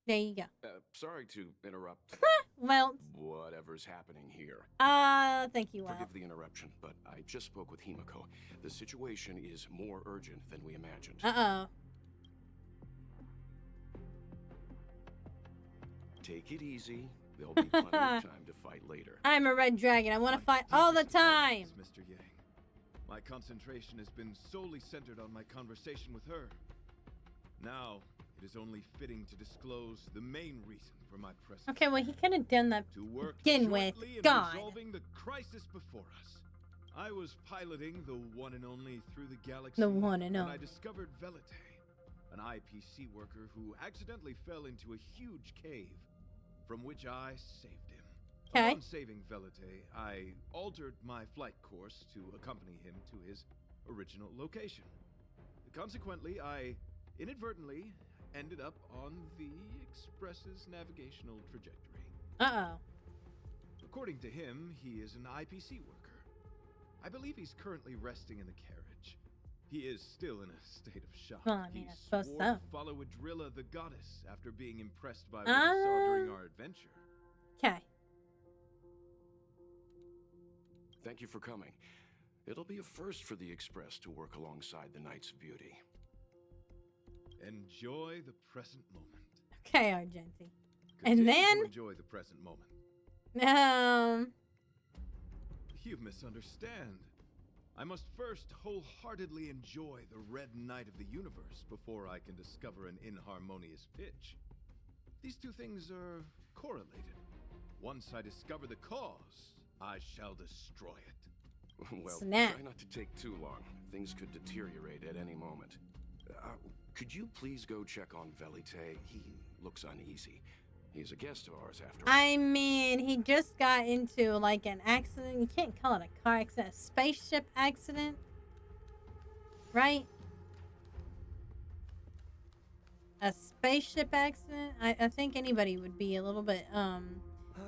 there you go. Sorry to interrupt. Well, Whatever's happening here. thank you, Well. Forgive the interruption, but I just spoke with Himiko. The situation is more urgent than we imagined. Uh-oh. Take it easy. There'll be plenty of time to fight later. I'm a red dragon. I want to My fight all the deepest time. apologies, Mr. Yang. My concentration has been solely centered on my conversation with her. Now, it is only fitting to disclose the main reason for my presence. Okay, well, he could have done that To work begin with. jointly in God. resolving the crisis before us. I was piloting the one and only through the galaxy. The one and when only. I discovered Velite, an IPC worker who accidentally fell into a huge cave, from which I saved him. Okay. Upon saving Velite, I altered my flight course to accompany him to his original location. Consequently, I inadvertently ended up on the Express's navigational trajectory. Uh-oh. According to him, he is an IPC worker. I believe he's currently resting in the carriage. He is still in a state of shock. Well, I mean, he I suppose swore so. to follow Adrilla the goddess after being impressed by what he saw during our adventure. Okay. Thank you for coming. It'll be a first for the Express to work alongside the Knights of Beauty. Enjoy the present moment. Okay, Argenti. Continue And then- to enjoy the present moment. You misunderstand. I must first wholeheartedly enjoy the red night of the universe before I can discover an inharmonious pitch. These two things are correlated. Once I discover the cause, I shall destroy it. Well, Snap. try not to take too long. Things could deteriorate at any moment. Could you please go check on Velite? He looks uneasy. He's a guest of ours after all. I mean, he just got into, like, an accident. You can't call it a car accident. A spaceship accident. Right? A spaceship accident? I think anybody would be a little bit,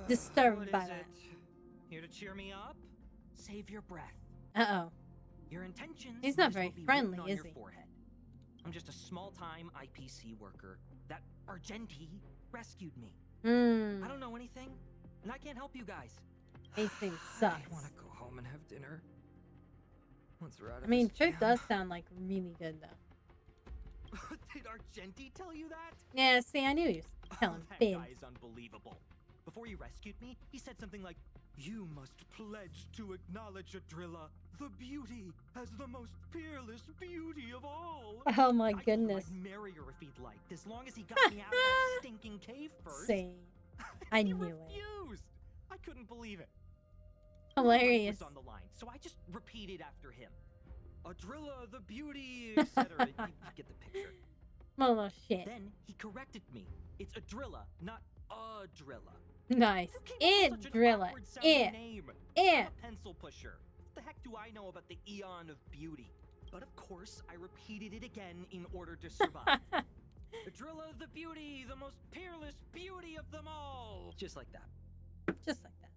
disturbed What by is that. it? Here to cheer me up? Save your breath. Uh-oh. Your intentions He's might not as well very be friendly, written on is your he? forehead. I'm just a small-time IPC worker. That Argenti rescued me. I don't know anything, and I can't help you guys. These things I sucks. want to go home and have dinner. Once we're out of I mean, this Truth jam. does sound like really good, though. Did Argenti tell you that? Yeah, see, I knew he was telling That big. guy is unbelievable. Before he rescued me, he said something like, "You must pledge to acknowledge Adrilla, the beauty, as the most peerless beauty of all." Oh my I told him goodness. I'd marry her if he'd liked, as long as he got me out of that stinking cave first. See, I He knew it. refused. I couldn't believe it. Hilarious. Was on the line, so I just repeated after him. Adrilla, the beauty, etc. You get the picture. Well, shit. Then he corrected me. It's Adrilla, not Adrilla. Nice. Who came up It with such an Drilla. awkward-sounding It. name? It. I'm a pencil pusher. What the heck do I know about the Eon of Beauty? But of course, I repeated it again in order to survive. Adrilla the beauty, the most peerless beauty of them all. Just like that. Just like that.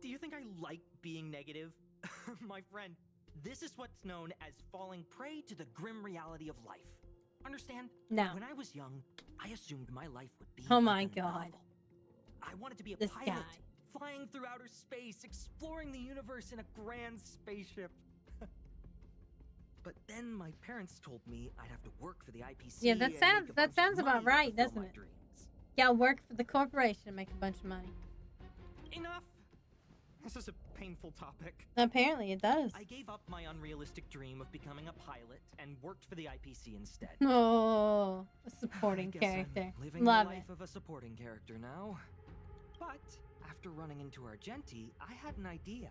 Do you think I like being negative? My friend, this is what's known as falling prey to the grim reality of life. Understand? No. When I was young, I assumed my life would be Oh like my a God. novel. I wanted to be a This pilot, guy. flying through outer space, exploring the universe in a grand spaceship. But then my parents told me I'd have to work for the IPC. Yeah, that and sounds- make a that bunch of sounds about money to right, fulfill doesn't my it? dreams. Gotta work for the corporation to make a bunch of money. Enough. This is a painful topic. Apparently, it does. I gave up my unrealistic dream of becoming a pilot and worked for the IPC instead. Oh, a supporting I guess character. I'm living Love the it. life of a supporting character now. But after running into Argenti, I had an idea.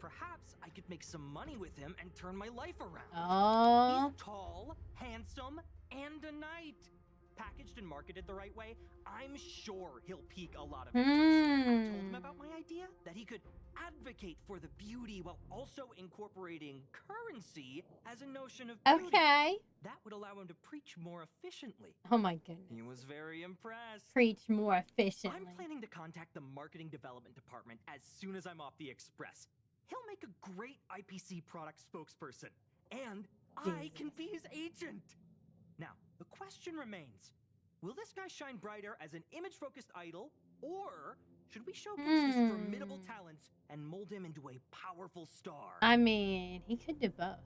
Perhaps I could make some money with him and turn my life around. Oh. He's tall, handsome, and a knight. Packaged and marketed the right way, I'm sure he'll pique a lot of interest. I told him about my idea, that he could advocate for the beauty while also incorporating currency as a notion of beauty. Okay. That would allow him to preach more efficiently. Oh my goodness. He was very impressed. Preach more efficiently. I'm planning to contact the marketing development department as soon as I'm off the express. He'll make a great IPC product spokesperson, and I can be his agent. Now, the question remains, will this guy shine brighter as an image-focused idol, or should we showcase his formidable talents and mold him into a powerful star? I mean, he could do both.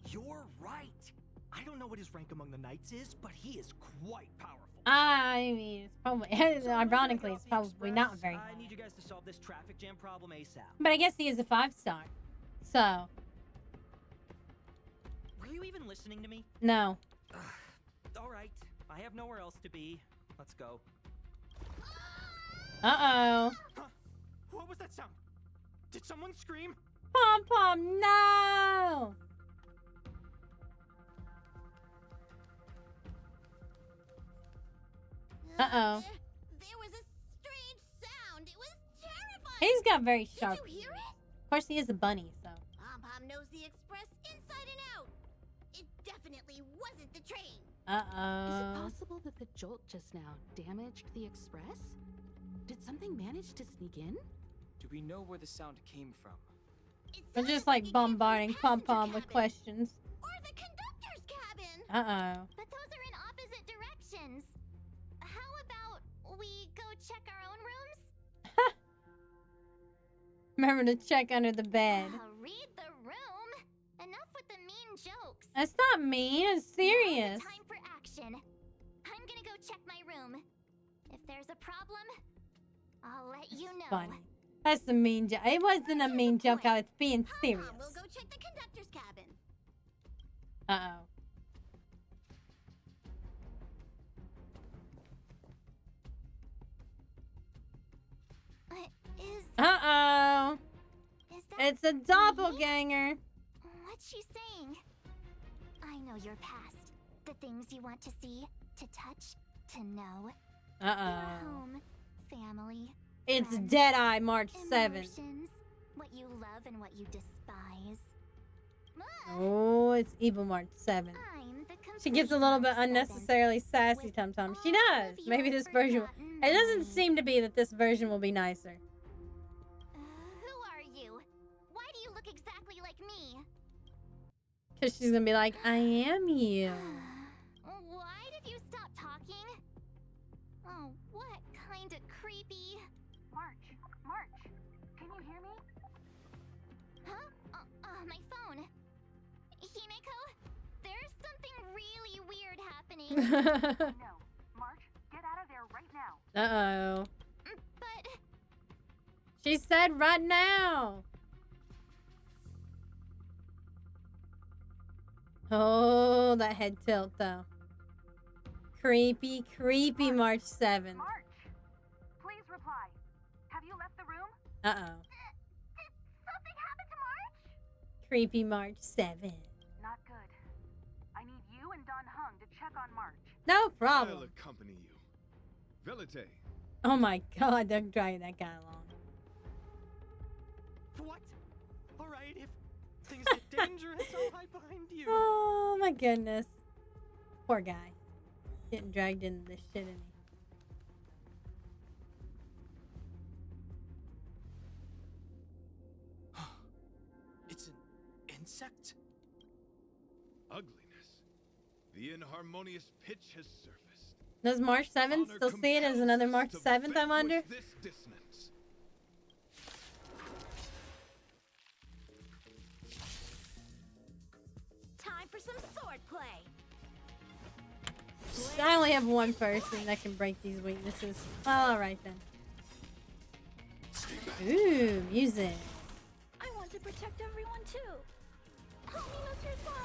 You're right. I don't know what his rank among the knights is, but he is quite powerful. I mean, it's probably, So ironically, when it's I get off the probably not express, very I high. need you guys to solve this traffic jam problem ASAP. But I guess he is a 5-star. So, Were you even listening to me? no. All right. I have nowhere else to be. Let's go. Uh-oh. Huh? What was that sound? Did someone scream? Pom-pom, no! Uh-oh. There was a strange sound. It was terrifying. He's got very sharp. Did you hear it? Of course, he is a bunny, so. Pom-Pom knows the express inside and out. It definitely wasn't the train. Is it Uh-oh. possible that the jolt just now damaged the express? Did something manage to sneak in? Do we know where the sound came from? It We're sounded just like like it came from the bombarding passenger Pom-Pom with cabin. questions. Or the conductor's cabin. Uh-oh. But those are in opposite directions. How about we go check our own rooms? Remember to check under the bed. Read the room. Enough with the mean jokes. That's not mean. It's serious. Now's the time for action. I'm gonna go check my room. If there's a problem, I'll let you know. Funny. That's the mean joke. It wasn't a mean joke. I was being serious. Pom-Pom will go check the conductor's cabin. Uh-oh. Uh-oh. Is that It's a doppelganger. What's she saying? I know your past. The things you want to see, to touch, to know. Your Uh-oh. home, family, It's friends, Deadeye March 7th. emotions, what you love and what you despise. Oh, it's Evil March 7th. I'm the She gets a complete little bit March 7th. unnecessarily sassy sometimes. She does. Maybe this version. It doesn't seem to be that this version will be nicer. Who are you? Why do you look exactly like me? Because she's going to be like, I am you. Why did you stop talking? Oh, what kind of creepy... March, can you hear me? Huh? My phone. Himeko, there's something really weird happening. No. March, get out of there right now. Uh-oh. But... She said right now. Oh, that head tilt, though. Creepy, creepy March 7th. March, please reply. Have you left the room? Uh-oh. Did something happen to March? Creepy March 7th. Not good. I need you and Don Hung to check on March. No I'll problem. accompany you. Velite. Oh my god, they're dragging that guy along. What? All right, if things get dangerous, I'll hide behind you. Oh my goodness. Poor guy. Getting dragged into this shit, isn't he? It's an insect? Ugliness. and harmonious pitch has surfaced. Does March 7th still see it as another March 7th, I wonder? This dissonance. Time for some sword play. I only have one person that can break these weaknesses. Alright then. Ooh, music. I want to protect everyone too. Help me, Mr. Sloan.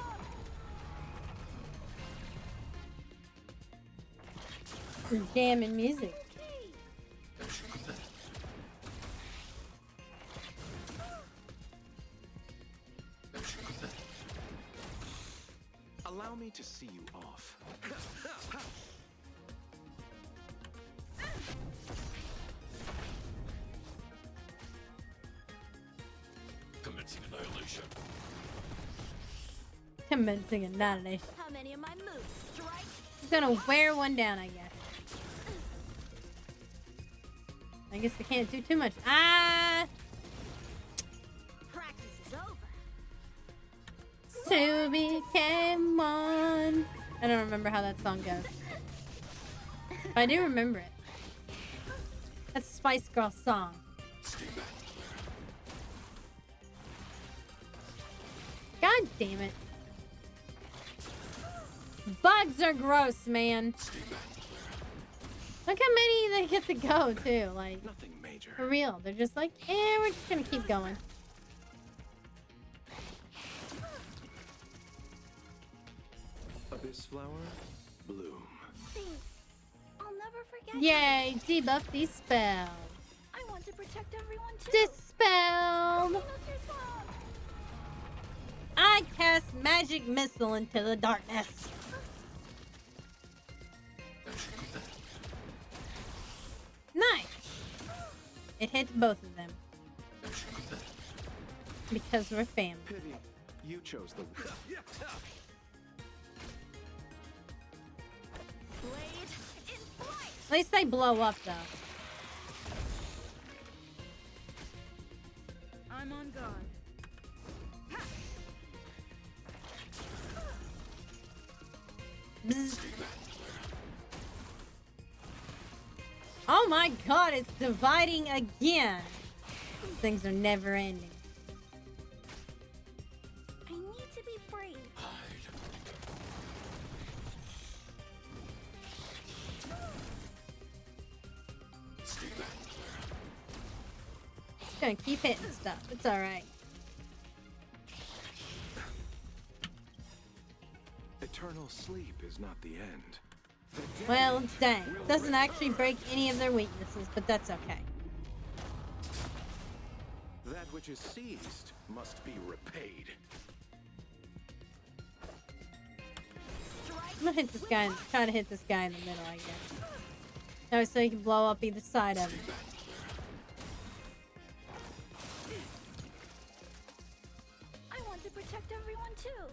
Jamming music. Allow me to see you off. Commencing annihilation. Commencing annihilation. How many of my moves strike? I'm gonna wear one down, I guess. I guess I can't do too much. Ah! Practice is over. To become one. I don't remember how that song goes. But I do remember it. That's a Spice Girls song. God damn it. Bugs are gross, man. Look how many they get to go, too. Like, Nothing major. for real. They're just like, we're just gonna keep going. Abyss flower, bloom. Thanks. I'll never forget. Yay, debuff these spells. I want to protect everyone too. Dispelled. Mr. Sloan. I cast magic missile into the darkness. Nice. It hit both of them. Because we're family. Pity, you chose the. Blade in flight. At least they blow up, though. I'm on guard. Bzz. Oh my god, it's dividing again. These things are never ending. I need to be brave. Just gonna keep hitting stuff. It's alright. Eternal sleep is not the end. Well, dang. Doesn't actually break any of their weaknesses, but that's okay. That which is seized must be repaid. I'm gonna hit this guy. Try to hit this guy in the middle, I guess. No, so he can blow up either side of him. I want to protect everyone too.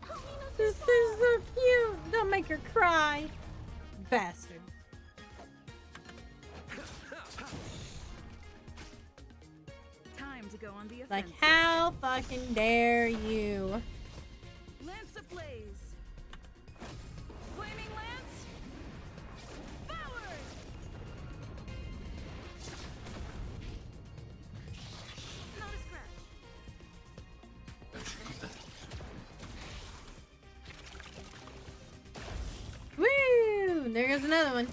Help me, Mr. This is so cute. Don't make her cry. Bastard. Time to go on the offensive. Like, how fucking dare you? Lance ablaze. Flaming lance. Forward. Not a scratch. Woo! There goes another one.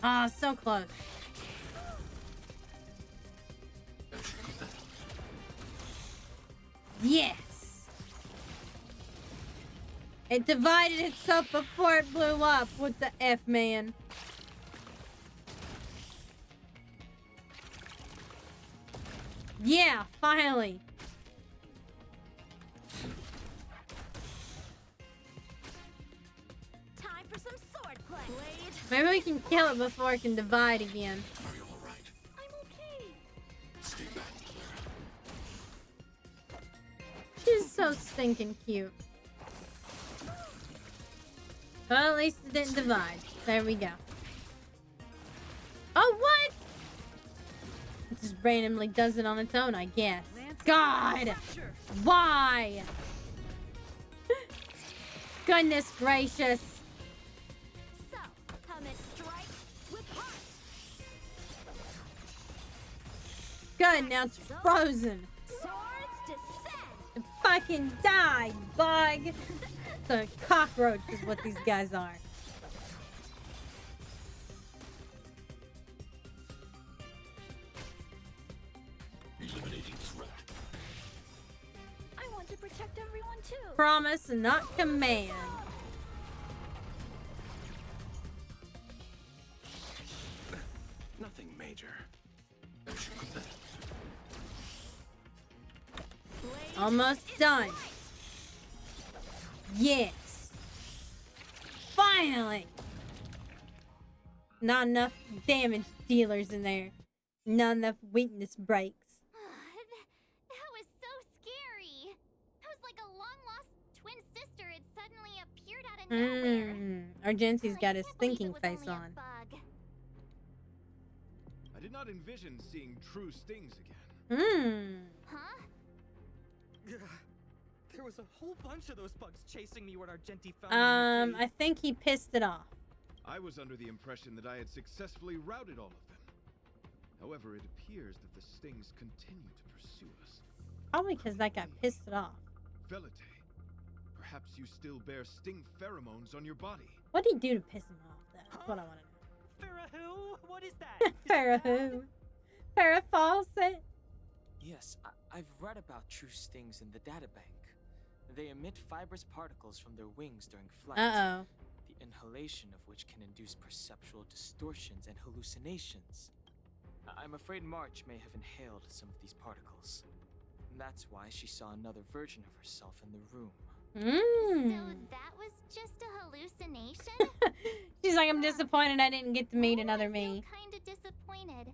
Ah, so close. Yes! It divided itself before it blew up. What the F, man? Yeah, finally. Time for some sword play. Blade. Maybe we can kill it before it can divide again. Are you all right? I'm okay. Stay back. She's so stinking cute. Well, at least it didn't divide. There we go. Oh, what? It just randomly does it on its own, I guess. God! Why? Goodness gracious. So, come and strike with heart. Good, now it's frozen. Swords descend. Fucking die, bug. The cockroach is what these guys are. Eliminating threat. I want to protect everyone too. Promise, not command. Nothing major. Almost done. Yes. Finally. Not enough damage dealers in there. Not enough weakness breaks. That was so scary. It was like a long-lost twin sister had suddenly appeared out of nowhere. Argency's got his I can't believe thinking it was face only a on. bug. I did not envision seeing true stings again. Huh? There was a whole bunch of those bugs chasing me when Argenti found me in the I think he pissed it off. I was under the impression that I had successfully routed all of them. However, it appears that the stings continue to pursue us. Probably because that guy pissed it off. Velite, perhaps you still bear sting pheromones on your body. What'd he do to piss him off, though? That's what I want to know. Farrah who? What is that? Farrah who? Farrah Fawcett? Yes, I've read about true stings in the databank. They emit fibrous particles from their wings during flight. Uh-oh. The inhalation of which can induce perceptual distortions and hallucinations. I'm afraid March may have inhaled some of these particles. And that's why she saw another version of herself in the room. So that was just a hallucination? She's like, I'm disappointed I didn't get to meet another me. Kinda disappointed.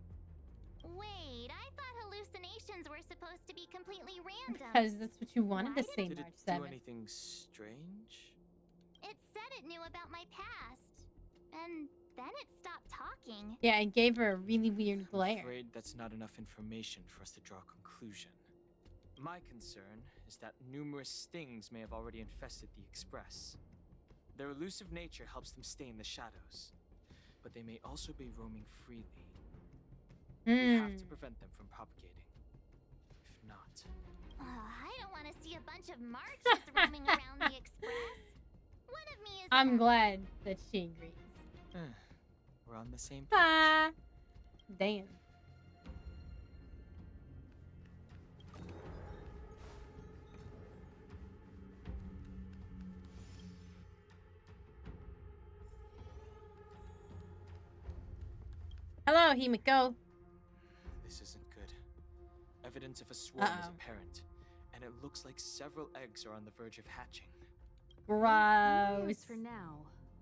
Wait, I thought hallucinations were supposed to be completely random. Because that's what you wanted to see, Did March it do 7th. anything strange? It said it knew about my past. And then it stopped talking. Yeah, it gave her a really weird I'm glare. afraid that's not enough information for us to draw a conclusion. My concern is that numerous stings may have already infested the Express. Their elusive nature helps them stay in the shadows, but they may also be roaming freely. We have to prevent them from propagating. If not... I don't want to see a bunch of Marches roaming around the Express. One of me is... I'm glad that she agrees. We're on the same page. Ah, damn. Hello, Himiko. This isn't good. Evidence of a swarm is Uh-oh. apparent, and it looks like several eggs are on the verge of hatching. Gross. News for now,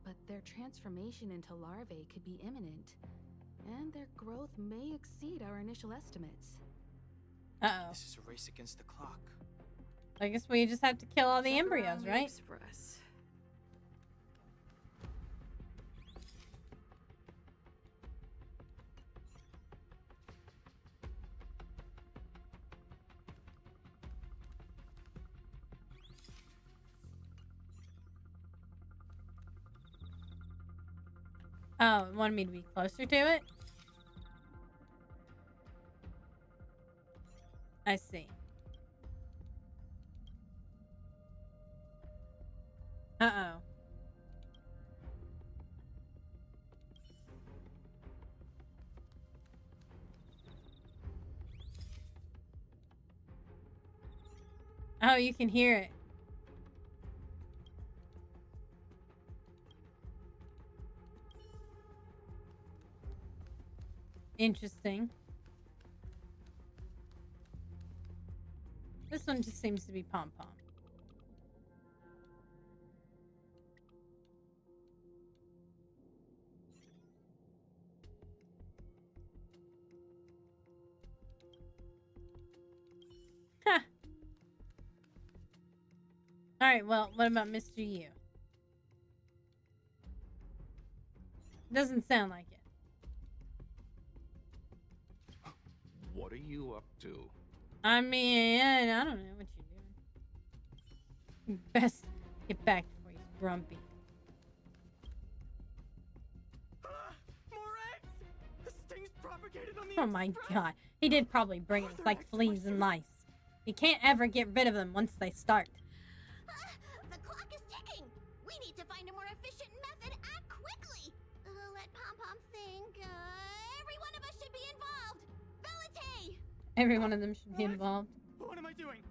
but their transformation into larvae could be imminent, and their growth may exceed our initial estimates. Uh-oh. This is a race against the clock. I guess we just have to kill all the Check embryos, around the right? Express. Oh, it wanted me to be closer to it? I see. Uh-oh. Oh, you can hear it. Interesting. This one just seems to be pom-pom. Huh. Alright, well, what about Mr. U? Doesn't sound like it. What are you up to? I mean, I don't know what you're doing. Best get back before you grumpy. More eggs! The sting's propagated on the Oh my express. god. He did probably bring it. It's like fleas and lice. You can't ever get rid of them once they start. The clock is ticking. We need to find a more efficient method. Act quickly. Let Pom Pom think. Every one of us should be involved. Velite! Every one of them should be involved. What am I doing?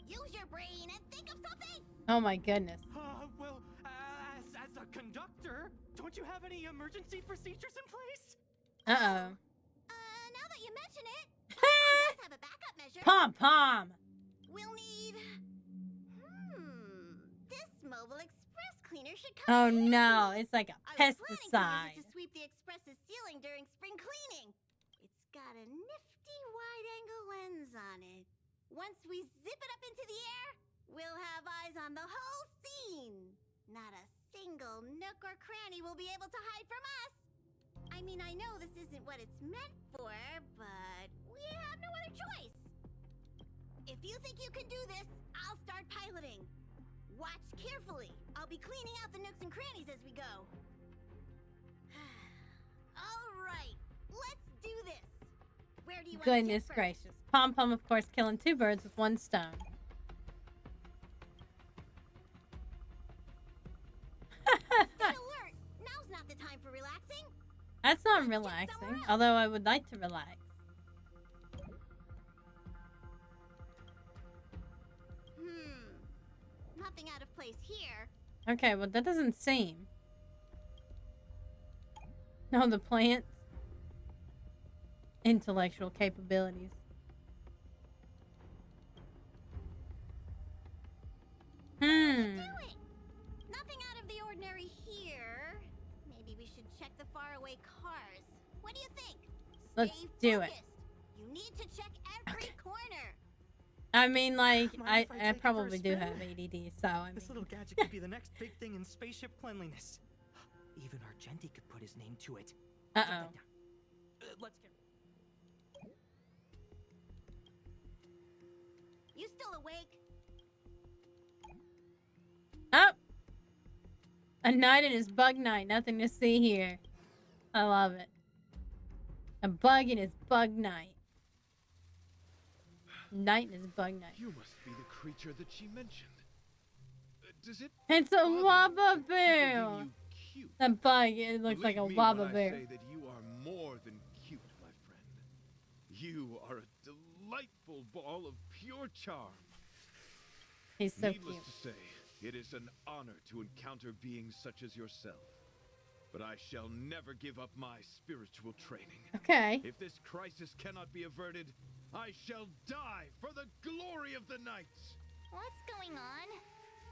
Use your brain and think of something. Oh my goodness. Well, as a conductor, don't you have any emergency procedures in place? Uh-oh. Now that you mention it, Pom Pom does have a backup measure. Pom Pom! We'll need... This mobile express cleaner should come Oh in no, handy. it's like a I was planning to use pesticide. it to sweep the express's ceiling during spring cleaning. It's got a nifty wide-angle lens on it. Once we zip it up into the air, we'll have eyes on the whole scene. Not a single nook or cranny will be able to hide from us. I mean, I know this isn't what it's meant for, but we have no other choice. If you think you can do this, I'll start piloting. Watch carefully. I'll be cleaning out the nooks and crannies as we go. All right, let's do this. Where do you want to Goodness get first? gracious. Pom Pom, of course, killing two birds with one stone. Stay alert. Now's not the time for relaxing. That's not relaxing, although I would like to relax. Nothing out of place here. Okay, well that doesn't seem. No, the plants. Intellectual capabilities. Doing? Nothing out of the ordinary here. Maybe we should check the faraway cars. What do you think? Let's Stay do it. focused. You need to check every corner. I mean, like, Mind if I I take it for a probably do spin? have ADD, so I mean. This little gadget could be the next big thing in spaceship cleanliness. Even Argenti could put his name to it. Uh-oh. Jot that down. Let's get... You still awake? Up. A night in his bug night. Nothing to see here. I love it. A bug in his bug night. Night in his bug night. You must be the creature that she mentioned. Does it? It's a bother wabba you that bear. people deem you cute? A bug. It looks like a Believe me when wabba I bear. say that you are more than cute, my friend. You are a delightful ball of pure charm. He's so Needless cute. to say, it is an honor to encounter beings such as yourself. But I shall never give up my spiritual training. Okay. If this crisis cannot be averted, I shall die for the glory of the night. What's going on?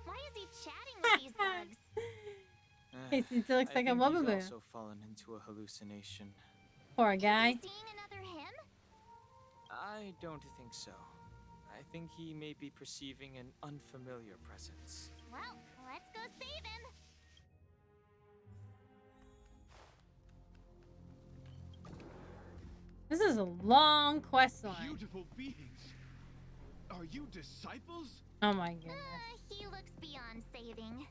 Why is he chatting with these bugs? He looks like a think wubba he's bear. also fallen into a hallucination. Poor guy. Seeing another him? I don't think so. I think he may be perceiving an unfamiliar presence. Well, let's go save him. This is a long quest line. Beautiful beings. Are you disciples? Oh my goodness. He looks beyond saving.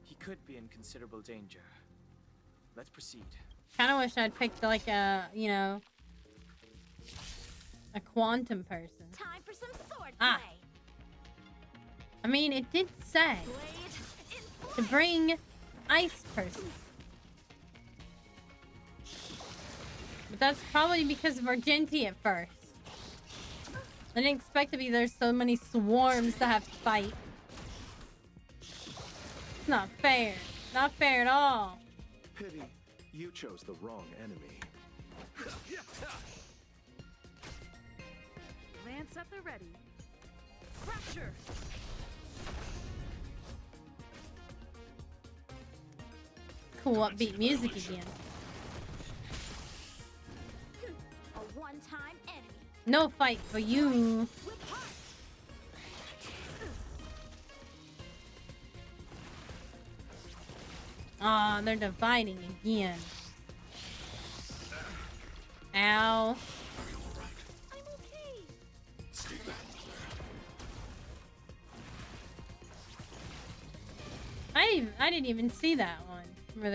He could be in considerable danger. Let's proceed. Kind of wish I'd picked like a, you know, a quantum person. Time for some sword Ah. play. I mean, it did say Blade in to bring ice person. But that's probably because of Argenti at first. I didn't expect to be there's so many swarms to have to fight. It's not fair. Not fair at all. Pity, you chose the wrong enemy. Lance at the ready. Fracture! Cool upbeat music again. A one-time enemy. No fight for you. With heart! Aw, they're dividing again. Ow. I'm okay. I didn't even see that one where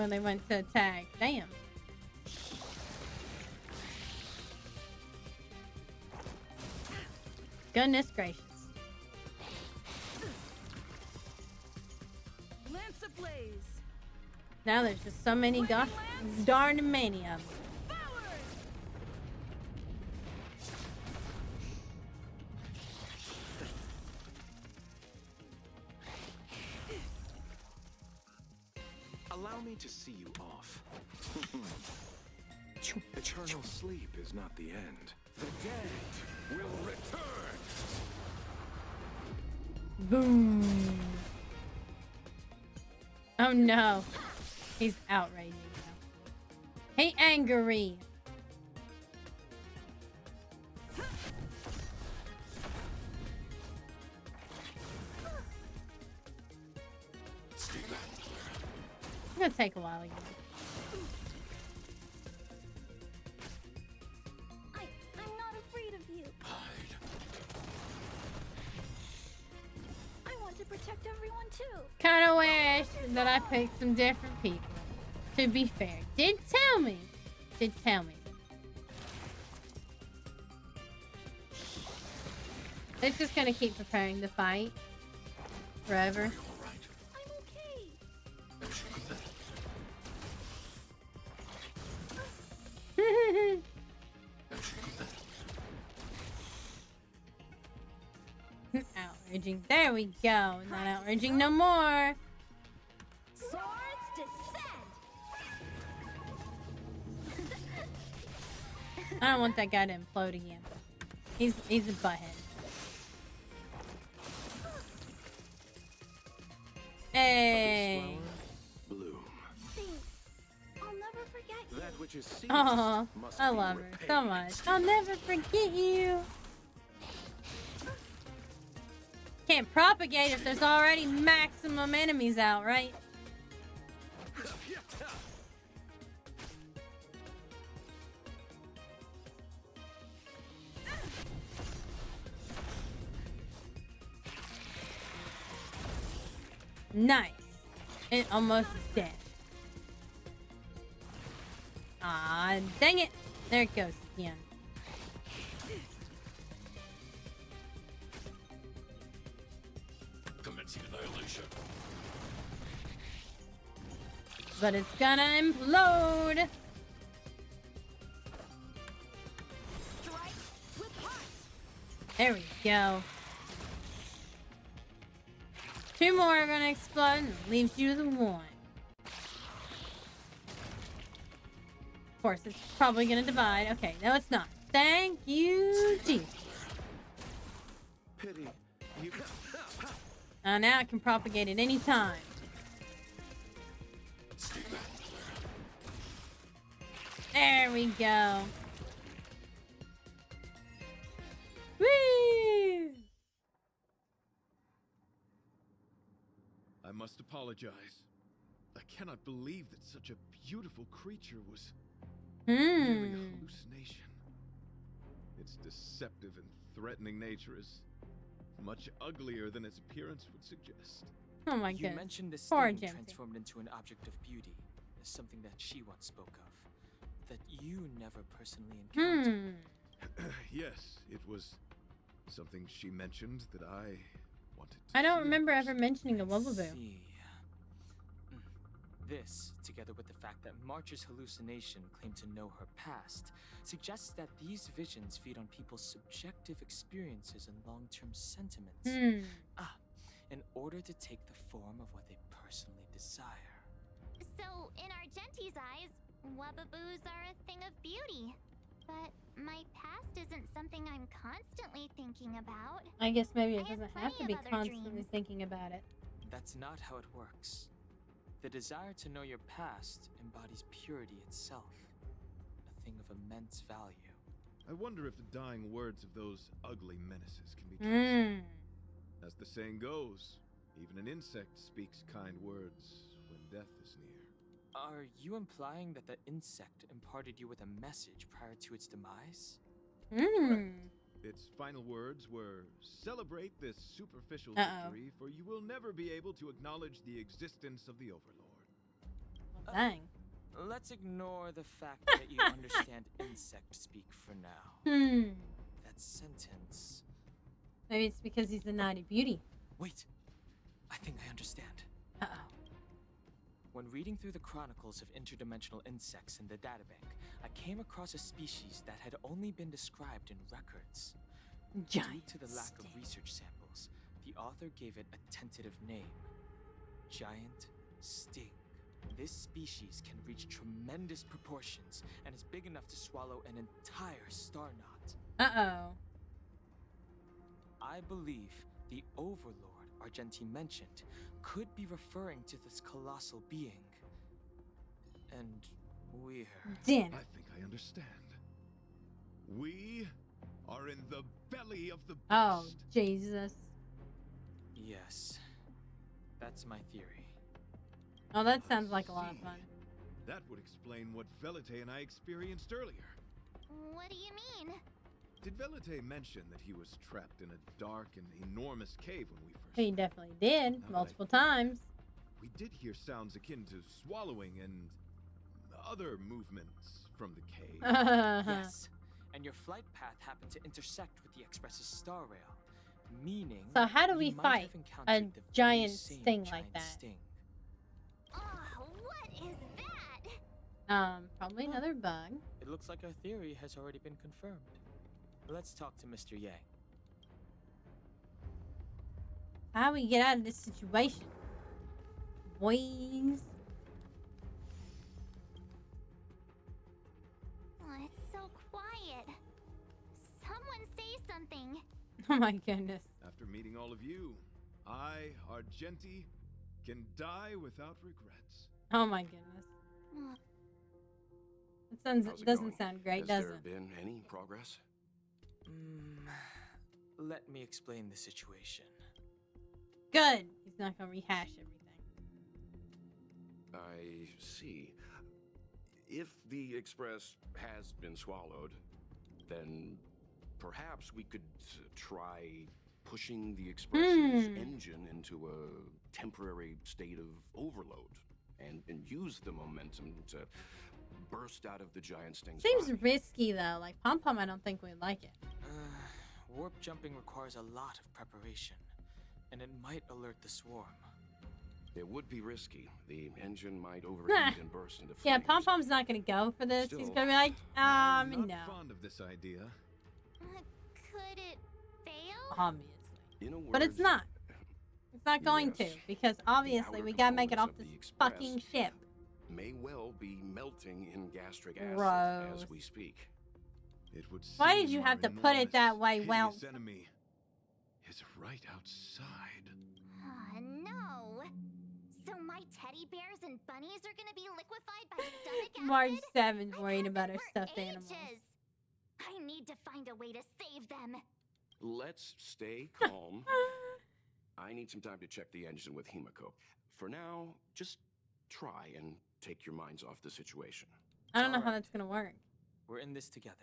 they went to attack. Damn. Goodness gracious. Lance ablaze. Now there's just so many darn many of them. Allow me to see you off. Eternal sleep is not the end. The dead will return. Boom. Oh no. He's outraging now. Hey, angry. It's gonna take a while again. I'm not afraid of you. I want to protect everyone too. Kinda wish that I picked some different people. To be fair. Did tell me. It's just gonna keep preparing the fight. Forever. I'm okay. Outraging. There we go. Not outraging no more. Swords descend. I don't want that guy to implode again. He's a butthead. Hey. Bloom. Thanks. I'll never forget you. That which is seized Oh, must I be love her repaid. so much. I'll never forget you. Can't propagate if there's already maximum enemies out, right? Nice. It almost is dead. Ah, dang it. There it goes again. Commencing annihilation. But it's gonna implode. Strike with heart. There we go. 2 more are gonna explode and it leaves you the 1. Of course, it's probably gonna divide. Okay, no, it's not. Thank you, Jesus. Pity. You. Now it can propagate at any time. There we go. Whee! I must apologize. I cannot believe that such a beautiful creature was merely a hallucination. Its deceptive and threatening nature is much uglier than its appearance would suggest. Oh my You goodness. mentioned this Poor thing Gemsy. transformed into an object of beauty, as something that she once spoke of, that you never personally encountered. Yes, it was something she mentioned that I wanted to I don't see. remember ever mentioning a Wubbleboo. See. This, together with the fact that March's hallucination claimed to know her past, suggests that these visions feed on people's subjective experiences and long-term sentiments. In order to take the form of what they personally desire. So, in Argenti's eyes, Wubbaboos are a thing of beauty. But my past isn't something I'm constantly thinking about. I guess maybe it I have doesn't have to plenty be of other constantly dreams. thinking about it. That's not how it works. The desire to know your past embodies purity itself, a thing of immense value. I wonder if the dying words of those ugly menaces can be trusted. As the saying goes, even an insect speaks kind words when death is near. Are you implying that the insect imparted you with a message prior to its demise? Its final words were, "Celebrate this superficial Uh-oh. victory, for you will never be able to acknowledge the existence of the Overlord." Well, dang. Let's ignore the fact that you understand insect speak for now. That sentence... Maybe it's because he's a naughty beauty. Wait, I think I understand. Uh-oh. When reading through the chronicles of interdimensional insects in the databank, I came across a species that had only been described in records. Giant Due to the lack sting. of research samples, the author gave it a tentative name. Giant sting. This species can reach tremendous proportions and is big enough to swallow an entire star knot. Uh-oh. I believe the Overlord Argenti mentioned could be referring to this colossal being. And we're... Damn. I think I understand. We are in the belly of the beast. Oh, Jesus. Yes. That's my theory. Oh, that sounds like a lot of fun. That would explain what Velite and I experienced earlier. What do you mean? Did Velite mention that he was trapped in a dark and enormous cave when we first He met? definitely did. Now that I Multiple think- times. We did hear sounds akin to swallowing and other movements from the cave. Yes. And your flight path happened to intersect with the Express's star rail, meaning... So how do you we might fight have a encountered the very giant same sting like giant that? Sting. Oh, what is that? Probably another bug. It looks like our theory has already been confirmed. Let's talk to Mr. Yang. How do we get out of this situation? Boys. Oh, it's so quiet. Someone say something. Oh my goodness. After meeting all of you, I, Argenti, can die without regrets. Oh my goodness. Oh, How's it Doesn't going? sound great, Has does there it? been any progress? Let me explain the situation. Good. He's not gonna rehash everything. I see. If the Express has been swallowed, then perhaps we could try pushing the Express's engine into a temporary state of overload and use the momentum to burst out of the giant sting's Seems body. risky though. Like Pom Pom, I don't think we'd like it. Warp jumping requires a lot of preparation, and it might alert the swarm. It would be risky. The engine might overheat and burst into flames. Yeah, Pom Pom's not gonna go for this. He's Still, gonna be like, I'm not no. fond of this idea. could it fail? Obviously. In a But it's word, not. It's not going Yes. to, because obviously outer we gotta make it off components this of the Express fucking ship. may well be melting in gastric acid Gross. as we speak. It would Why did seem you our have to put it that enormous, way? Well, hideous enemy is right outside. No. So my teddy bears and bunnies are gonna be liquefied by stomach acid? March 7's I've worried had about this her for stuffed animals. ages. I need to find a way to save them. Let's stay calm. I need some time to check the engine with Himiko. For now, just try and take your minds off the situation. I don't know how alright. that's gonna work. We're in this together.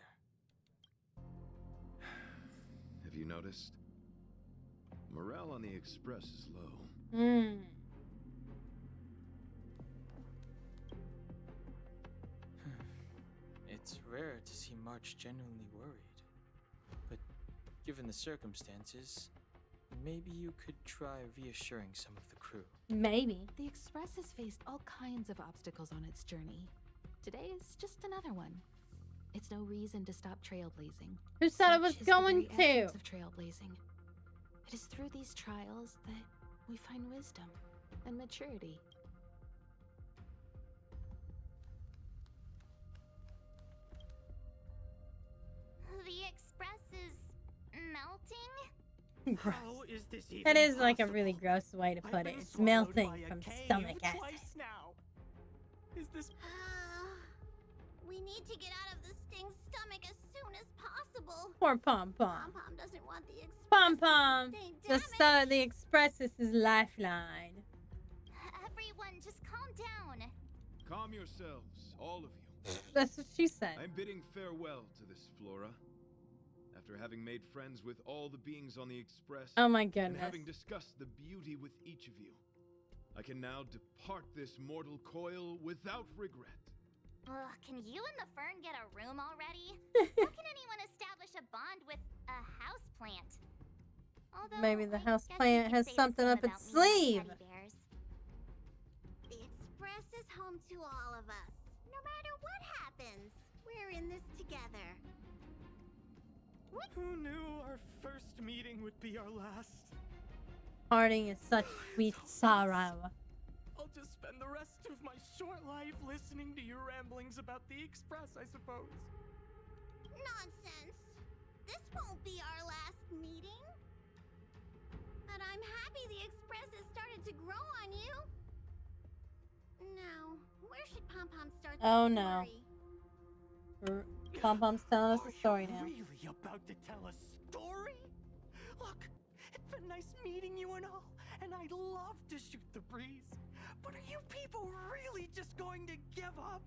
Have you noticed? Morale on the Express is low. It's rare to see March genuinely worried. But given the circumstances, maybe you could try reassuring some of the crew. Maybe. The Express has faced all kinds of obstacles on its journey. Today is just another one. It's no reason to stop trailblazing. Who said it Such was is the going very to? essence of trailblazing. It is through these trials that we find wisdom and maturity. The express is melting? Gross. How is this even That is like a possible? really gross way to I've put it. been It's swallowed melting by a from cave stomach acid. twice now. Is this We need to get out of the Sting's stomach as soon as possible. Poor Pom Pom. Pom Pom doesn't want the Express Pom Pom. to stay The damaged. the Express is his lifeline. Everyone, just calm down. Calm yourselves, all of you. That's what she said. I'm bidding farewell to this flora. After having made friends with all the beings on the Express, Oh my and goodness. having discussed the beauty with each of you, I can now depart this mortal coil without regret. Ugh, can you and the fern get a room already? How can anyone establish a bond with a houseplant? Although, Maybe the I guess you houseplant could has say the something same up its about me and my sleeve. teddy bears. The Express is home to all of us. No matter what happens, we're in this together. Who knew our first meeting would be our last? Parting is such sweet sorrow. I'll just spend the rest of my short life listening to your ramblings about the Express, I suppose. Nonsense. This won't be our last meeting. But I'm happy the Express has started to grow on you. Now, where should Pom Pom start the Oh no. story? Pom Pom's telling us a story now. Are you really about to tell a story? Look, it's been nice meeting you and all, and I'd love to shoot the breeze. But are you people really just going to give up?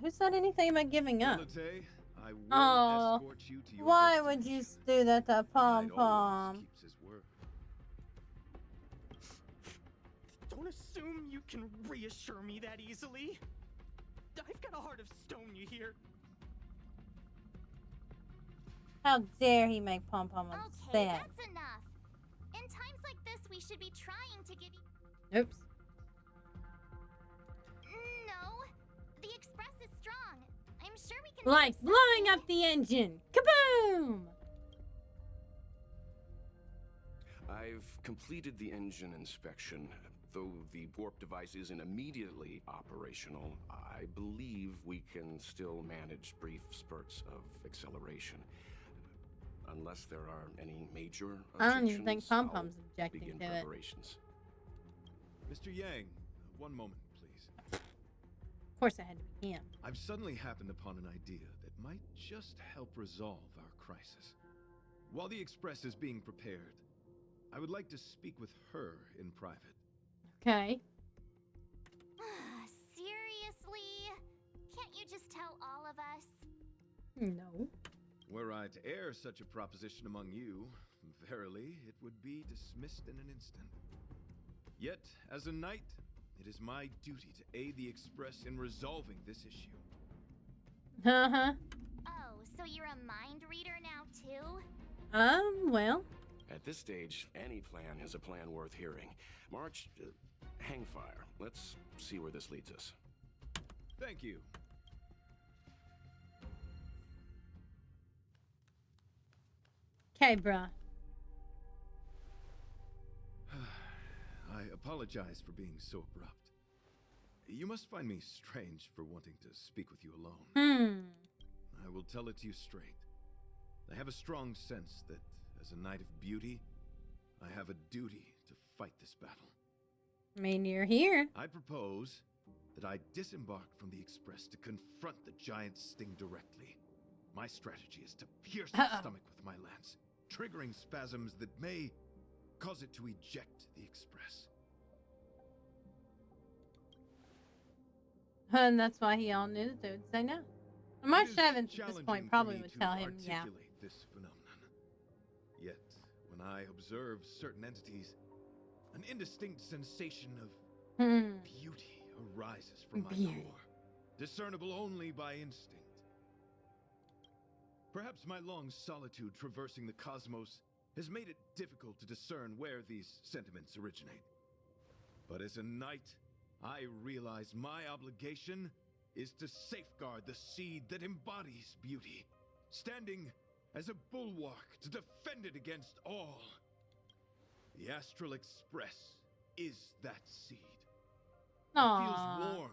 Who said anything about giving up? Lilite, I will Oh, escort you to your why would you destination. do that to Pom Knight always Pom? keeps his word. Don't assume you can reassure me that easily. I've got a heart of stone, you hear? How dare he make Pom Pom Okay, upset? that's enough. In times like this, we should be trying to give you... Oops. No, the Express is strong. I'm sure we can... Like do blowing something. up the engine. Kaboom! I've completed the engine inspection. Though the warp device isn't immediately operational, I believe we can still manage brief spurts of acceleration. Unless there are any major I don't even think objections, Pom I'll Pom's objecting begin to it. preparations. Mr. Yang, one moment, please. Of course, it had to be him. I've suddenly happened upon an idea that might just help resolve our crisis. While the Express is being prepared, I would like to speak with her in private. Okay. Seriously? Can't you just tell all of us? No. Were I to air such a proposition among you, verily, it would be dismissed in an instant. Yet, as a knight, it is my duty to aid the Express in resolving this issue. Uh-huh. Oh, so you're a mind reader now, too? Well. At this stage, any plan is a plan worth hearing. March, hang fire. Let's see where this leads us. Thank you. Okay, bruh. I apologize for being so abrupt. You must find me strange for wanting to speak with you alone. I will tell it to you straight. I have a strong sense that, as a knight of beauty, I have a duty to fight this battle. I mean, you're here. I propose that I disembark from the Express to confront the giant sting directly. My strategy is to pierce its stomach with my lance, triggering spasms that may cause it to eject the Express. And that's why he all knew that they would say no. And March It is 7th at this challenging point for probably me would to tell him, yeah. articulate this phenomenon. Yet, when I observe certain entities, an indistinct sensation of beauty arises from my core, discernible only by instinct. Perhaps my long solitude traversing the cosmos has made it difficult to discern where these sentiments originate. But as a knight, I realize my obligation is to safeguard the seed that embodies beauty, standing as a bulwark to defend it against all. The Astral Express is that seed. It Aww. feels warm.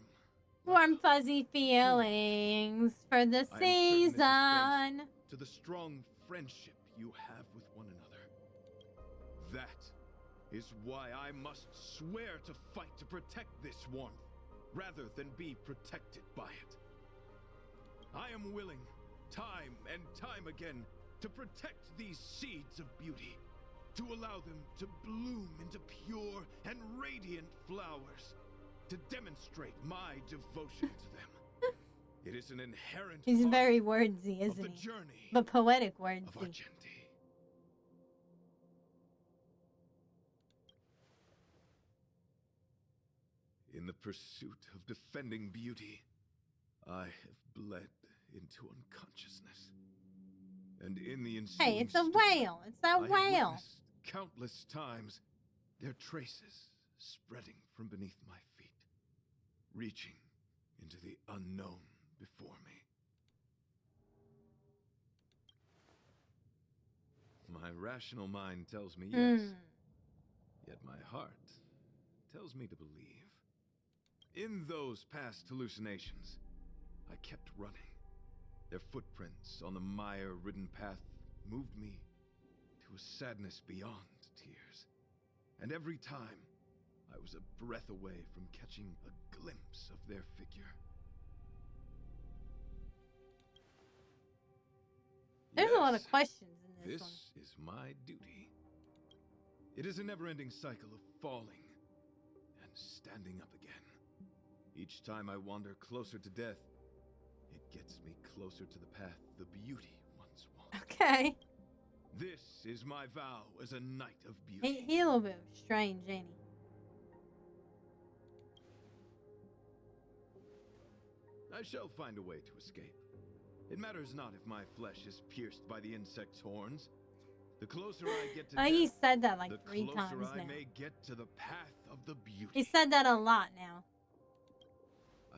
Warm, fuzzy feelings for the I am certain this is thanks season. to the strong friendship you have with one another. That is why I must swear to fight to protect this warmth, rather than be protected by it. I am willing, time and time again, to protect these seeds of beauty, to allow them to bloom into pure and radiant flowers, to demonstrate my devotion to them. It is an inherent He's part very wordsy, of isn't the he? journey But poetic of wordsy. Argenti. In the pursuit of defending beauty, I have bled into unconsciousness. And in the ensuing Hey, it's a storm, whale. It's a I have whale. witnessed countless times their traces spreading from beneath my feet, reaching into the unknown before me. My rational mind tells me yes, yet my heart tells me to believe. In those past hallucinations, I kept running. Their footprints on the mire-ridden path moved me to a sadness beyond tears. And every time, I was a breath away from catching a glimpse of their figure. There's a lot of questions in this This one. is my duty. It is a never-ending cycle of falling and standing up again. Each time I wander closer to death, it gets me closer to the path the beauty once walked. Okay. This is my vow as a knight of beauty. He a little bit strange, ain't he? I shall find a way to escape. It matters not if my flesh is pierced by the insect's horns. The closer I get to I think he death, said that like the 3 closer times I now. may get to the path of the beauty. He said that a lot now.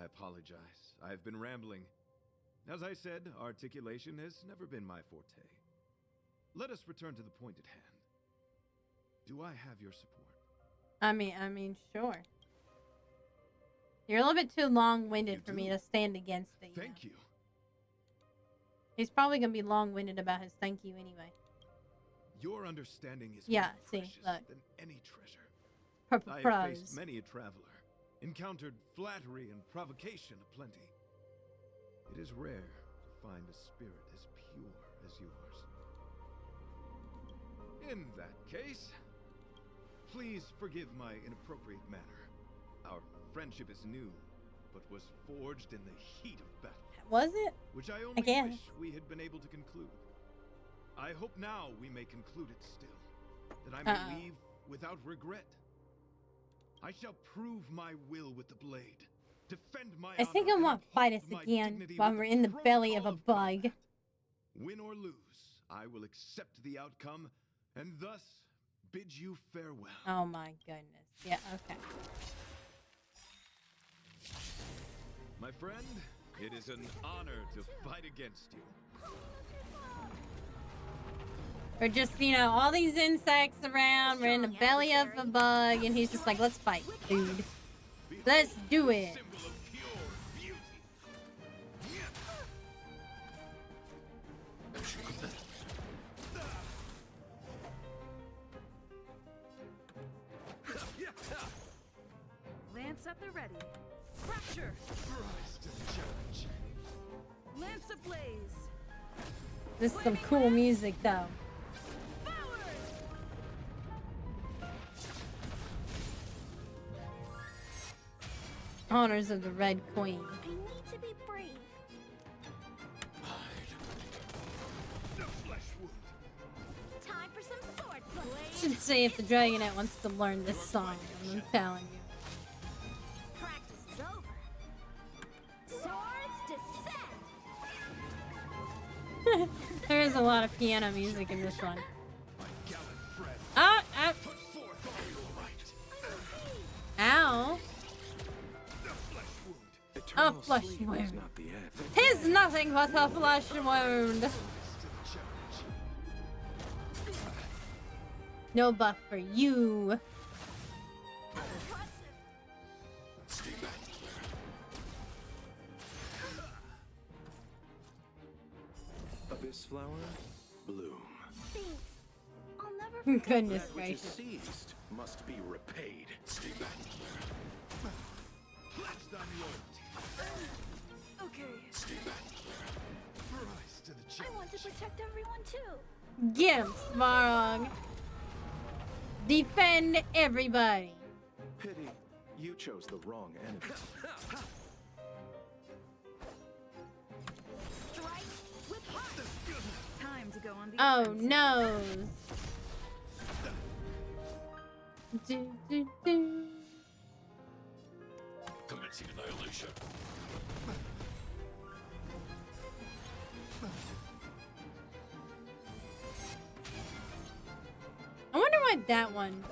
I apologize. I have been rambling. As I said, articulation has never been my forte. Let us return to the point at hand. Do I have your support? I mean, sure. You're a little bit too long-winded for me to stand against it. Thank you. He's probably gonna be long-winded about his thank you anyway. Your understanding is Yeah, more see, precious look. than any treasure. I have Pros. faced many a traveler, encountered flattery and provocation aplenty. It is rare to find a spirit as pure as yours. In that case, please forgive my inappropriate manner. Our friendship is new, but was forged in the heat of battle. Was it? Which I only Again. wish we had been able to conclude. I hope now we may conclude it still, that I may leave without regret. I shall prove my will with the blade, defend my I think I honor, and want to fight us uphold my again dignity while with we're the in the belly of a protocol bug. combat. Win or lose, I will accept the outcome, and thus bid you farewell. Oh my goodness. Yeah, okay. My friend, it is an honor to fight against you. We're just, all these insects around. We're in the belly of a bug, and he's just like, let's fight, dude. Let's do it. Lance at the ready. Fracture. Rise to the challenge. Lance ablaze. This is some cool music, though. Honors of the Red Queen. I need to be brave. The flesh wound. Time for some sword play. Should see if the Dragonette wants to learn this song. I'm telling you. Practice is over. Swords descend. There is a lot of piano music in this one. My gallant friend. Put forth all your might. Ow. The flesh wound. A flesh wound. Tis nothing but a flesh wound. No buff for you. Abyss flower, bloom. Thanks. I'll never forget. Goodness That which is gracious. seized must be repaid. Stay back. Pledged on loyalty. Okay. Stay back. Rise to the I challenge. want to protect everyone too. Get him, Svarog. Defend everybody. Pity, you chose the wrong enemy. Oh no. Do, do, do. Commencing annihilation. I wonder why that one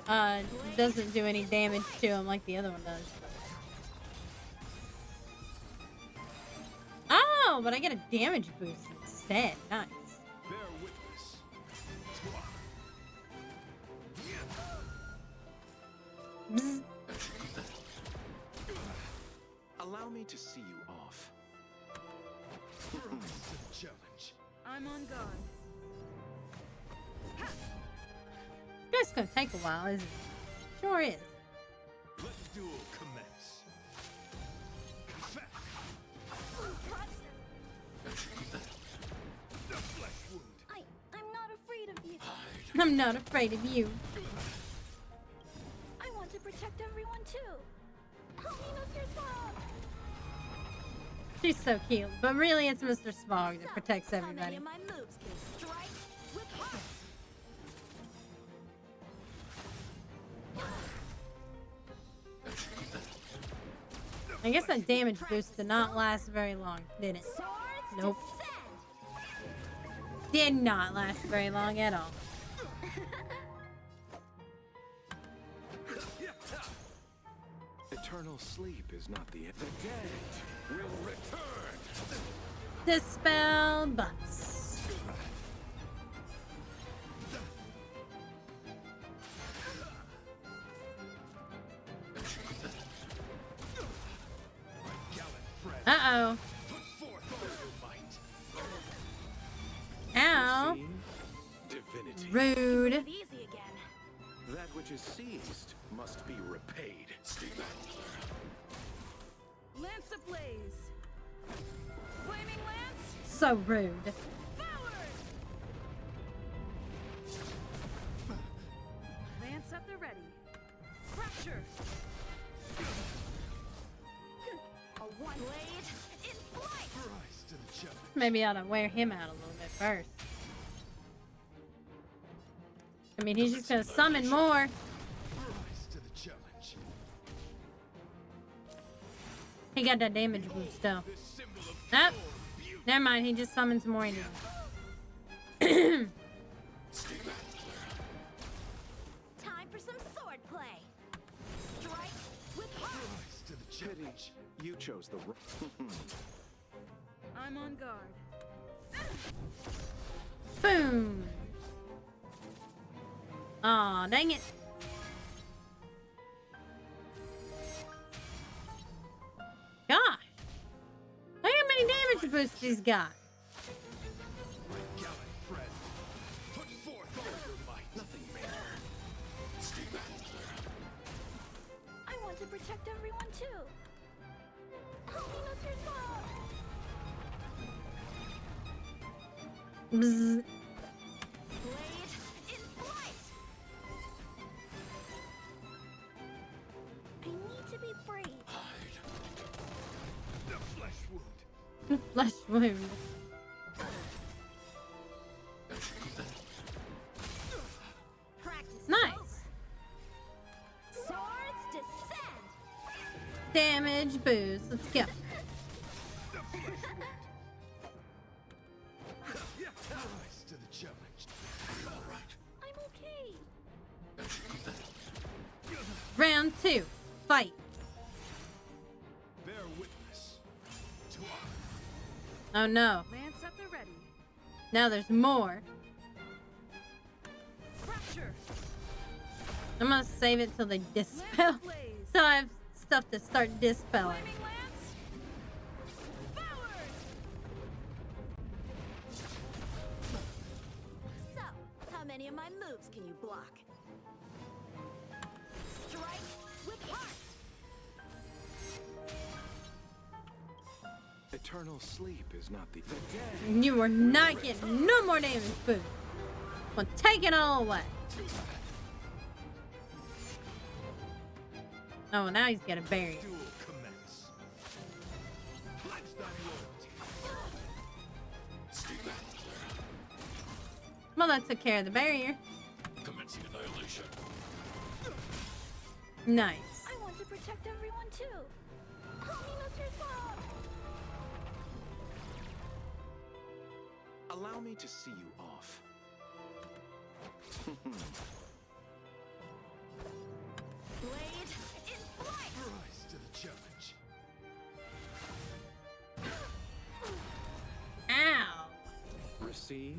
doesn't do any damage to him like the other one does. Oh, but I get a damage boost instead. Nice. Bear witness. Bzz. Allow me to see you off. Rise to the challenge. I'm on guard. This gonna take a while, isn't it? Sure is. Let the duel commence. The flesh wound. I'm not afraid of you. I'm not afraid of you. I want to protect everyone too. Help me, Mr. Smog. She's so cute, but really it's Mr. Smog that protects How many everybody. of my moves can strike with heart? I guess that damage boost did not last very long, did it? Swords Nope. descend. Did not last very long at all. Eternal sleep is not the end. The dead will return. Dispel buffs. Uh-oh. Put forth all your might. Ow. Seen? Divinity. Rude. Easy again. That which is seized must be repaid. Lance ablaze. Flaming lance. So rude. Forward. Lance at the ready. Fracture. A one blade in flight. Rise to the challenge. Maybe I ought to wear him out a little bit first. I mean, he's just gonna summon more. Rise to the challenge. He got that damage boost though. This symbol of Nope. beauty. Never mind, he just summons more anyway. Time for some sword play. Strike with heart. Rise to the Pity challenge. you chose the I'm on guard. Boom. Aw, dang it. Gosh. Look how many damage boosts he's got. My gallant friend. Put forth all your might. nothing major. I want to protect everyone too. Help me, Mr. Smog. Bzz. Blade in flight. I need to be brave. The flesh wound. Flesh wound. Practice. Nice. Swords descend. Damage boost. Let's go. The flesh wound. Rise to the challenge. All right. I'm okay. Round 2. Fight. Bear witness. To Oh no. Lance at the ready. Now there's more. Fracture. I'm gonna save it till they Lance dispel. ablaze. So I have stuff to start dispelling. Flaming lance. Forward. So, how many of my moves can you block? Strike with heart. Eternal sleep is not the dead. You are not getting no more damage boost. Well, take it all away. Oh, now he's got a barrier. duel commence. Pledge thy loyalty. Come Well, that took care of the barrier. Commencing annihilation. Nice. I want to protect everyone too. Help me, Mr. Bob. Allow me to see you off. Blade in flight! Rise to the challenge. Ow. Receive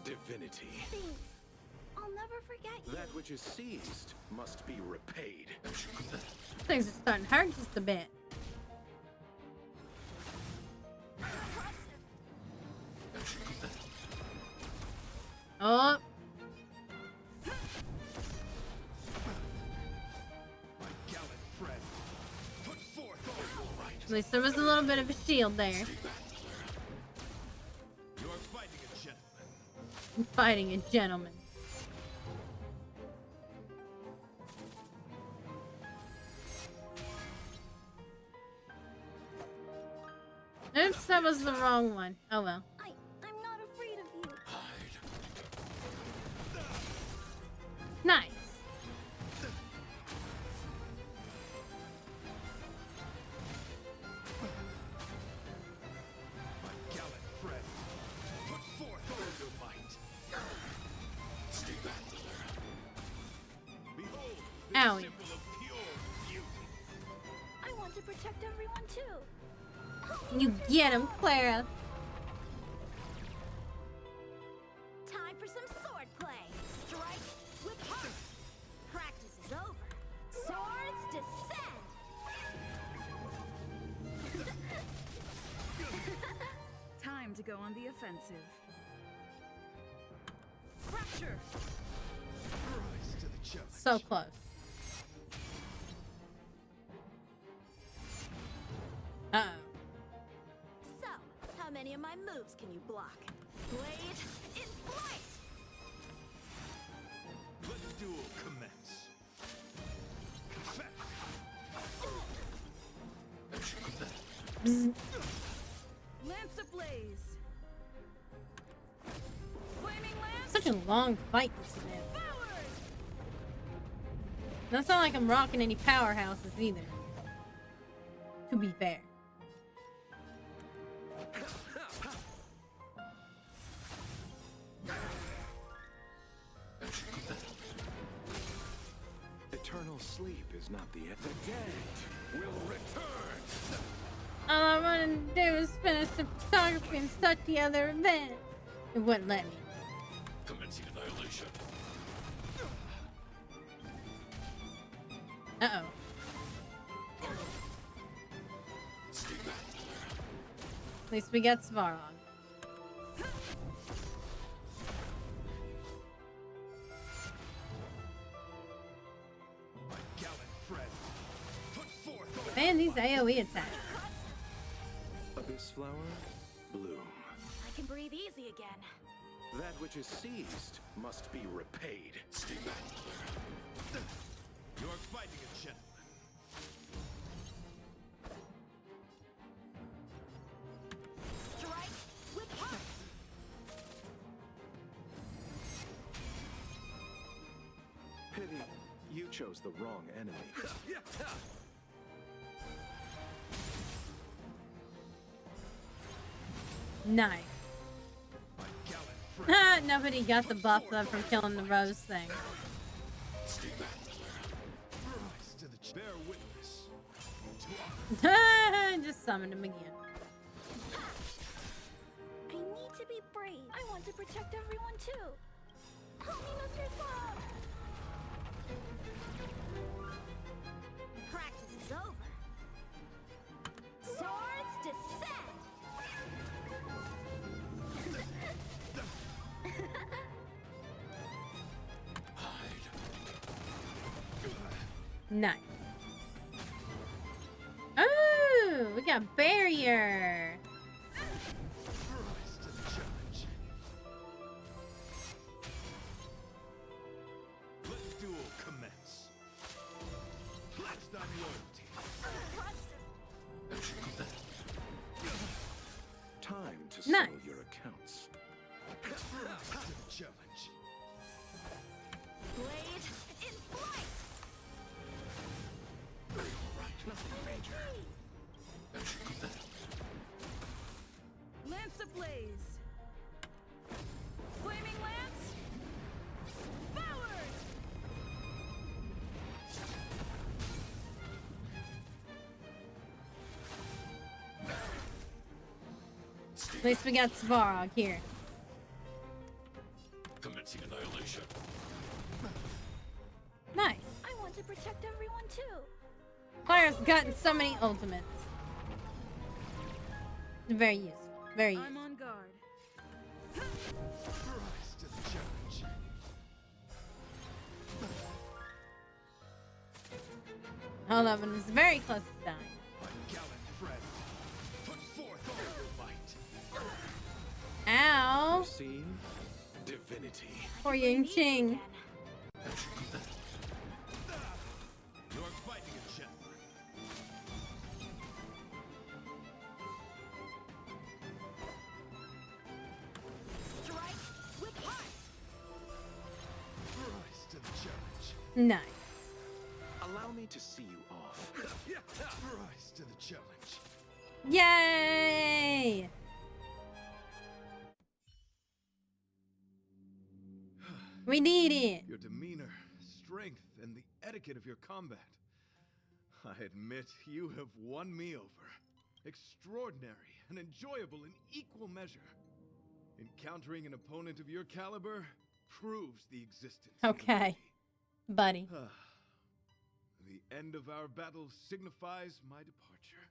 divinity. Thanks. I'll never forget you. That which is seized must be repaid. Things are starting to hurt just a bit. Oh. My gallant friend, put forth all your might. At least there was a little bit of a shield there. You are fighting a gentleman. I'm fighting a gentleman. Oops, that was the wrong one. Oh well. I'm not afraid of you. Nice. My gallant friend, put forth all your might. Stay back. Behold, the Owie. symbol of pure beauty. I want to protect everyone too. You get him, Clara. Time for some sword play. Strike with heart. Practice is over. Swords descend. Time to go on the offensive. Fracture. Rise to the challenge. So close. Uh-oh. So, how many of my moves can you block? Blade in flight. Let the duel commence. Bzz. Lance ablaze. Flaming lance. Such a long fight this is. Forward. That's not like I'm rocking any powerhouses either. To be fair. Eternal sleep is not the end. The dead will return. All I wanted to do was finish the photography and start the other event. It wouldn't let me. Commencing annihilation. Uh-oh. Stay back. At least we got Svarog. My gallant friend, put forth all Man, these AoE attacks. Abyss flower, bloom. I can breathe easy again. That which is seized must be repaid. Stay back. You are fighting a gentleman. Strike with heart. Pity, you chose the wrong enemy. Nice. My gallant friend, Ah, nobody got the buff though from killing the rose thing. Stay back. rise to the bear witness to honor. Just summoned him again. I need to be brave. I want to protect everyone too. Help me, Mr. Bob. Practice is over. Swords descend. Nice. Oh, we got barrier. Rise to the challenge. Let the duel commence. Pledged on loyalty. Time to Nice. settle your accounts. Rise to the challenge. blaze. Flaming lance. Forward. At least we got Svarog here. Commencing annihilation. Nice. I want to protect everyone too. Fire's gotten so many ultimates. Very useful. Very I'm useful. on guard. Rise to the challenge. Hold up, and it's very close to dying. My gallant friend, put forth all your might. Ow! See? Divinity. Poor Ying Ching. You're fighting a gentleman. Strike with heart. Rise to the challenge. Nice. Allow me to see you off. Rise to the challenge. Yay! We need it. Your demeanor, strength, and the etiquette of your combat. I admit you have won me over. Extraordinary and enjoyable in equal measure. Encountering an opponent of your caliber proves the existence of the Okay, buddy. beauty. The end of our battle signifies my departure.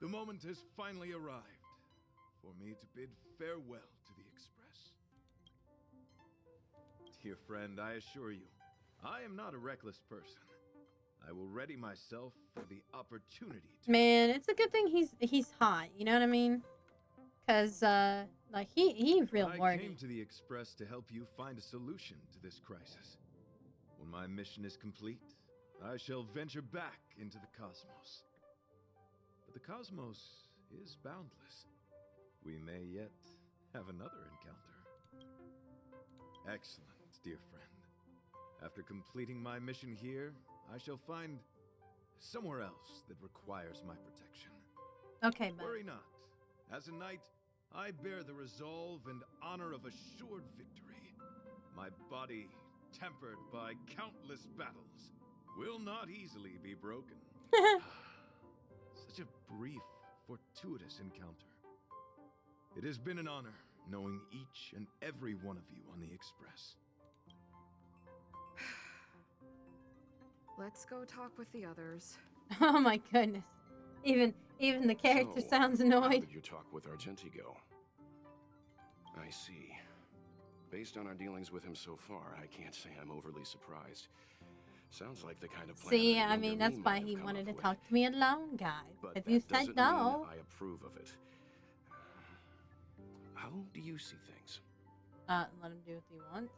The moment has finally arrived for me to bid farewell to the Express. Dear friend, I assure you, I am not a reckless person. I will ready myself for the opportunity to... Man, it's a good thing he's hot. You know what I mean? Cause like he real I wordy. came to the Express to help you find a solution to this crisis. When my mission is complete, I shall venture back into the cosmos. But the cosmos is boundless. We may yet have another encounter. Excellent, dear friend. After completing my mission here, I shall find somewhere else that requires my protection. Okay, buddy. Worry not. As a knight, I bear the resolve and honor of assured victory. My body, tempered by countless battles, will not easily be broken. Such a brief, fortuitous encounter. It has been an honor knowing each and every one of you on the Express. Let's go talk with the others. Oh my goodness. Even the character So, sounds How annoyed. did your talk with Argenti go? I see. Based on our dealings with him so far, I can't say I'm overly surprised. Sounds like the kind of plan See, that I younger mean, that's me why might have he come wanted up to with. talk to me alone, guys. But If that you said doesn't no. mean I approve of it. How do you see things? Let him do what he wants.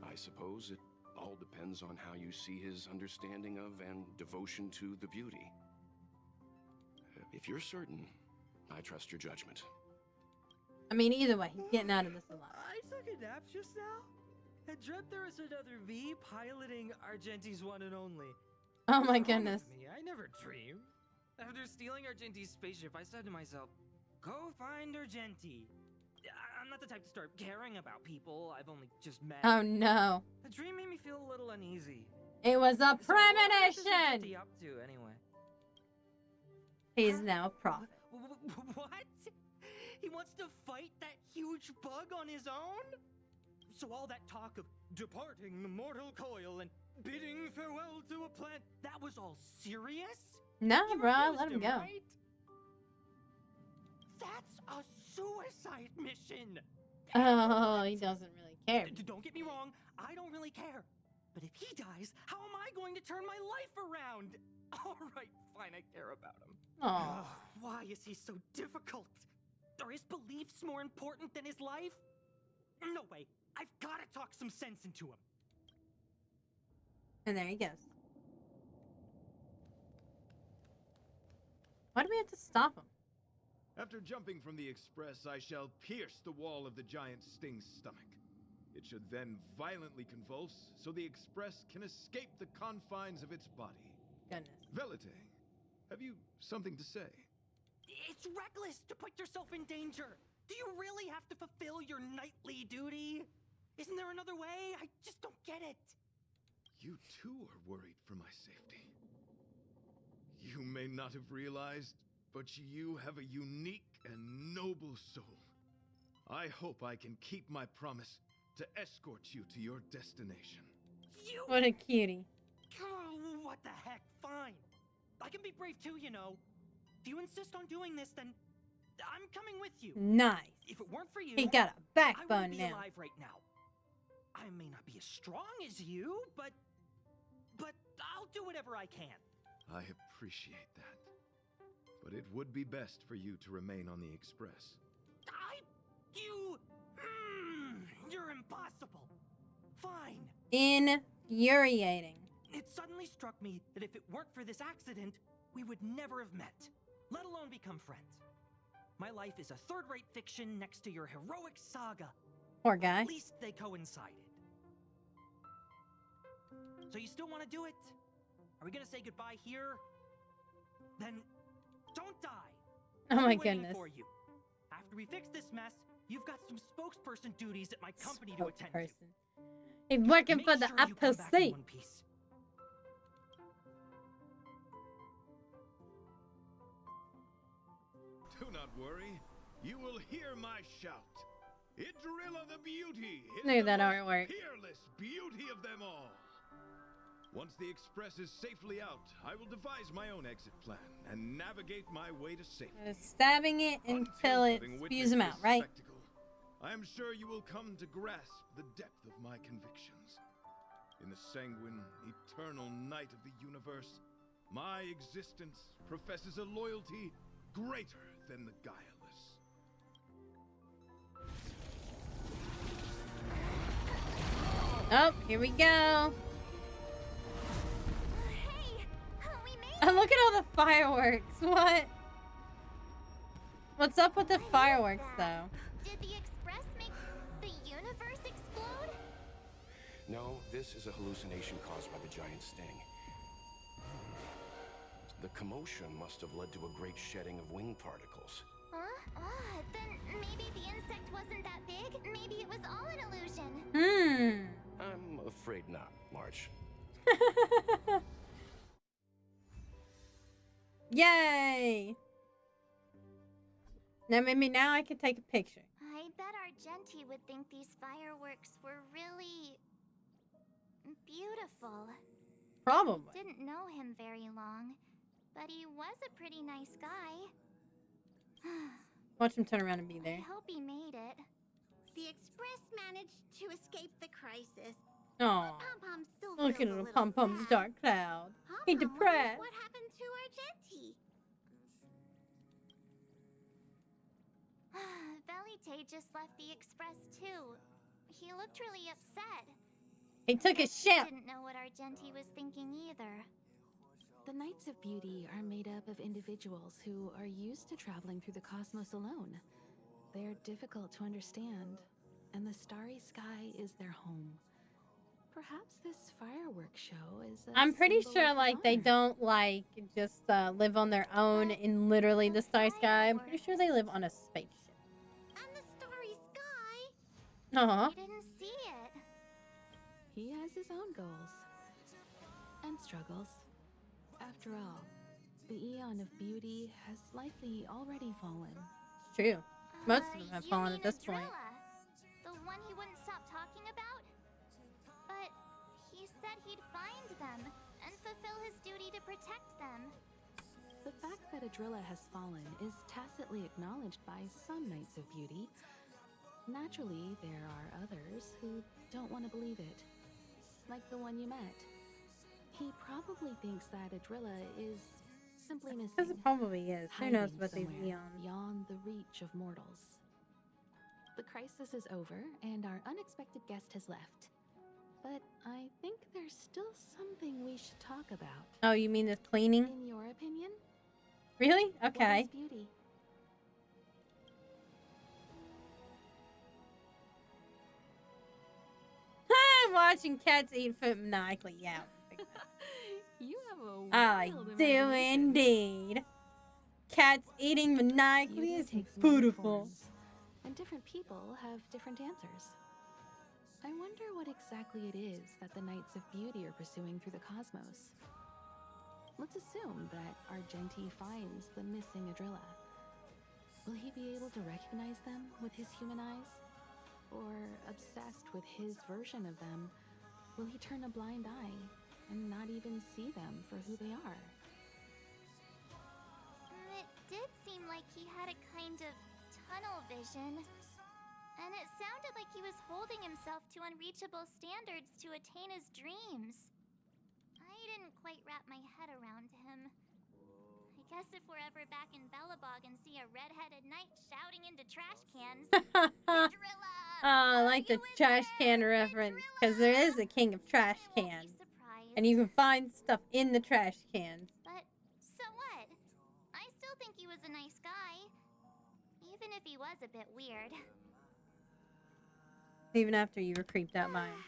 I suppose it all depends on how you see his understanding of and devotion to the beauty. If you're certain, I trust your judgment. I mean, either way, he's getting out of this alive. I took a nap just now. I dreamt there was another V piloting Argenti's one and only. Oh What's my wrong with goodness. Me? I never dream. After stealing Argenti's spaceship, I said to myself, go find Argenti. I'm not the type to start caring about people I've only just met. Oh no. The dream made me feel a little uneasy. It was a So what is premonition! Argenti up to anyway? He's now a prophet. What? He wants to fight that huge bug on his own? So all that talk of departing the mortal coil and bidding farewell to a planet, that was all serious? No, You bro, refused let him go. right? That's a suicide mission! Oh, he doesn't really care. Don't get me wrong, I don't really care. But if he dies, how am I going to turn my life around? Alright, fine, I care about him. Oh. Why is he so difficult? Are his beliefs more important than his life? No way. I've got to talk some sense into him. And there he goes. Why do we have to stop him? After jumping from the Express, I shall pierce the wall of the giant Sting's stomach. It should then violently convulse, so the Express can escape the confines of its body. Goodness. Velite, have you something to say? It's reckless to put yourself in danger. Do you really have to fulfill your nightly duty? Isn't there another way? I just don't get it. You too are worried for my safety. You may not have realized, but you have a unique and noble soul. I hope I can keep my promise to escort you to your destination. You... What a cutie. Oh, what the heck? Fine. I can be brave too, you know. If you insist on doing this, then I'm coming with you. Nice. If it weren't for you, He got a I backbone wouldn't be now. alive right now. I may not be as strong as you, but I'll do whatever I can. I appreciate that. But it would be best for you to remain on the Express. You're impossible. Fine. Infuriating. It suddenly struck me that if it weren't for this accident, we would never have met, let alone become friends. My life is a third-rate fiction next to your heroic saga. Poor guy. At least they coincided. So you still want to do it? Are we gonna say goodbye here? Then don't die. Oh I'll my be waiting goodness. for you. After we fix this mess, you've got some spokesperson duties at my company to attend to. He's working Make for the sure you come back in APC. one piece. Do not worry. You will hear my shout. Idrilla the Beauty is Look at the that most artwork. peerless beauty of them all. Once the Express is safely out, I will devise my own exit plan and navigate my way to safety. Stabbing it until it having spews him witnessed out, this right? spectacle, I am sure you will come to grasp the depth of my convictions. In the sanguine, eternal night of the universe, my existence professes a loyalty greater than the guileless. Oh, here we go. Hey, we made Oh, look at all the fireworks. What? What's up with the fireworks, though? Did the Express make the universe explode? No, this is a hallucination caused by the giant sting. The commotion must have led to a great shedding of wing particles. Huh? Then maybe the insect wasn't that big. Maybe it was all an illusion. I'm afraid not, March. Yay! Now maybe now I can take a picture. I bet Argenti would think these fireworks were really beautiful. Probably. Didn't know him very long, but he was a pretty nice guy. Watch him turn around and be there. I hope he made it. The Express managed to escape the crisis. Aw. Pom-Pom still Look at feels a little little Pom-Pom's sad. dark cloud. He Pom-Pom wonders depressed. what happened to Argenti? Velite just left the Express too. He looked really upset. He took his ship. Didn't know what Argenti was thinking either. The Knights of Beauty are made up of individuals who are used to traveling through the cosmos alone. They're difficult to understand, and the starry sky is their home. Perhaps this fireworks show is a I'm pretty symbol sure of like they honor. don't like just live on their own in literally the starry sky. I'm pretty sure they live on a spaceship. And the starry sky? Aw. I didn't see it. He has his own goals and struggles. After all, the Eon of Beauty has likely already fallen. It's true. Most of them have You fallen mean at this point. Adrilla, the one he wouldn't stop talking about? But he said he'd find them and fulfill his duty to protect them. The fact that Adrilla has fallen is tacitly acknowledged by some Knights of Beauty. Naturally, there are others who don't want to believe it. Like the one you met. He probably thinks that Adrilla is simply missing. Because it probably is. Who knows hiding about these somewhere eons? beyond the reach of mortals. The crisis is over, and our unexpected guest has left. But I think there's still something we should talk about. Oh, you mean the cleaning? In your opinion? Really? What Okay. is beauty? I'm watching cats eat food maniacally. Yeah. You have a I wild do imagination. indeed. Cats eating maniacally Beauty is takes many beautiful. forms. and different people have different answers. I wonder what exactly it is that the Knights of Beauty are pursuing through the cosmos. Let's assume that Argenti finds the missing Adrilla. Will he be able to recognize them with his human eyes? Or, obsessed with his version of them, will he turn a blind eye and not even see them for who they are? It did seem like he had a kind of tunnel vision. And it sounded like he was holding himself to unreachable standards to attain his dreams. I didn't quite wrap my head around him. I guess if we're ever back in Belobog and see a red-headed knight shouting into trash cans, Adrilla! Oh, I like the trash can reference, because there is a king of trash cans. And you can find stuff in the trash cans. But so what? I still think he was a nice guy. Even if he was a bit weird. Even after you were creeped out by him.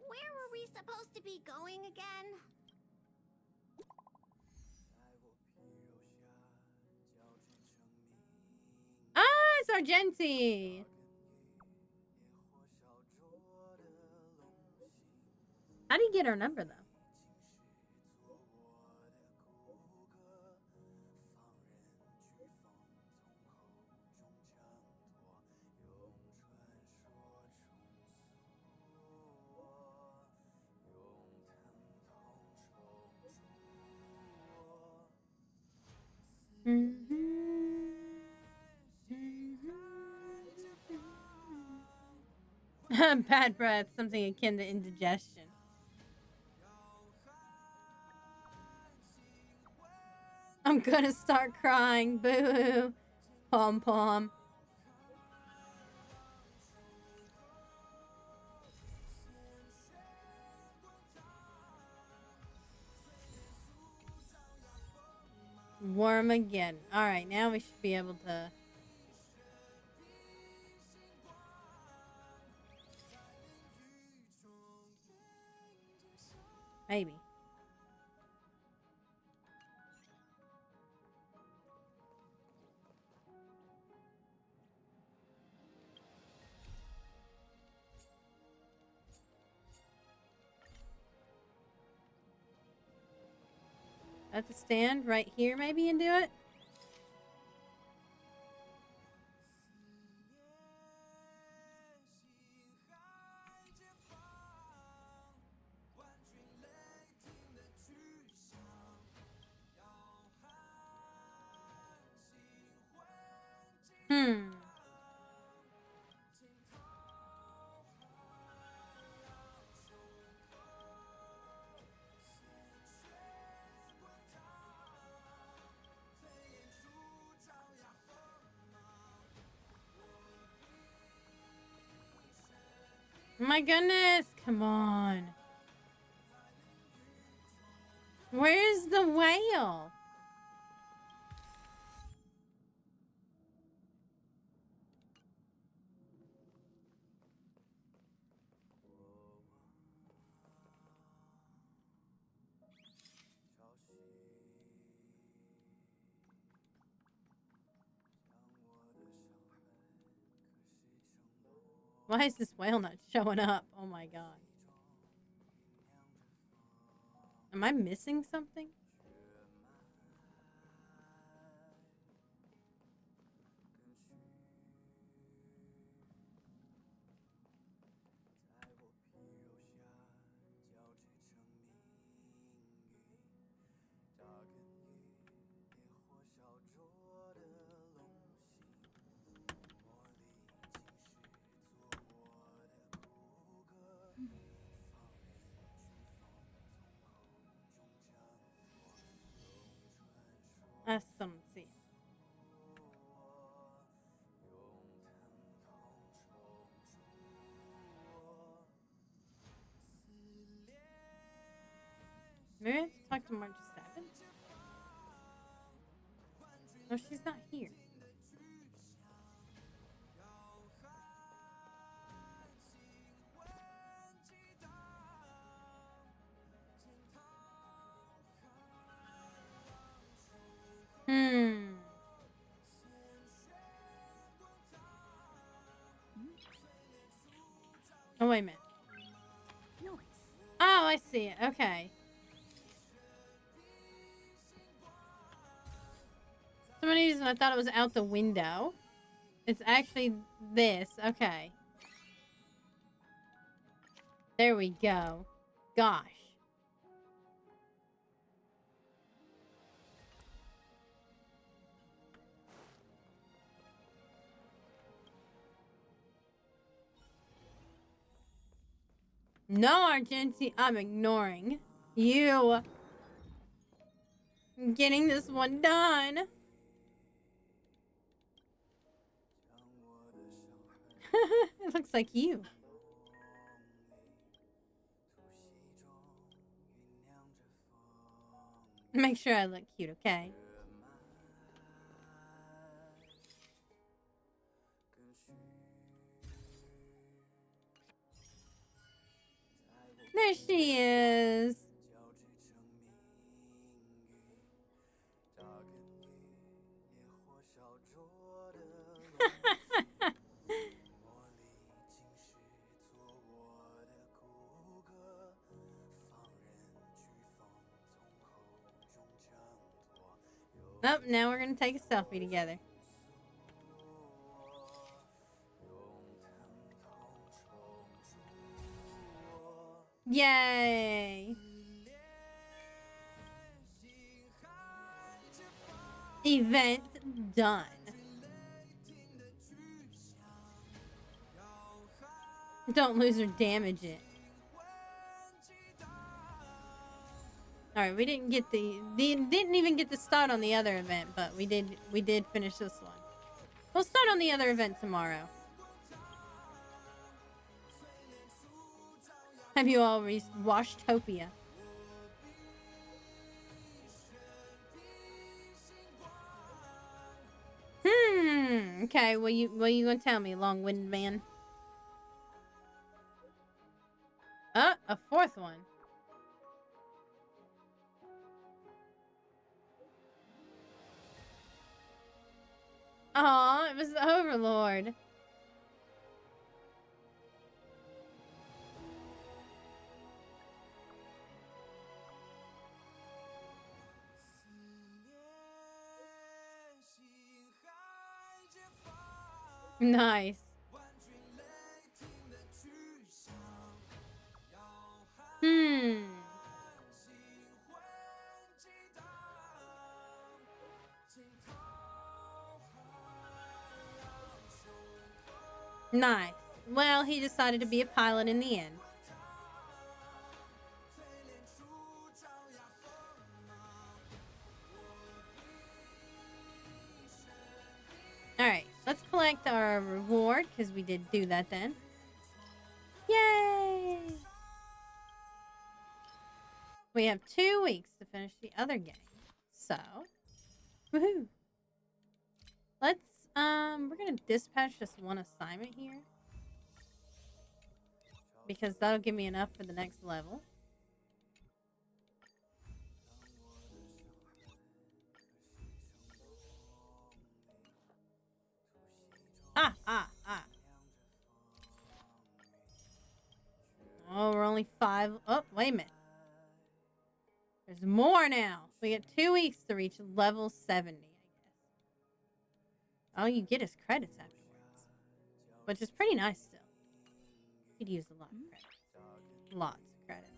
Where were we supposed to be going again? Ah, it's Argenti! How do you get her number, though? Bad breath, something akin to indigestion. I'm gonna start crying. Boo. Pom pom. Warm again. Alright, now we should be able to. Maybe. I have to stand right here maybe and do it? Hmm. My goodness, come on. Where's the whale? Why is this whale not showing up? Oh my god. Am I missing something? See. Maybe I have to talk to March 7th? No, she's not here. Hmm. Oh, wait a minute. Nice. Oh, I see it. Okay. For some reason, I thought it was out the window. It's actually this. Okay. There we go. Gosh. No, Argenti, I'm ignoring you. I'm getting this one done. It looks like you. Make sure I look cute, okay? There she is. Oh, now we're gonna take a selfie together. Yay! Event done. Don't lose or damage it. Alright, we didn't get didn't even get to start on the other event, but we did finish this one. We'll start on the other event tomorrow. Have you all watched Topia? Okay, what you gonna tell me, long-winded man? A fourth one. Aw, it was the Overlord. Nice. Nice. Well, he decided to be a pilot in the end. Alright, let's collect our reward, because we did do that then. Yay! We have 2 weeks to finish the other game. So, woohoo! Let's, we're gonna dispatch just one assignment here. Because that'll give me enough for the next level. Oh, we're only 5. Oh, wait a minute. There's more now. We get 2 weeks to reach level 70, I guess. All you get is credits afterwards. Which is pretty nice still. Could use a lot of credits. Lots of credits.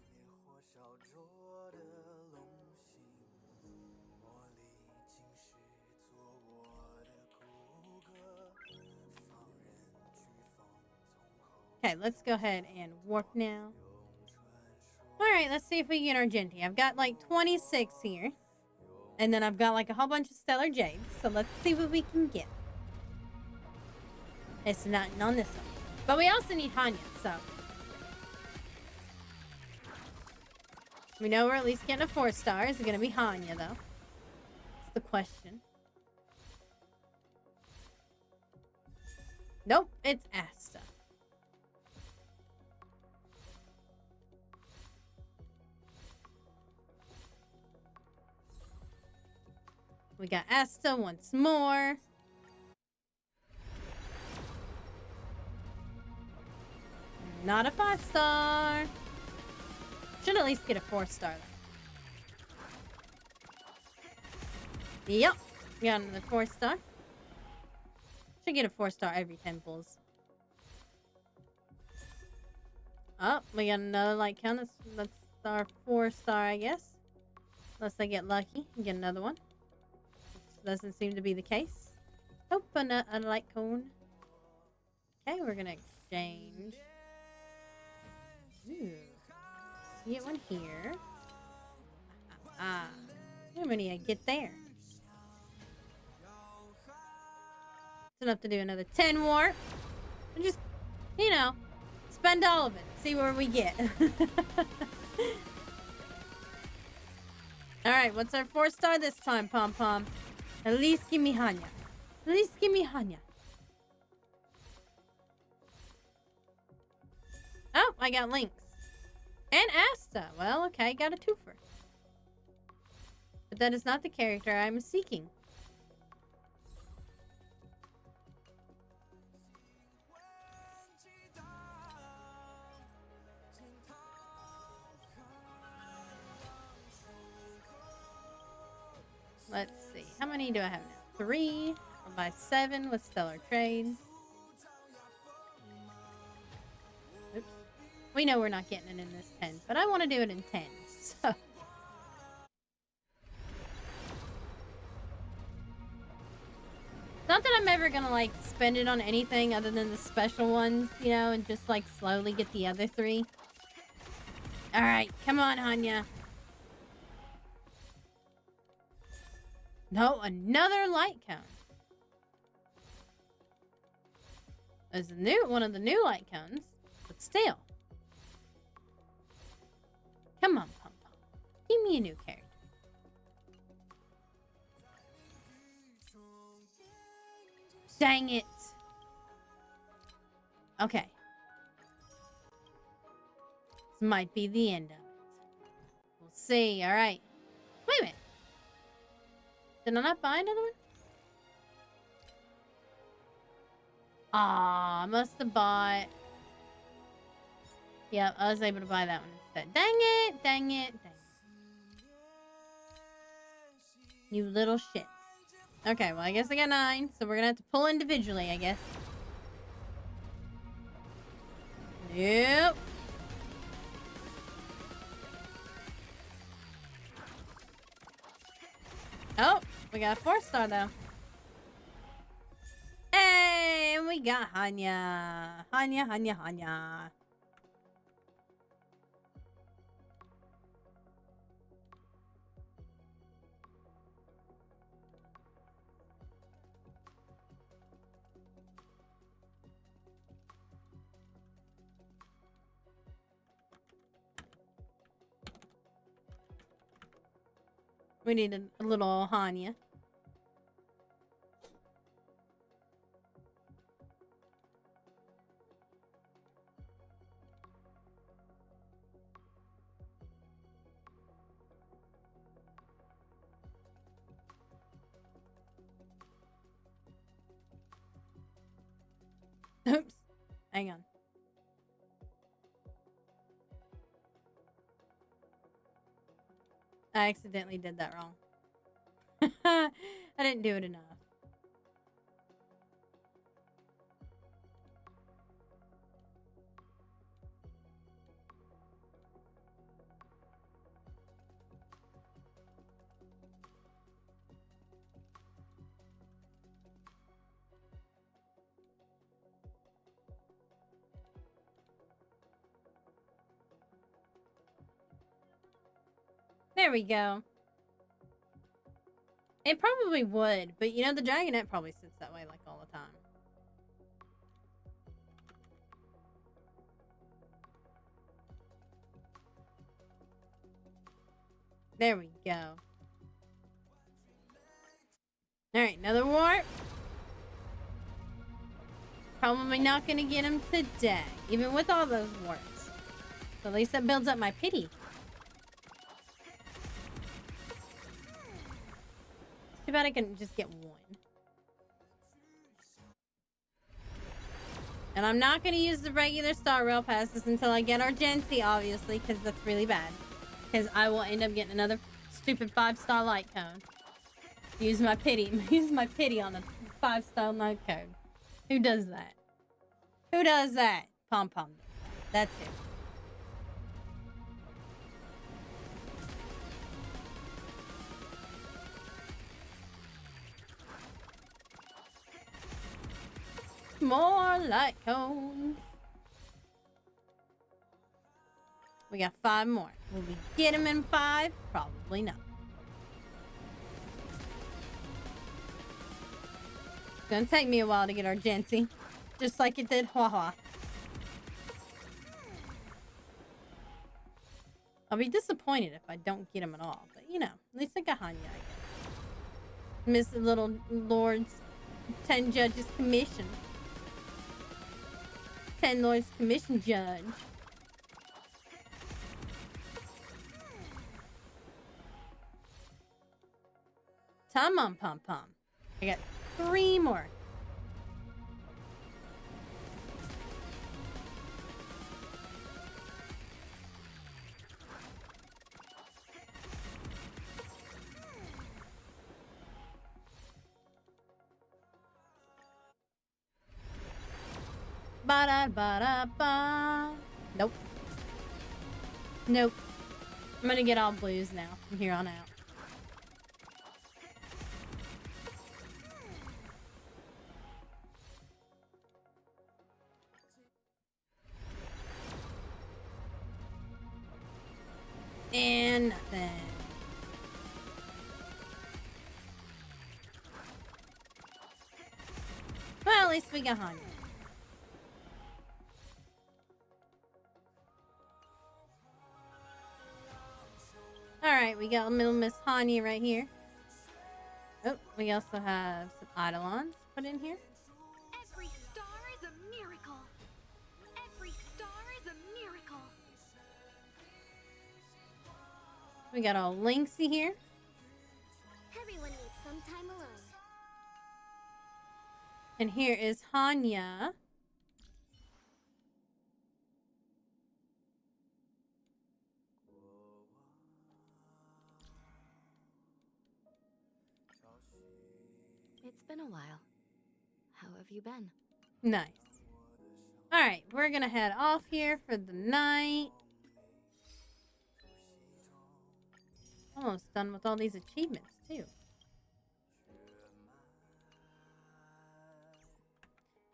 Okay, let's go ahead and warp now. Alright, let's see if we can get our Argenti. I've got like 26 here. And then I've got like a whole bunch of Stellar Jades. So let's see what we can get. It's not on this one. But we also need Hanya, so. We know we're at least getting a 4-star. Is it going to be Hanya, though? That's the question. Nope, it's Asta. We got Asta once more. Not a 5-star. Should at least get a 4-star though. Yep. We got another 4-star. Should get a 4-star every 10 pulls. Oh, we got another light count. That's our 4-star, I guess. Unless I get lucky and get another one. This doesn't seem to be the case. Open a light cone. Okay, we're gonna exchange. Ooh. Get one here. How many I get there? It's enough to do another 10 warp. And just, you know, spend all of it. See where we get. Alright, what's our 4-star this time, Pom Pom? At least give me Hanya. At least give me Hanya. Oh, I got Lynx. And Asta. Well, okay, got a twofer. But that is not the character I'm seeking. Let's see. How many do I have now? 3. I'll buy 7 with Stellar Trades. Oops. We know we're not getting it in this 10, but I want to do it in 10. So. Not that I'm ever gonna, like, spend it on anything other than the special ones, you know, and just, like, slowly get the other 3. Alright, come on, Hanya. No, another light count. There's one of the new light counts, but still. Come on, Pom Pom. Give me a new character. Dang it. Okay. This might be the end of it. We'll see. All right. Wait a minute. Did I not buy another one? Ah, I must have bought. Yeah, I was able to buy that one instead. Dang it, dang it, dang it. You little shit. Okay, well, I guess I got 9, so we're gonna have to pull individually, I guess. Nope. Oh, we got a 4-star, though. Hey, and we got Hanya. Hanya. We need a little Hanya. Oops. Hang on. I accidentally did that wrong. I didn't do it enough. There we go. It probably would, but you know, the Dragonette probably sits that way like all the time. There we go. Alright, another warp. Probably not gonna get him today, even with all those warps. So at least that builds up my pity. Too bad I couldn't just get one. And I'm not going to use the regular Star Rail passes until I get Argenti, obviously, because that's really bad. Because I will end up getting another stupid 5-star light cone. Use my pity on a 5-star light cone. Who does that? Who does that? Pom Pom does that. That's it. More light cones. We got 5 more. Will we get them in 5? Probably not. It's gonna take me a while to get Argenti. Just like it did Haha. I'll be disappointed if I don't get him at all. But, you know, at least I got Hanya, I guess. Miss the Little Lord's 10 Judges Commission. 10 Lords Commission Judge. Come on, Pom Pom. I got 3 more. Ba-da-ba-da-ba. Nope. Nope. I'm gonna get all blues now from here on out. And nothing. Well, at least we got Hanya. Alright, we got little Miss Hanya right here. Oh, we also have some Eidolons put in here. Every star is a miracle. Every star is a miracle. We got all Lynxy here. Everyone needs some time alone. And here is Hanya. It's been a while. How have you been? Nice. Alright, we're gonna head off here for the night. Almost done with all these achievements, too.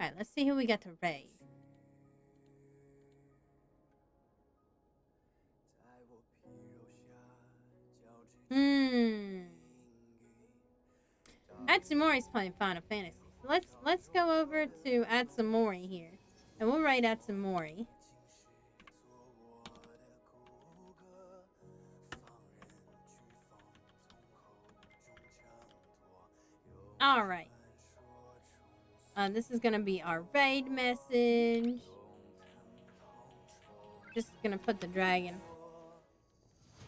Alright, let's see who we got to raid. Atsumori's playing Final Fantasy. Let's go over to Atsumori here. And we'll raid Atsumori. Alright. This is gonna be our raid message. Just gonna put the dragon.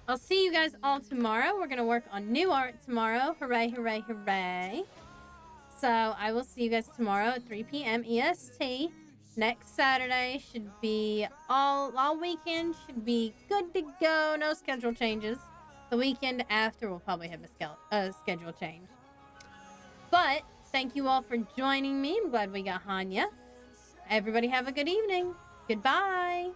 I'll see you guys all tomorrow. We're gonna work on new art tomorrow. Hooray, hooray, hooray. So I will see you guys tomorrow at 3 p.m. EST. Next Saturday should be all weekend should be good to go. No schedule changes. The weekend after we'll probably have a schedule change. But thank you all for joining me. I'm glad we got Hanya. Everybody have a good evening. Goodbye.